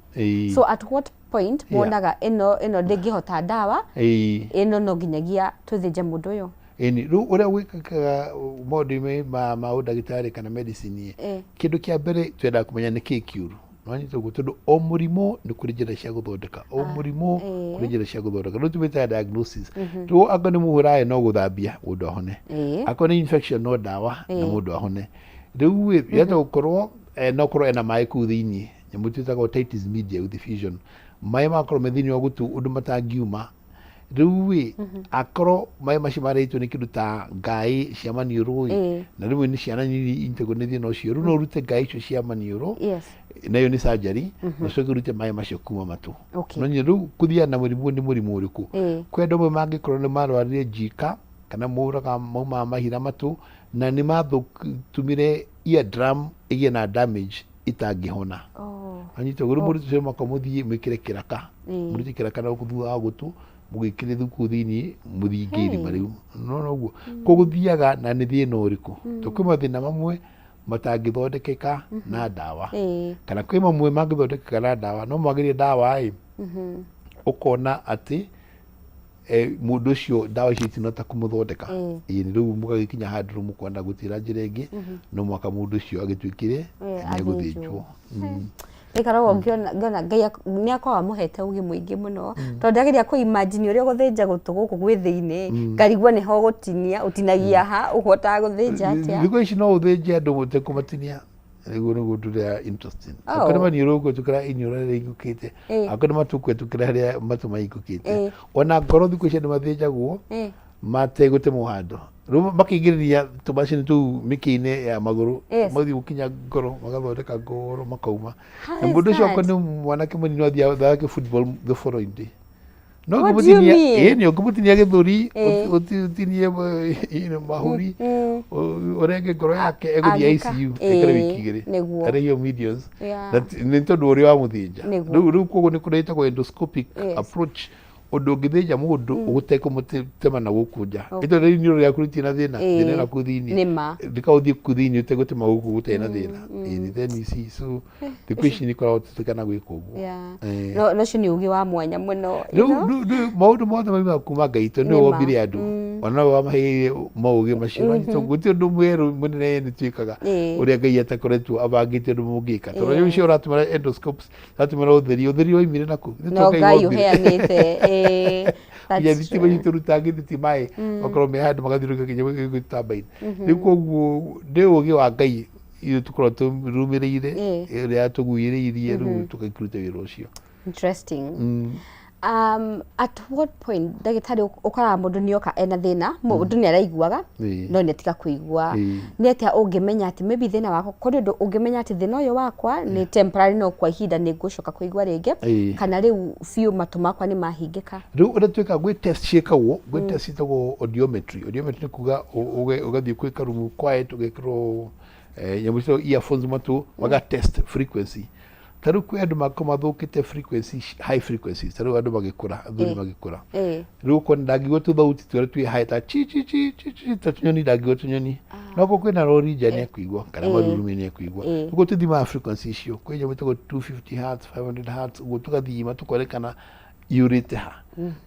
so at what point monaga ĩno ndĩngĩhota ndawa ĩno no nginyagia tũthĩnje mũndũ ũyũ ĩni rĩu ũrĩa wĩkaga maũndũ ma ũndagĩtarĩ kana medicine kĩndũ kĩa mbere twenda kũmenya nĩ kĩĩ kĩũru Nwanyi tondũ o mũrimũ nĩ kũrĩ njĩra cia gũthondeka o mũrimũ kũrĩ njĩra cia gũthondeka no tumĩta diagnosis tu anga nĩ mũhũrae no gũthambia mũndũ ahone akwa nĩ infection no dawa na mũndũ ahone rĩu yata gũkorwo no korwo ena maĩ kũu thĩinĩ nyamũ twĩtaga otitis media with diffusion maĩ makorwo me thĩinĩ wa gũtu ũndũ matangiuma rĩu akorwo maĩ macio marĩtwo nĩ kĩndũ ta ngai cia maniũrũ na rĩmwe nĩ ciana nyinyi integwo nĩ thĩna ũcio rĩu no ũrute ngai icio cia maniũrũ nayo nĩ surgery na coke ũrute maĩ macio kuma matũ no rĩu kũthia na mũrimũ nĩ mũrimũ ũrĩkũ kwĩ andũ amwe mangĩkorwo nĩ marwarire njika kana mũraga mauma mahira matũ na nĩ mathũkũmire eardrum ĩgĩe na damage itangĩhona anyita gũrũ mũrutwo cio makamũthiĩ mwĩkĩre kĩraka mũrutĩ kĩraka na gũthua gũtũ mũgĩkĩre thuku thĩinĩ mũthingĩri mariu no guo kũgũthiaga na nĩ thĩna ũrĩkũ kwĩ mathĩna mamwe matangĩthondekeka na ndawa kana kwĩ mamwe mangĩthondekeka na ndawa no mwagĩrie ndawa ũkona atĩ mũndũ ũcio ndawa icio itinota kũmũthondeka ĩni rĩu mũgagĩkinya handũ mũkwenda gũtĩra njĩra ĩngĩ no mwaka mũndũ ũcio agĩtuĩkire nĩegũthĩnjwo ikaragwo ngĩona Ngai nĩ akoragwo amũhete ũgĩ mũingĩ mũno tondũ ndageria kũ imagine ũrĩa gũthĩnja gũtũ gũkũ gwĩ thĩinĩ ngarigwo nĩho gũtinia ũtinagia ha ũhotaga gũthĩnja atĩa thikũ ici no ũthĩnje andũ mũtekũmatinia nĩguo nĩguo ndũrĩa interesting akorwo maniũrũ gũtukĩra iniũrũ rĩrĩa ingũkĩte akorwo matukũ tukĩra harĩa matũ maingũkĩte ona ngoro thikũ ici andũ mathĩnjagwo mategũtemwo handũ rĩu makĩingĩrĩria tũmacini tũu mĩkĩ-inĩ ya magũrũ mathiĩ gũkinya ngoro magathondeka ngoro makauma na mũndũ ũcio akorwo nĩ mwanake mũnini athiaga thake football the following day no ngũmũtinia nĩ ngũmũtinia gĩthũri ũtinie mahuri ũrenge ngoro yake egũthiĩ ICU ekare wiki igĩrĩ arĩhio millions nĩ tondũ ũrĩa wamũthĩnja rĩu koguo nĩ kũrehitagwo endoscopic approach ũndũ ũngĩthĩnja mũndũ ũgũtekũmũtema na gũkũ nja ĩtondũ rĩu iniũrũ rĩaku rĩtirĩ na thĩna na kũu thĩinĩ ndĩkaũthiĩ kũu thĩinĩ ũtegũtema gũkũ gũtarĩ na thĩna then you see so thikũ ici nĩ koragwo tũtĩkana gwĩka ũguo no ũcio nĩ ũgĩ wa mwanya mũno rĩu maũndũ mothe maumaga kuma Ngai tondũ nĩwe wombire andũ ona we wamaheire maũgĩ macio gũtirĩ ũndũ mwerũ mũnene nĩ twĩkaga ũrĩa Ngai atakoretwo abangĩte ũndũ mũngĩka tondũ rĩu icio ũratũmĩra endoscopes ũratũmĩra ũtheri woimire nakũ no Ngai ũheanĩte ya thitima citũ rutangĩ thitima okorwo me handũ magathiũrũrũka kinya gĩtamba-inĩ rĩu koguo nĩ ũgĩ wa Ngai tũkorwo tũrũmĩrĩire ũrĩa tũguĩrĩirie rĩu tũgakĩruta wĩra ũcio interesting at what point ndagĩtarĩ ũkoraga mũndũ nĩoka ena thĩna mũndũ nĩ araiguaga no nĩatiga kũigua nĩ atĩa ũngĩmenya atĩ maybe thĩna wako kũrĩ ũndũ ũngĩmenya atĩ thĩna ũyũ wakwa nĩ temporary no kwa ihinda nĩ ngũcoka kũigua rĩngĩ kana rĩu biũ matũ makwa nĩ mahingĩka rĩu ũrĩa twĩkaga gwĩ test ciĩkagwo gwĩ test ciĩtagwo audiometry nĩ kuga ũgathiĩ gwĩ karumu quiet ũgekĩrwo nyamũ icio earphones matũ maga test frequency tarĩu kwĩ andũ makorwo mathũkĩte frequency high frequencies tarĩu andũ magĩkũra athuri magĩkũra rĩu ũkona ndangĩigua tũthauti tũrĩa twĩ high ta chi chi chi chi ta tũnyoni ndangĩigua tũnyoni no gũkũ kwĩna rori nja nĩ ekũigua kana marurumĩ nĩ ekũigua ũguo tũthimaga frequency icio kwĩ nyamũ ĩtagwo 250 hertz 500 hertz ũguo tũgathima tũkonekana yurĩte ha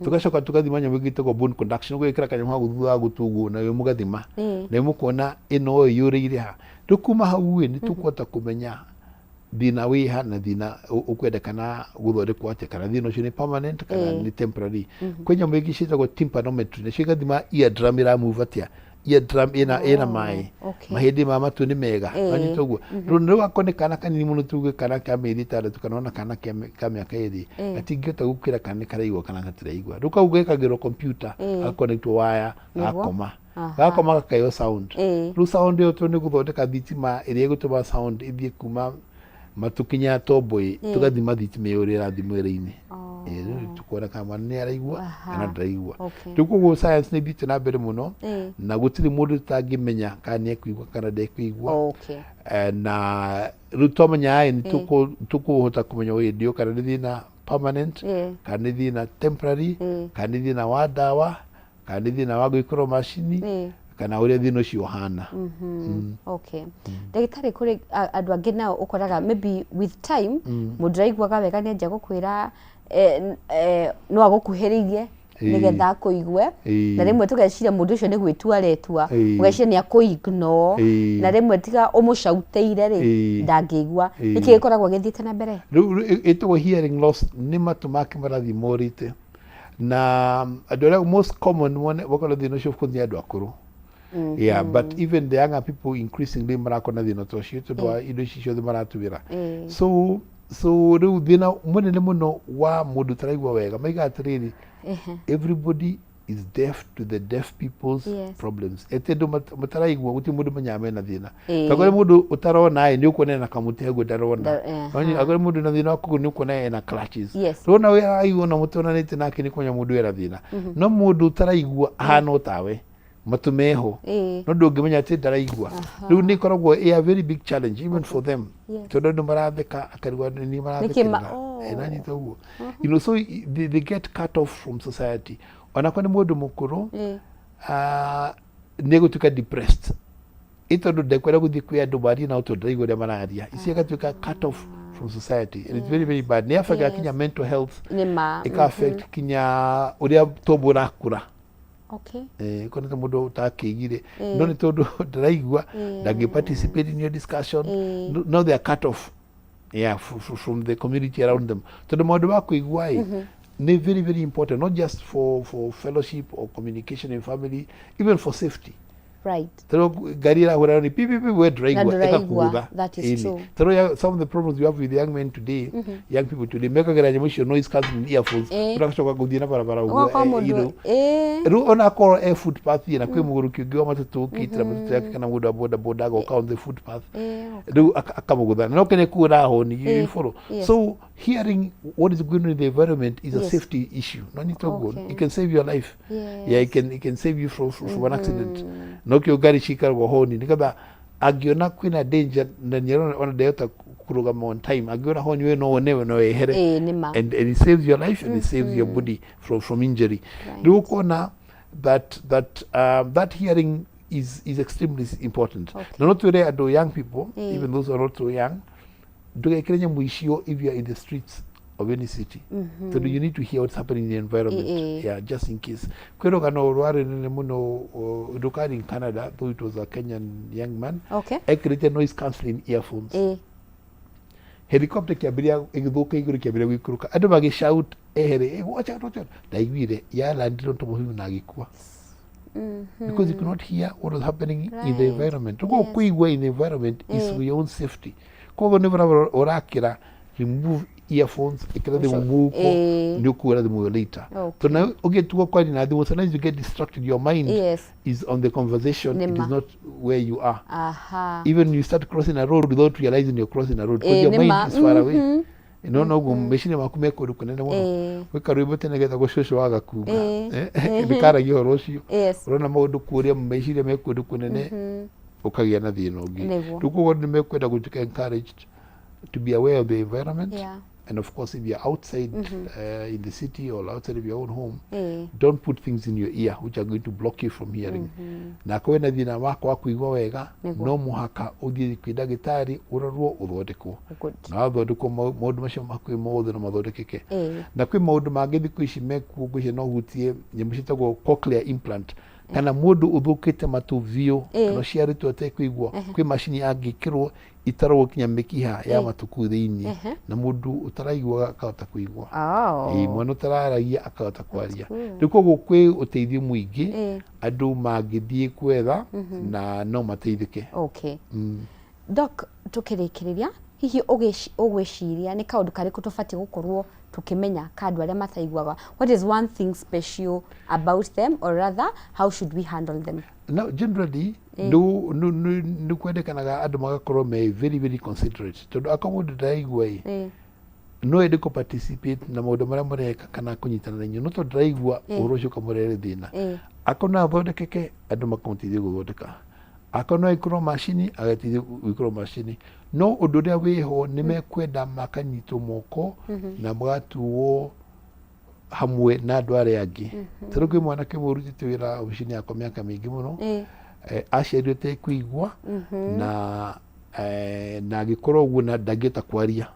tũgacoka tũgathima nyamũ ĩngĩ ĩtagwo bone conduction ũguo ĩkĩra kanyamũ ga gũthutha gũtũ na mũgathima na mũkuona ĩno yũrĩire ha rĩu kuma hau nĩ tũkũhota kũmenya thina wĩ ha na thina ũkwendekana gũthondekwo atĩa kana thina ũcio nĩ permanent kana nĩ temporary kwĩ nyamũ ĩngĩ ciĩtagwo tympanometry nacio igathima eardrum ĩramove atĩa eardrum ina mai mahindi ma matu ni mega ani toguo ru akone kana kanini muno tuge kana ka meri tara tukanona kana ka miaka iri atingĩhota gũkĩra kana karaigua kana gatiraigua ru kau gekagĩrwo computer connect wire gakoma gakayo sound ru sound yo tu ni guthondeka thitima ĩrĩa ĩgũtũma sound ĩthiĩ kuma matukinya tomboi tugathima thitima ĩyo ĩrĩa ĩrathimĩrĩine tukona kama nĩ araigua kana ndaigua tukugo science nĩ thiĩte na mbere mũno na gũtirĩ mũndũ tangĩmenya kana nĩ ekũigua kana ndekũigua na rĩu twamenya nĩ tũkũhota kũmenya ũyũ ndio kana nĩ thĩna permanent kana nĩ thĩna temporary kana nĩ thĩna wa ndawa kana nĩ thĩna wa gwĩkĩrwo macini kana ũrĩa thĩna ũcio ũhana ndagĩtarĩ kũrĩ andũ angĩ nao ũkoraga maybe with time mũndũ araiguaga wega nĩ anjia gũkwĩra no agũkuhĩrĩirie nigetha akũigue na rĩmwe tũgeciria mũndũ ũcio nĩ gwĩtua aretua ũgeciria nĩ akũignore na rĩmwe tiga ũmũcautĩire rĩ ndangĩigua nĩkĩ gĩkoragwo gĩthiĩte na mbere rĩu ĩtagwo hearing loss nĩ matu make marathiĩ morĩte na andũ arĩa most common wakorwo thĩna ũcio kũthi andũ akũrũ but even the younger people increasingly marakona thĩna ta ũcio tondũ wa indo ici ciothe maratũmĩra so rĩu thĩna mũnene mũno wa mũndũ taraigua wega maiga atĩrĩrĩ everybody is deaf to the deaf people's problems etendo mataraigua guti mũndũ menyaga mena thĩna tagore mũndũ ũtarona nĩ ũkuona na kamũtego ndarona agore mũndũ na thĩna wakũ nĩ ũkuona ena clutches rona we araigua na mũtonanĩte nake nĩ kuonya mũndũ era thĩna no mũndũ ũtaraigua ahana tawe matumeho no ndũngĩmenya atĩ ndaraigua rĩu nĩ ikoragwo a very big challenge even for them tondũ andũ maratheka akarigwa nĩ maratheka nani toguo you know so they get cut off from society onakwa nĩ mũndũ mũkũrũ nĩ gũtuĩka depressed ĩtondũ ndekwenda gũthiĩ kwĩ andũ marie nao tondũ ndaigua ũrĩa mararia icio igatuĩka cut off from society and it's very very bad nĩ affect kinya mental health ĩka affect kinya ũrĩa tombo ũrakũra kona ta mũndũ ũtakĩigire no nĩ tondũ ndaraigua ndangĩ participate in your discussion no they are cut off from the community around them tondũ maũndũ ma kũigua nĩ very very important not just for fellowship or communication in family even for safety tondũ ngari ĩrahũra nĩ pipipi we ndĩraigua ĩgakũgũtha tondũ some of the problems we have with young men today young people today mekagĩra nyamũ icio noise cancelling earphones ũgacoka gũthiĩ na barabara ũguo rĩu ona akorwo footpath na kwĩ mũgũrũki ũngĩ wa matatũ ũkĩitĩra matatũ yake kana mũndũ wa boda boda agoka on the footpath rĩu akamũgũtha na no kene kuona honi you follow so hearing what is going on in the environment is a safety issue no need to go it can save your life it can save you from an accident no kio gari cikaragwo honi nĩgetha angĩona kwĩna danger na nĩarona ndehota kũrũgama on time angĩona honi we no onewe no ehere and it saves your life and it saves your body from injury rĩu ũkona that hearing is extremely important na no twĩre andũ young people even those who are not so young ndũgekĩre nyamũ icio if you are in the streets of any city so you need to hear what's happening in the environment just in case kwĩ rũgano rwarĩ nene mũno ndũkari in Canada though it was a Kenyan young man ekĩrĩte noise cancelling earphones helicopter kĩambĩrĩria ĩgĩthũka igũrũ kĩambĩrĩria gũikũrũka andũ magĩshout ehere watch out ndaiguire yalandire tũmũhiu na agĩkua because you could not hear what was happening in the environment kũigua in the environment is for your own safety koguo nĩ bara ũrakĩra remove earphones ikira the muko nĩ ũkuona thimũ later so now ũgĩtua kwani na thimũ sometimes you get distracted your mind is on the conversation it is not where you are even you start crossing a road without realizing you're crossing a road because your mind is far away no meciria maku me kũndũ kũnene mũno gwĩka rwĩmbo tene getagwo cũcũ waga kuga ndĩkaragia ũhoro ũcio ũrona maũndũ kũrĩa meciria me kũndũ kũnene ũkagĩa na thĩna ũngĩ rĩu koguo nĩ mekwenda gũtuĩka encouraged to be aware of the environment and of course if you're outside in the city or outside of your own home don't put things in your ear which are going to block you from hearing na kwĩ na thĩna wako wa kũigua wega no mũhaka ũthiĩ kwĩ ndagĩtarĩ ũrorwo ũthondekwo na wathondekwo maũndũ macio makwĩ mothe no mathondekeke na kwĩ maũndũ mangĩ thikũ ici mekuo ngwĩciria no hutie nyamũ ciĩtagwo cochlear implant kana mundu uthukite matu vio kana ciaritwo atekũigua kwĩ macini angĩkĩrwo itarwo kinya mĩkiha ya matuku thĩinĩ na mundu utaraigua akahota kũigua mwana utararagia akahota kwaria rĩu koguo kwĩ ũteithio mũingĩ andũ mangĩthiĩ kwetha na no mateithĩke. Doc, tukĩrĩkĩrĩria hihi ũgwĩciria nĩ kaũndũ karĩkũ tũbatiĩ gũkorwo tukimenya kandu aria mataiguaga? What is one thing special about them, or rather how should we handle them? Now generally no kwendekanaga andu magakorwo me very considerate tondu akamundu ndaigua no ende ko participate na maundu maria mareka kana kunyitana na no tondu ndaigua urucio kamurere thina akona thondekeke andu makamutithia guthondeka akona ikorwo machine agatithia ikorwo machine no undu uria wiho ni mekwenda makanyitwo moko na magatuo hamwe na andu aria angi tondũ kwĩ mwanake mũrutĩte wĩra obici-inĩ yakwa mĩaka mĩingĩ mũno aciarirwo atekũigua na agĩkorwo ũguo na ndangĩhota kwaria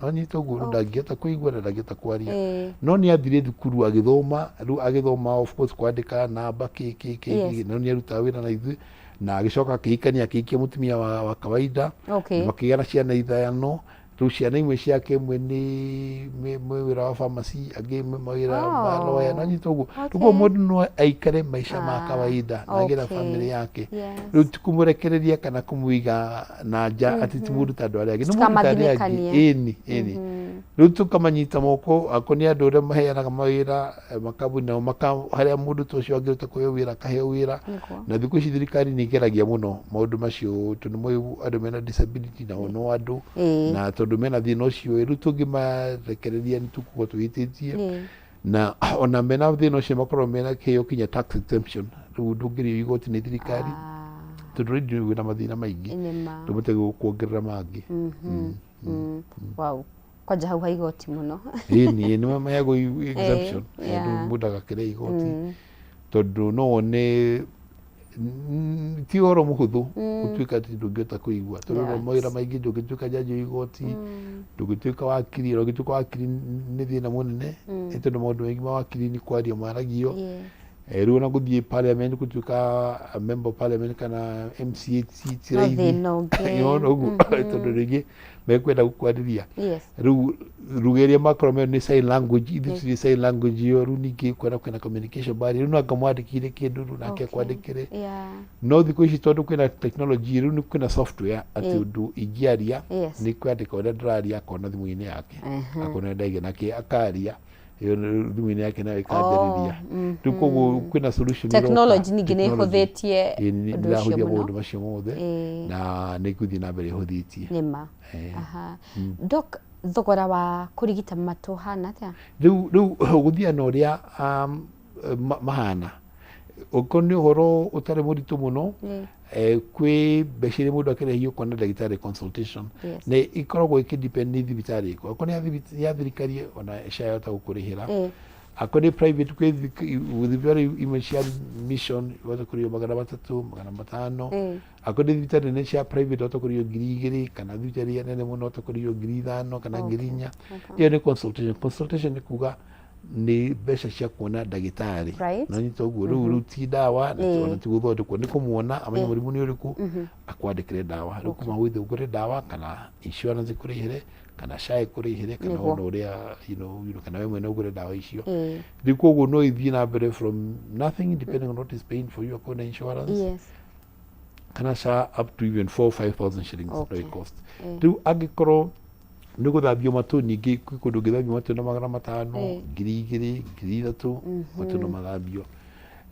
no nyita ũguo ndangĩhota kũigua na ndangĩhota kwaria no nĩ athire thukuru agĩthoma rĩu agĩthoma of course kwandĩka namba no nĩ arutaga wĩra na ithuĩ na agĩcoka akĩhikania akĩhikia mũtumia wa kawaida makĩgĩa na ciana ithano rĩu ciana imwe ciake imwe nĩ wĩra wa pharmacy angĩ mawĩra ma lawyer na nyita ũguo rĩu mũndũ no aikare maisha ma kawaida na agĩra family yake rĩu tikũmũrekereria kana kũmũiga na nja atĩ ti mũndũ ta andũ arĩa angĩ nĩ mũndũ ta arĩa angĩ ĩni rĩu tũkamanyita moko akonia andũ arĩa maheanaga mawĩra makambuni nao harĩa mũndũ ta ũcio angĩruta kũheo wĩra akaheo wĩra na thikũ ici thirikari nĩ igeragia mũno maũndũ macio tondũ nĩ andũ mena disability na no andũ na tondũ mena thĩna ũcio rĩu tũngĩmarekereria nĩ tũkũgwo twĩhĩtĩtie na ona mena thĩna ũcio makorwo mena kĩheo kinya tax exemption rĩu ndũngĩrĩo igoti nĩ thirikari tondũ rĩu wĩna mathĩna maingĩ ndũbataire kuongerera mangĩ. Wow, kwanja hau ha igoti mũno nĩ maheagwo exemption mũndũ agakĩrĩa igoti tondũ no one ti ũhoro mũhũthũ gũtuĩka atĩ ndũngĩhota kũigua tondũ mawĩra maingĩ ndũngĩtuĩka njanjo igoti ndũngĩtuĩka wakiri na ũngĩtuĩka wakiri nĩ thĩna mũnene tondũ maũndũ maingĩ ma wakiri nĩ kwaria maragio rĩu ona gũthiĩ parliament gũtuĩka member parliament kana MCA ti raithi ũguo tondũ rĩngĩ mekwenda gũkwarĩria rĩu rũgeria makorwo me nĩ sign language ithuĩ sign language ĩyo rĩu ningĩ kwenda communication barrier rĩu no akamwandĩkire kĩndũ rĩu nake akwandĩkĩre no thikũ ici tondũ kwĩna technology rĩu kwĩna software atĩ ũndũ ingĩaria nĩ kwandĩka ũrĩa ndĩraria akona thimũ-inĩ yake akona ndaiga nake akaria thimũ-inĩ yake nayo ĩkambĩrĩria rĩu koguo kwĩna solution technology ningĩ nĩ ĩhũthĩtie maũndũ macio mothe na nĩ gũthiĩ na mbere ĩhũthĩtie nĩma. Doc, thogora wa kũrigita matũ hana atĩa? Rĩu gũthiĩ na ũrĩa mahana ũkorwo nĩ ũhoro ũtarĩ mũritũ mũno kwĩ mbeca iria mũndũ akĩrĩhio kuona ndagĩtarĩ consultation na ikoragwo ikĩdepend nĩ thibitarĩ ĩko akorwo nĩ ya thirikari ona ĩcahota gũkũrĩhĩra akorwo nĩ private kwĩ thibitarĩ imwe cia mission wata kũrĩhio 300 500 akorwo nĩ thibitarĩ nĩ cia private wata kũrĩhio 2,000 kana thibitarĩ ya nene mũno wata kũrĩhio 5,000 kana 4,000 ĩyo nĩ consultation nĩ kuga nĩ mbeca cia kuona ndagĩtarĩ na nyita ũguo rĩu ti ndawa na ti gũthondekwo nĩ kũmuona amenya mũrimũ nĩ ũrĩkũ akwandĩkĩre ndawa rĩu kuma wĩthe ũgũre ndawa kana insurance kũrĩhĩre kana SHA kũrĩhĩre kana ona ũrĩa kana we mwene ũgũre ndawa icio rĩu koguo no ithiĩ na mbere from nothing depending on what is paying for you akona insurance kana SHA up to even 4,000-5,000 shillings no cost rĩu angĩkorwo nĩ gũthambio matũ ningĩ kwĩ kũndũ ngĩthambio matũ na 500 2,000 3,000 matũ no mathambio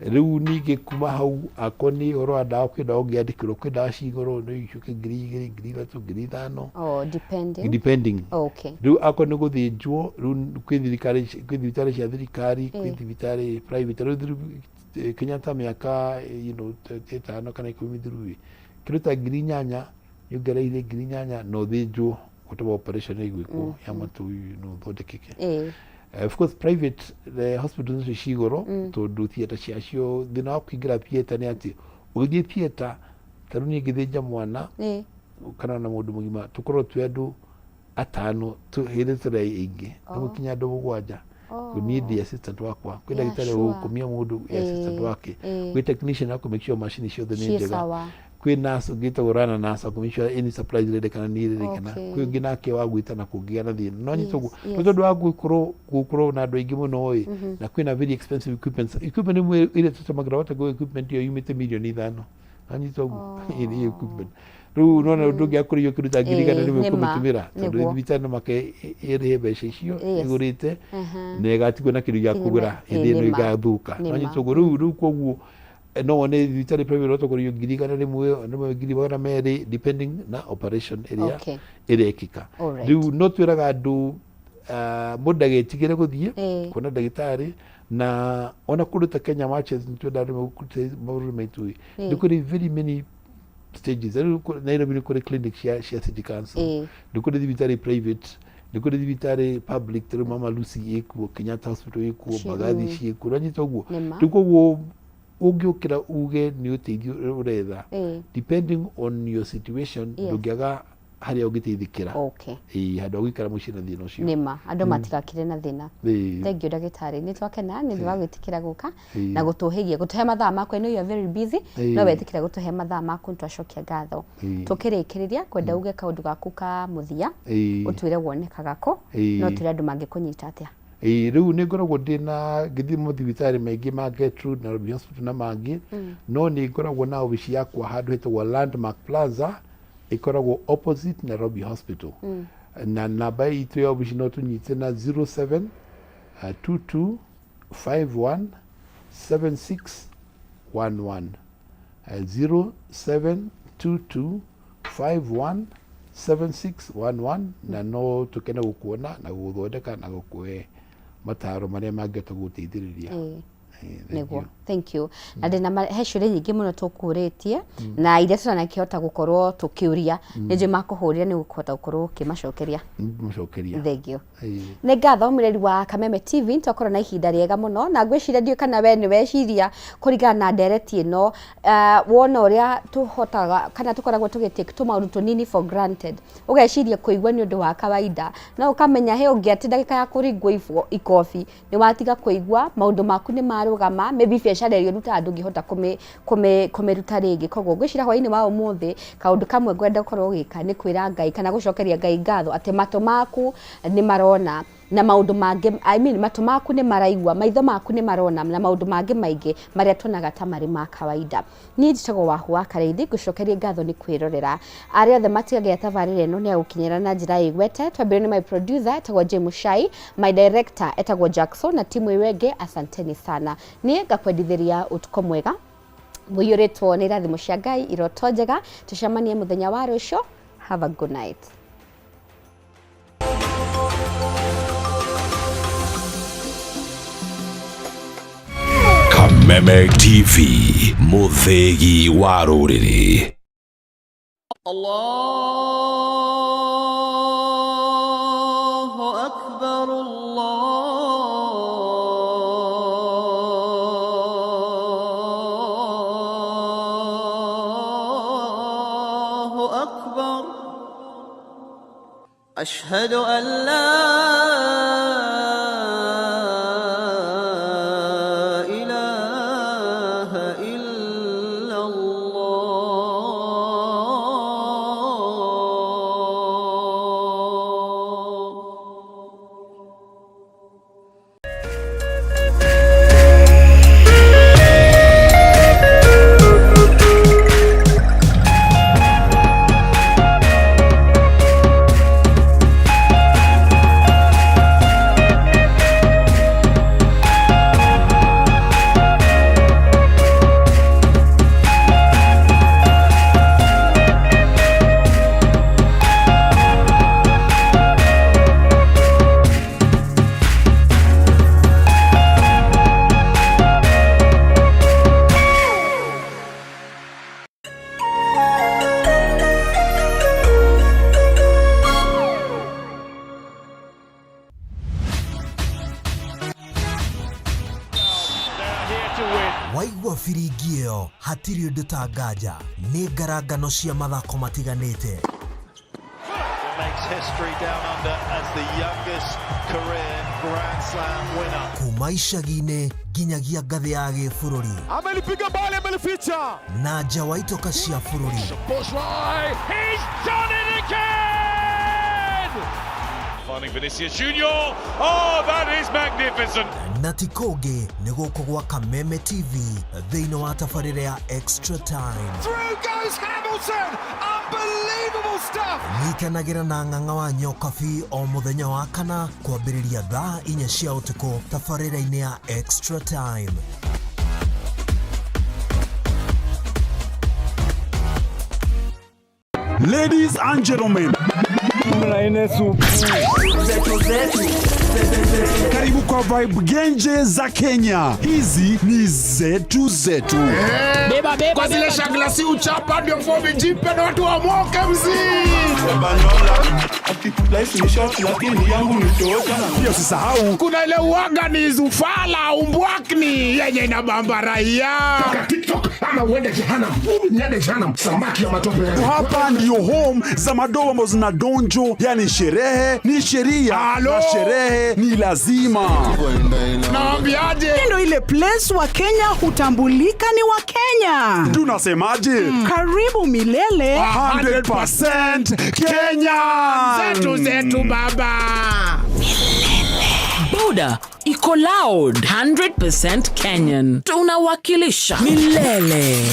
rĩu ningĩ kuma hau akorwo nĩ ũhoro wa ndawa kwĩ ndawa ũngĩandĩkĩrwo kwĩ ndawa cigũrwo no icoke 2,000 3,000 5,000 depending rĩu akorwo nĩ gũthĩnjwo rĩu kwĩ thibitarĩ cia thirikari kwĩ thibitarĩ private rĩu Kenyatta mĩaka 5 kana 10 through kĩndũ ta 8,000 yongereire 8,000 no thĩnjwo whatever operation igwĩkwo ya matũ no thondekeke of course private hospitals nĩcio cigoro tondũ theatre ciacio thĩna wa kũingĩra theatre nĩ atĩ ũgĩthiĩ theatre ta rĩu niĩ ngĩthĩnja mwana kana na mũndũ mũgima tũkorwo twĩ andũ 5 hĩndĩ tũrĩ aingĩ nĩ gũkinya andũ 7 kunidi assistant wakwa kwenda gitare ukumia mundu assistant wake kwi technician ako make sure machine ciothe ni njega kwi nurse gita urana nurse ako make sure any supplies rede kana ni rede kana kwi ngina ke wagwita na kugia na thina no nyitogu tondu wa gukuro na andu aingi muno oi na kwi na very expensive equipment imwe ile tutamagira wata go equipment yo yumite milioni 5 anyitogu ile equipment ru nona ndugi akuri kiruta girigana ni kumutumira tondu bitano make ere beshe cio igurite negatigwo na kiru ya kugura indi no igathuka no nyitogu ru koguo no one vitari private roto kuri girigana rimwe giribara meri depending na operation area irekika ru no twiraga andu mudagetigire guthie kuna dagitari na ona kuruta Kenya matches ntwenda mawuru maitu ndikuri very many stages Nairobi ni kuri clinic cia city council ndikuri vitari private ndikuri vitari public tru Mama Lucy ekuo Kenyatta Hospital ekuo Bagathi cie kurani toguo ndikoguo ugiukira uge ni uteithio uretha depending on your situation ndugiaga hari ugiteithikira handu gwikara mucii na thina ucio nima andu matigakire na thina thank you ndagitari ni twakena ni ndwagwitikira guka na gutuhigia gutuhe mathaa makwa no you are very busy no wetikira gutuhe mathaa maku twacokia ngatho tukirikiriria kwenda uge kaundu gaku ka muthia utwire wonekaga ko no turi andu mangikunyita atia riu ni ngoragwo ndina githi muthibitari maingi ma Gertrude na Nairobi Hospital na mangi no ni ngoragwo na obici yakwa handu hetagwo Landmark Plaza ikoragwo opposite Nairobi Hospital na namba itu ya obici no tunyite na 07 22 51 7611 07 22 51 7611 na no tukena gukuona na guthondeka na gukue mataro maria mangeta guteithiriria Niguo thank you na ndina hechure nyingi muno tukuritie na ire tuna nakihota gukorwo tukiuria nije makuhuria ni gukuhota gukorwo kimacokeria thank you ne ngatho mireri wa Kameme TV twakorwo na ihinda riega muno na ngwiciria ndio kana we ni weciria kurigana na ndereti ino wona uria tuhotaga kana tukoragwo tugitake tumaundu tunini for granted ugeciria kuigwa ni undu wa kawaida na ukamenya he ungiati ndagika ya kuringwo ikofi ni watiga kuigwa maundu maku ni marugama maybe biashara iyo ruta andu ngihota kumeruta ringi koguo ngwicira hwaini wa umuthi kaundu kamwe ngwenda ukorwo ugika ni kwira Ngai kana gucokeria Ngai ngatho ati mato maku ni marona na maundu mangi mato maku ni maraigwa maitho maku ni marona na maundu mangi maingi maria tunaga ta mari ma kawaida ni njitago wahu wa Kareithi gucokeria ngatho ni kwirorera ari othe matigagia tabarire ino ni agukinyira na njira igwete twambire ni my producer etagwo James Shai my director etagwo Jackson na timu iwenge asanteni sana ni ngakwendithiria utuko mwega muyoretwo ni rathimo cia Ngai iroto njega tucemanie muthenya wa rucio have a good night. Kameme TV, muthegi wa ruriri. Allahu akbar, Allahu akbar. Ashhadu an la waigua firigio hatiri undu ta nganja ni ngarangano cia mathako matiganite history down under as the youngest career Grand Slam winner. Kumaisha gine ginyagia ngathi ya gĩbũrũri. Amelipiga bali, amelificha. Na Jawaito kashia fururi. He's done it again! Finding Vinicius Junior. Oh, that is magnificent. Na tikoge nĩgũkũ gwa Kameme TV thĩinĩ wa tabarĩra ya Extra Time. Through goes Hamilton. Unbelievable stuff. Nyitanagĩra na ng'ang'a wa Nyokabi o mũthenya wa kana kwambĩrĩria thaa 4 cia ũtukũ tabarĩra-inĩ ya Extra Time. Ladies and gentlemen, karibu kwa vibe genje za Kenya. Hizi ni zetu zetu. Beba kwa zile shaglasi uchapa ndio fomi jipe na watu wa moka Life ni short lakini yangu ni tosha. Pia usisahau kuna ile uwaga ni zufala umbwakni yenye inabamba raia. TikTok ama uende jehanamu. Niende jehanamu samaki ya matope. Hapa ndio home za madoa ambazo zinadonjo, yani sherehe ni sheria na sherehe ni lazima. Naambiaje? Ndio ile place wa Kenya hutambulika ni wa Kenya. Tunasemaje? Karibu milele 100% Kenya. Zetu baba. Buda iko loud 100% Kenyan. Tunawakilisha milele.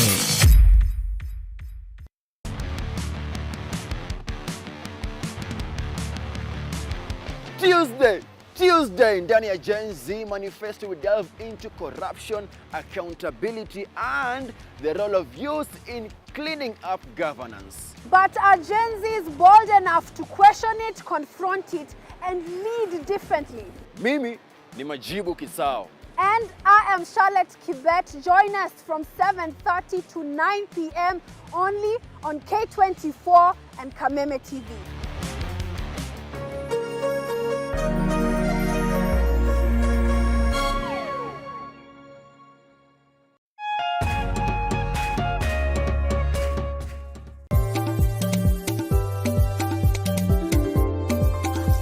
Tuesday ndani ya Gen Z Manifesto we delve into corruption, accountability and the role of youth in cleaning up governance. But are Gen Zs bold enough to question it, confront it, and lead differently? Mimi ni Majibu Kisao. And I am Charlotte Kibet. Join us from 7:30 to 9 p.m. only on K24 and Kameme TV.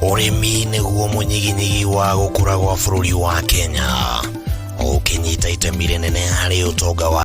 Ũrĩmi nĩguo mũnyiginyigi wa gũkũra gwa bũrũri wa Kenya. Ũkĩnyita itemi rĩnene harĩ ũtonga wa